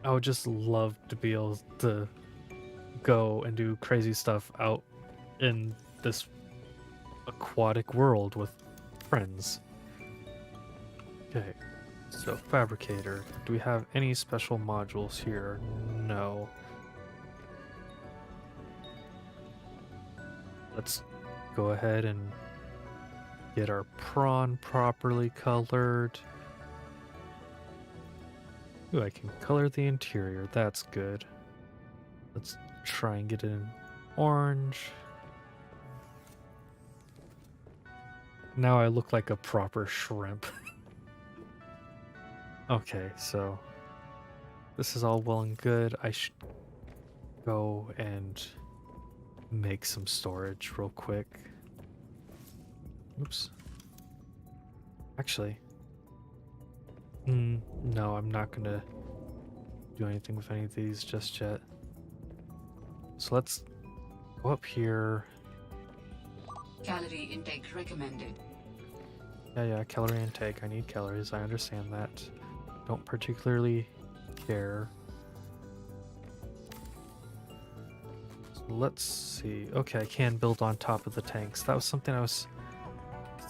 I would just love to be able to go and do crazy stuff out in this aquatic world with friends. Okay, so fabricator. Do we have any special modules here? No. Let's go ahead and get our prawn properly colored. Ooh, I can color the interior. That's good. Let's try and get it in orange. Now I look like a proper shrimp. Okay, so this is all well and good. I should go and make some storage real quick. Oops. Actually, no, I'm not gonna do anything with any of these just yet. So let's go up here. Calorie intake recommended. Yeah, calorie intake. I need calories. I understand that. Don't particularly care. So let's see. Okay, I can build on top of the tanks. That was something I was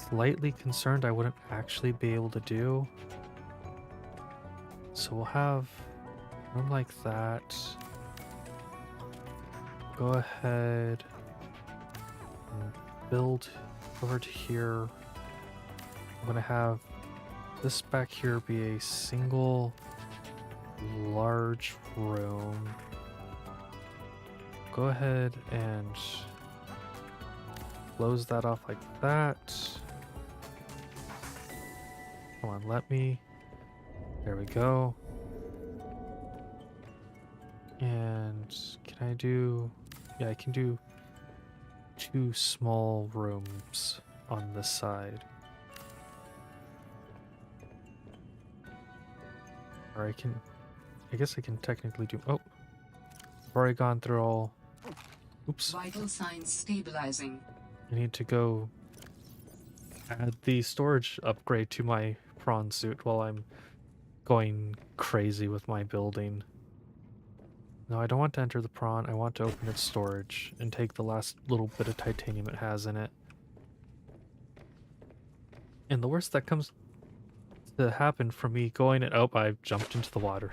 slightly concerned I wouldn't actually be able to do. So we'll have room like that. Go ahead and build over to here. I'm gonna have this back here be a single large room. Go ahead and close that off like that. Come on, let me. There we go. And can I do... Yeah, I can do 2 small rooms on this side. Or I guess I can technically do... Oh! I've already gone through all... Oops. Vital signs stabilizing. I need to go add the storage upgrade to my prawn suit while I'm going crazy with my building. No, I don't want to enter the prawn. I want to open its storage and take the last little bit of titanium it has in it. And the worst that comes to happen from me going and... Oh, I jumped into the water.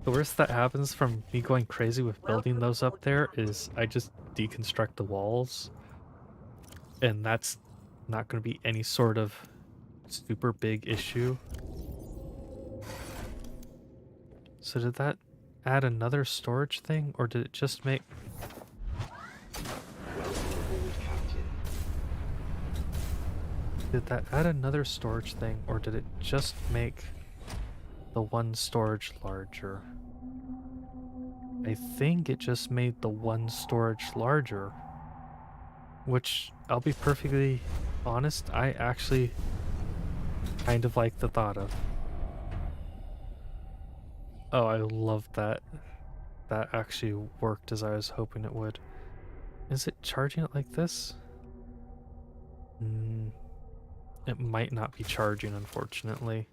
The worst that happens from me going crazy with building those up there is I just deconstruct the walls. And that's not going to be any sort of super big issue. So did that add another storage thing, or did it just make... Did that add another storage thing, or did it just make the one storage larger? I think it just made the one storage larger. Which, I'll be perfectly honest, I actually kind of like the thought of. Oh, I love that. That actually worked as I was hoping it would. Is it charging it like this? It might not be charging, unfortunately.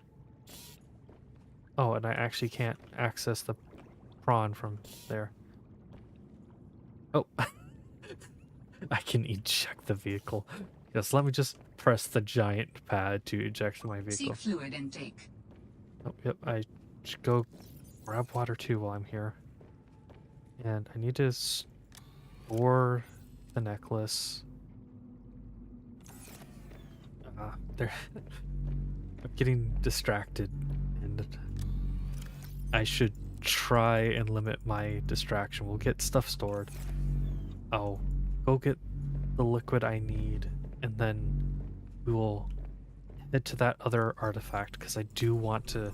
Oh, and I actually can't access the prawn from there. Oh. I can eject the vehicle. Yes, let me just press the giant pad to eject my vehicle. Seek fluid intake. Oh, yep, I should go grab water too while I'm here. And I need to store the necklace. There. I'm getting distracted, and I should try and limit my distraction. We'll get stuff stored. I'll go get the liquid I need, and then we will head to that other artifact, because I do want to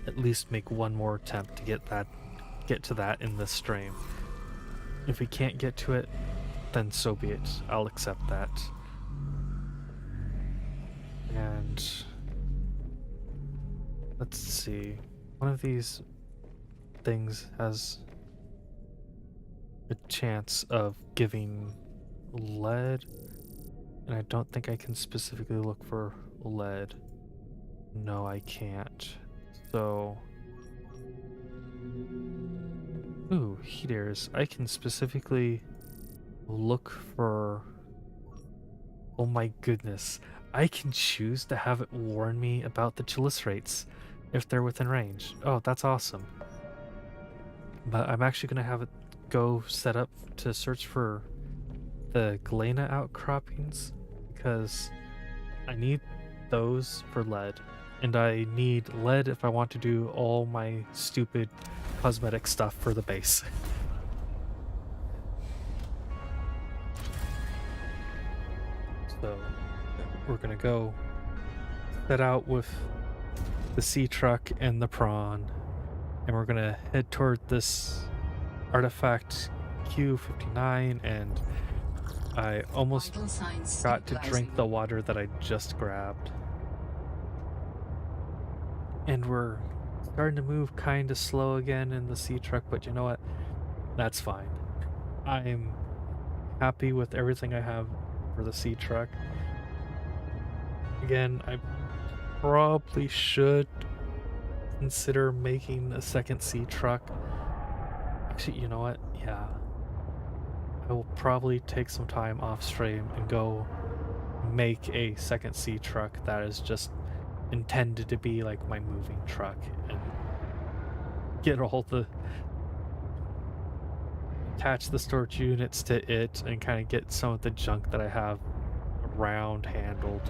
at least make one more attempt to get to that in this stream. If we can't get to it, then so be it. I'll accept that. And let's see. One of these things has a chance of giving lead, and I don't think I can specifically look for lead. No, I can't. So, ooh, heat airs. I can specifically look for, oh my goodness, I can choose to have it warn me about the chelicerates if they're within range. Oh, that's awesome. But I'm actually going to have it go set up to search for the galena outcroppings, because I need those for lead, and I need lead if I want to do all my stupid cosmetic stuff for the base. So we're gonna go set out with the sea truck and the prawn, and we're gonna head toward this artifact Q59, and I almost Vital signs got to drink stabilizing. the water that I just grabbed. And we're starting to move kind of slow again in the sea truck, but you know what? That's fine. I'm happy with everything I have for the sea truck. Again, I probably should consider making a second sea truck. Actually, you know what? Yeah. I will probably take some time off stream and go make a second sea truck that is just intended to be like my moving truck, and get all the attach the storage units to it and kind of get some of the junk that I have around handled.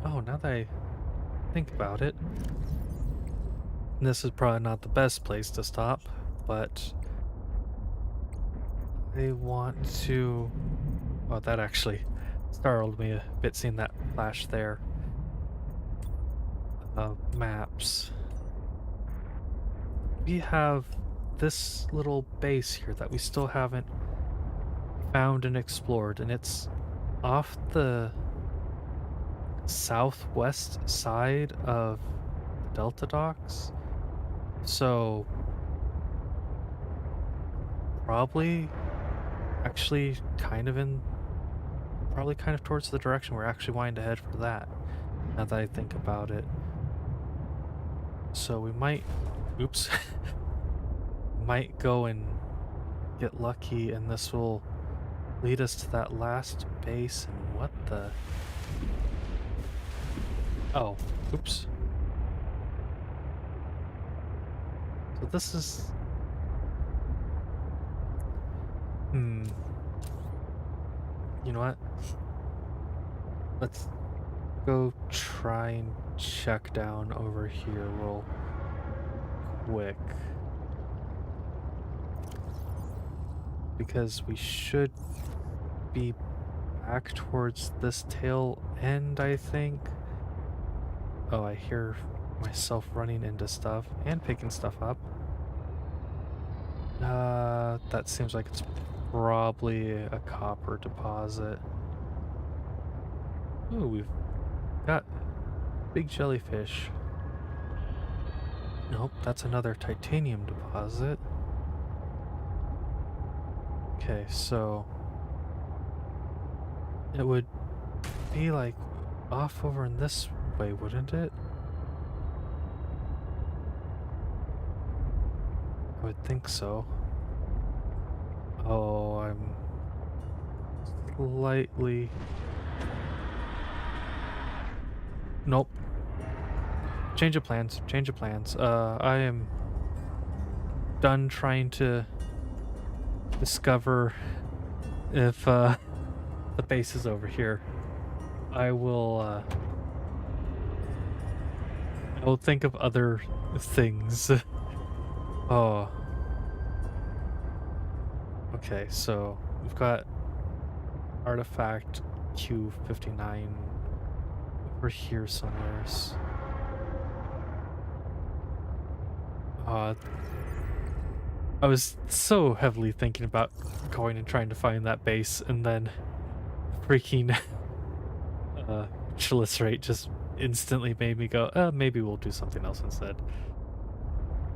Oh, now that I think about it, this is probably not the best place to stop, but I want to... Oh, that actually startled me a bit, seeing that flash there. Maps. We have this little base here that we still haven't found and explored, and it's off the southwest side of the Delta docks. So probably actually kind of towards the direction we're actually wanting to head for that, now that I think about it. So we might, oops, might go and get lucky, and this will lead us to that last base. And what the... Oh, oops. So this is... You know what? Let's go try and check down over here real quick, because we should be back towards this tail end, I think. Oh, I hear myself running into stuff and picking stuff up. That seems like it's probably a copper deposit. Ooh, we've got big jellyfish. Nope, that's another titanium deposit. Okay, so it would be like off over in this way, wouldn't it? I would think so. Oh, I'm slightly... Nope. Change of plans, change of plans. I am done trying to discover if the base is over here. I will think of other things. Oh. Okay, so we've got artifact Q59 We're here somewheres. I was so heavily thinking about going and trying to find that base, and then freaking Chalice rate just instantly made me go, maybe we'll do something else instead.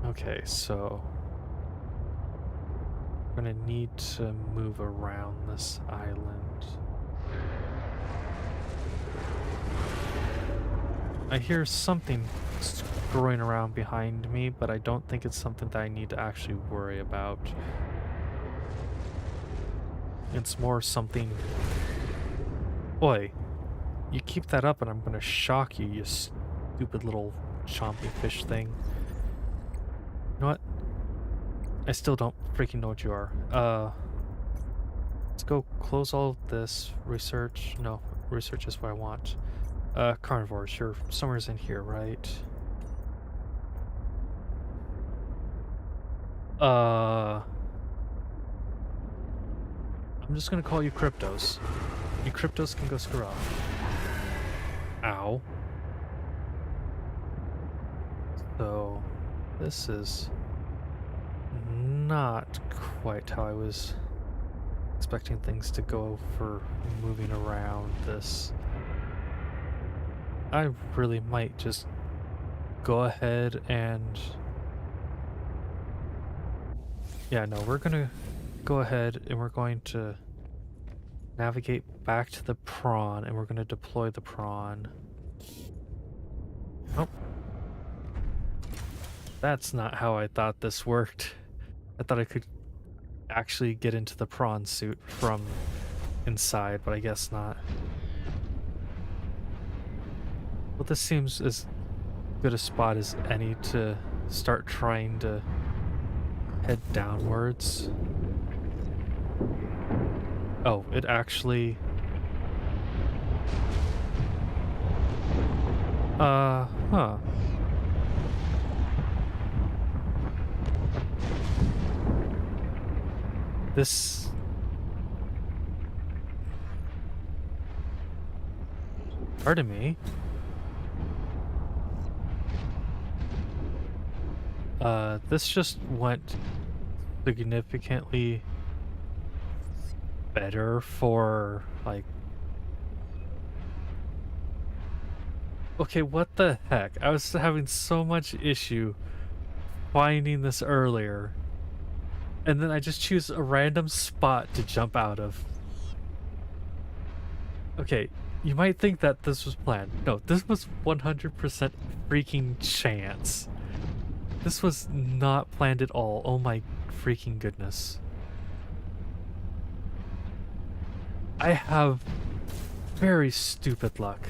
Okay, so we're gonna need to move around this island. I hear something screwing around behind me, but I don't think it's something that I need to actually worry about. It's more something... Boy, you keep that up and I'm gonna shock you, you stupid little chompy fish thing. You know what? I still don't freaking know what you are. Let's go close all of this. Research. No, research is what I want. Carnivores, you're somewhere's in here, right? I'm just gonna call you Cryptos. You Cryptos can go screw off. Ow. So, this is not quite how I was expecting things to go for moving around this. I really might just go ahead and... Yeah, no, we're gonna go ahead and we're going to navigate back to the Prawn and we're gonna deploy the Prawn. Nope. That's not how I thought this worked. I thought I could actually get into the Prawn suit from inside, but I guess not. Well, this seems as good a spot as any to start trying to head downwards. Oh, it actually... huh. This... Pardon me. This just went significantly better for, like... Okay, what the heck? I was having so much issue finding this earlier. And then I just choose a random spot to jump out of. Okay, you might think that this was planned. No, this was 100% freaking chance. This was not planned at all. Oh my freaking goodness. I have very stupid luck.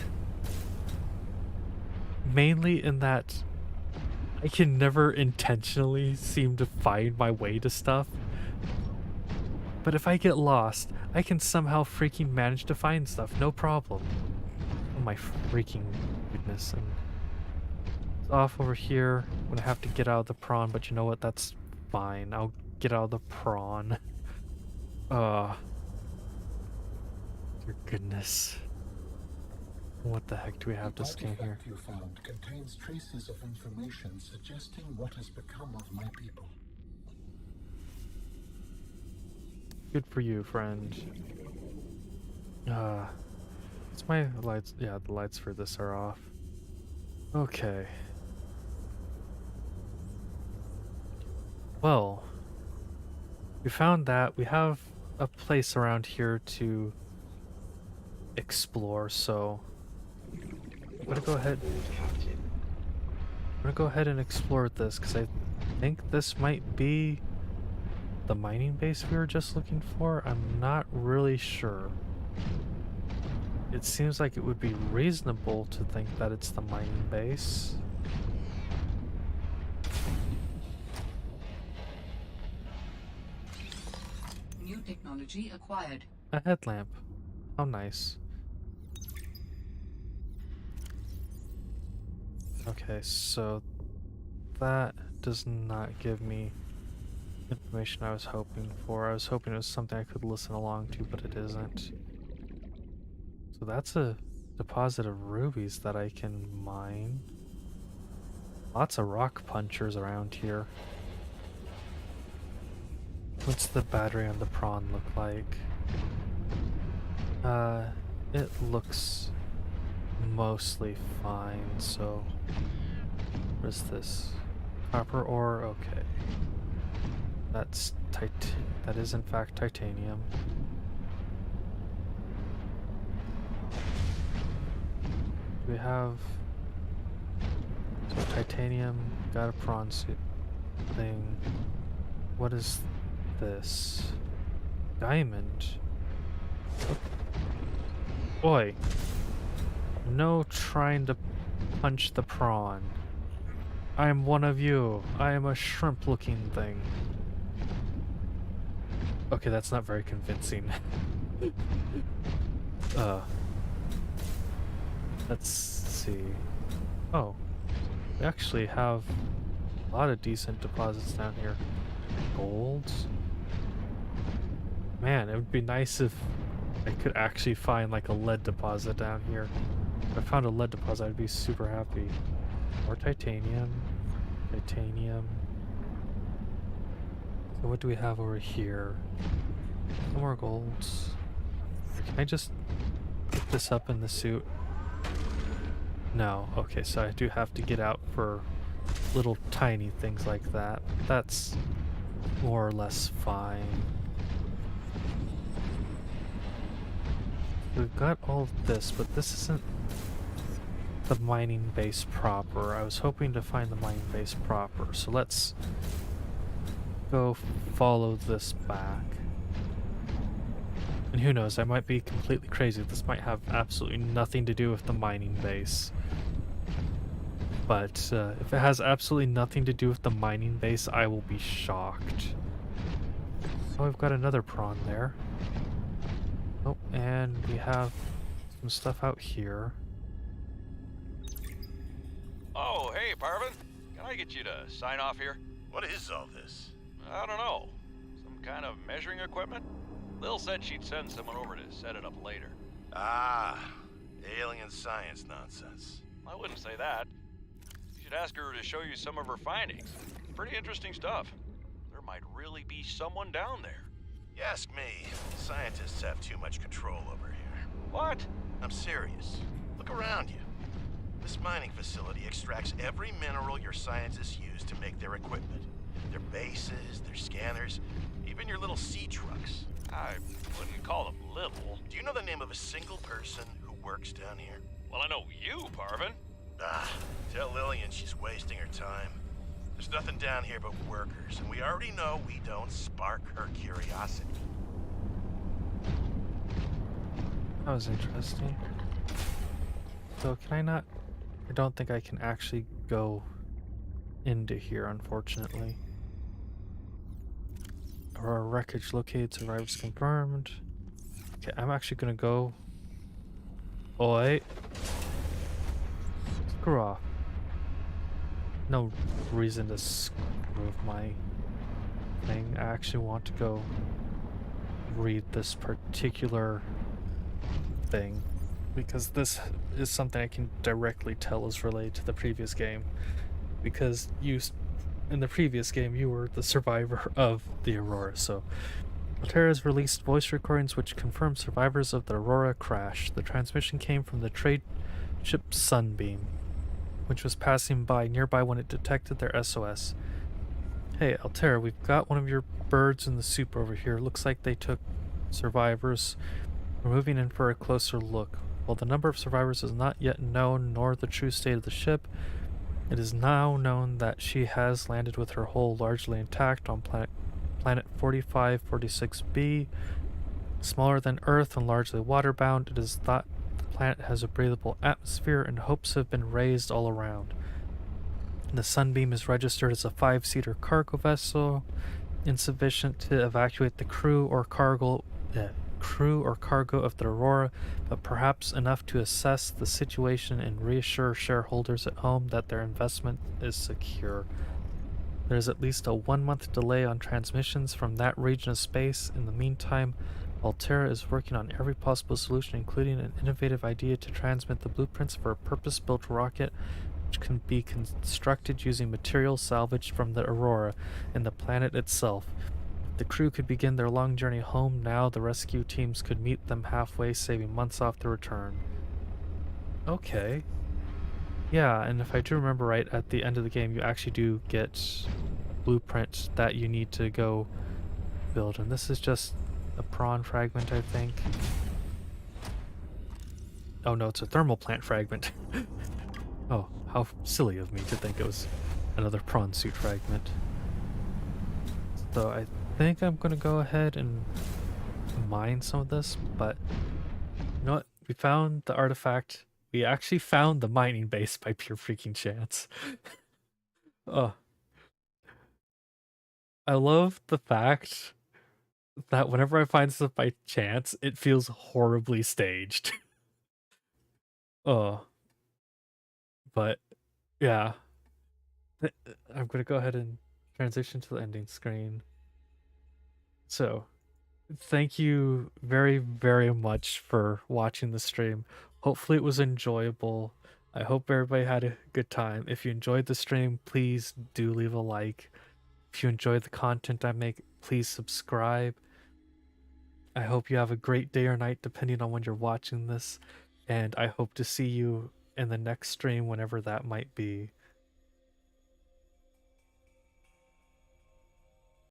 Mainly in that I can never intentionally seem to find my way to stuff. But if I get lost, I can somehow freaking manage to find stuff, no problem. Oh my freaking goodness. And it's off over here. I'm gonna have to get out of the Prawn, but you know what? That's fine. I'll get out of the Prawn. Your goodness. What the heck do we have to scan here? The artifact you found contains traces of information suggesting what has become of my people. Good for you, friend. It's my lights. Yeah, the lights for this are off. Okay. Well, we found that. We have a place around here to explore, so I'm gonna go ahead. I'm gonna go ahead and explore this because I think this might be the mining base we were just looking for. I'm not really sure. It seems like it would be reasonable to think that it's the mining base. New technology acquired. A headlamp. How nice. Okay, so that does not give me information I was hoping for. I was hoping it was something I could listen along to, but it isn't. So that's a deposit of rubies that I can mine. Lots of rock punchers around here. What's the battery on the prawn look like? It looks mostly fine, so what is this? Copper ore, okay. That is in fact titanium. We have so titanium, got a prawn suit thing. What is this? Diamond. Boy, no trying to punch the prawn. I am one of you. I am a shrimp-looking thing. Okay, that's not very convincing. Let's see. Oh, we actually have a lot of decent deposits down here. Gold. Man, it would be nice if I could actually find like a lead deposit down here. If I found a lead deposit, I'd be super happy. More titanium. Titanium. So what do we have over here? No more golds. Can I just pick this up in the suit? No. Okay, so I do have to get out for little tiny things like that. That's more or less fine. We've got all of this, but this isn't the mining base proper. I was hoping to find the mining base proper, so let's go follow this back. And who knows, I might be completely crazy. This might have absolutely nothing to do with the mining base. But if it has absolutely nothing to do with the mining base, I will be shocked. Oh, we've got another prawn there. Oh, and we have some stuff out here. Oh, hey, Parvin. Can I get you to sign off here? What is all this? I don't know. Some kind of measuring equipment? Lil said she'd send someone over to set it up later. Ah, alien science nonsense. I wouldn't say that. You should ask her to show you some of her findings. Pretty interesting stuff. There might really be someone down there. You ask me, scientists have too much control over here. What? I'm serious. Look around you. This mining facility extracts every mineral your scientists use to make their equipment. Their bases, their scanners, even your little sea trucks. I wouldn't call them little. Do you know the name of a single person who works down here? Well, I know you, Parvin. Ah, tell Lillian she's wasting her time. There's nothing down here but workers, and we already know we don't spark her curiosity. That was interesting. So can I not... I don't think I can actually go into here, unfortunately. Aurora wreckage located, survivors confirmed. Okay, I'm actually gonna go... Oh, wait. Screw off. No reason to screw with my thing. I actually want to go read this particular thing, because this is something I can directly tell is related to the previous game, because in the previous game you were the survivor of the Aurora. So Altera has released voice recordings which confirm survivors of the Aurora crash. The transmission came from the trade ship Sunbeam, which was passing by nearby when it detected their SOS. Hey Altera, we've got one of your birds in the soup over here. Looks like they took survivors. We're moving in for a closer look. While the number of survivors is not yet known, nor the true state of the ship, it is now known that she has landed with her hull largely intact on planet 4546b. Smaller than Earth and largely waterbound, it is thought the planet has a breathable atmosphere, and hopes have been raised all around. The Sunbeam is registered as a 5-seater cargo vessel, insufficient to evacuate the crew or cargo of the Aurora, but perhaps enough to assess the situation and reassure shareholders at home that their investment is secure. There is at least a 1-month delay on transmissions from that region of space. In the meantime, Altera is working on every possible solution, including an innovative idea to transmit the blueprints for a purpose-built rocket which can be constructed using materials salvaged from the Aurora and the planet itself. If the crew could begin their long journey home now, the rescue teams could meet them halfway, saving months off the return. Okay. Yeah, and if I do remember right, at the end of the game, you actually do get blueprint that you need to go build, and this is just a prawn fragment, I think. Oh no, it's a thermal plant fragment. Oh, how silly of me to think it was another prawn suit fragment. So I think I'm gonna go ahead and mine some of this, but you know what? We found the artifact. We actually found the mining base by pure freaking chance. Oh. I love the fact that whenever I find stuff by chance, it feels horribly staged. Oh. But, yeah. I'm gonna go ahead and transition to the ending screen. So, thank you very, very much for watching the stream. Hopefully it was enjoyable. I hope everybody had a good time. If you enjoyed the stream, please do leave a like. If you enjoyed the content I make, please subscribe. I hope you have a great day or night depending on when you're watching this, and I hope to see you in the next stream whenever that might be.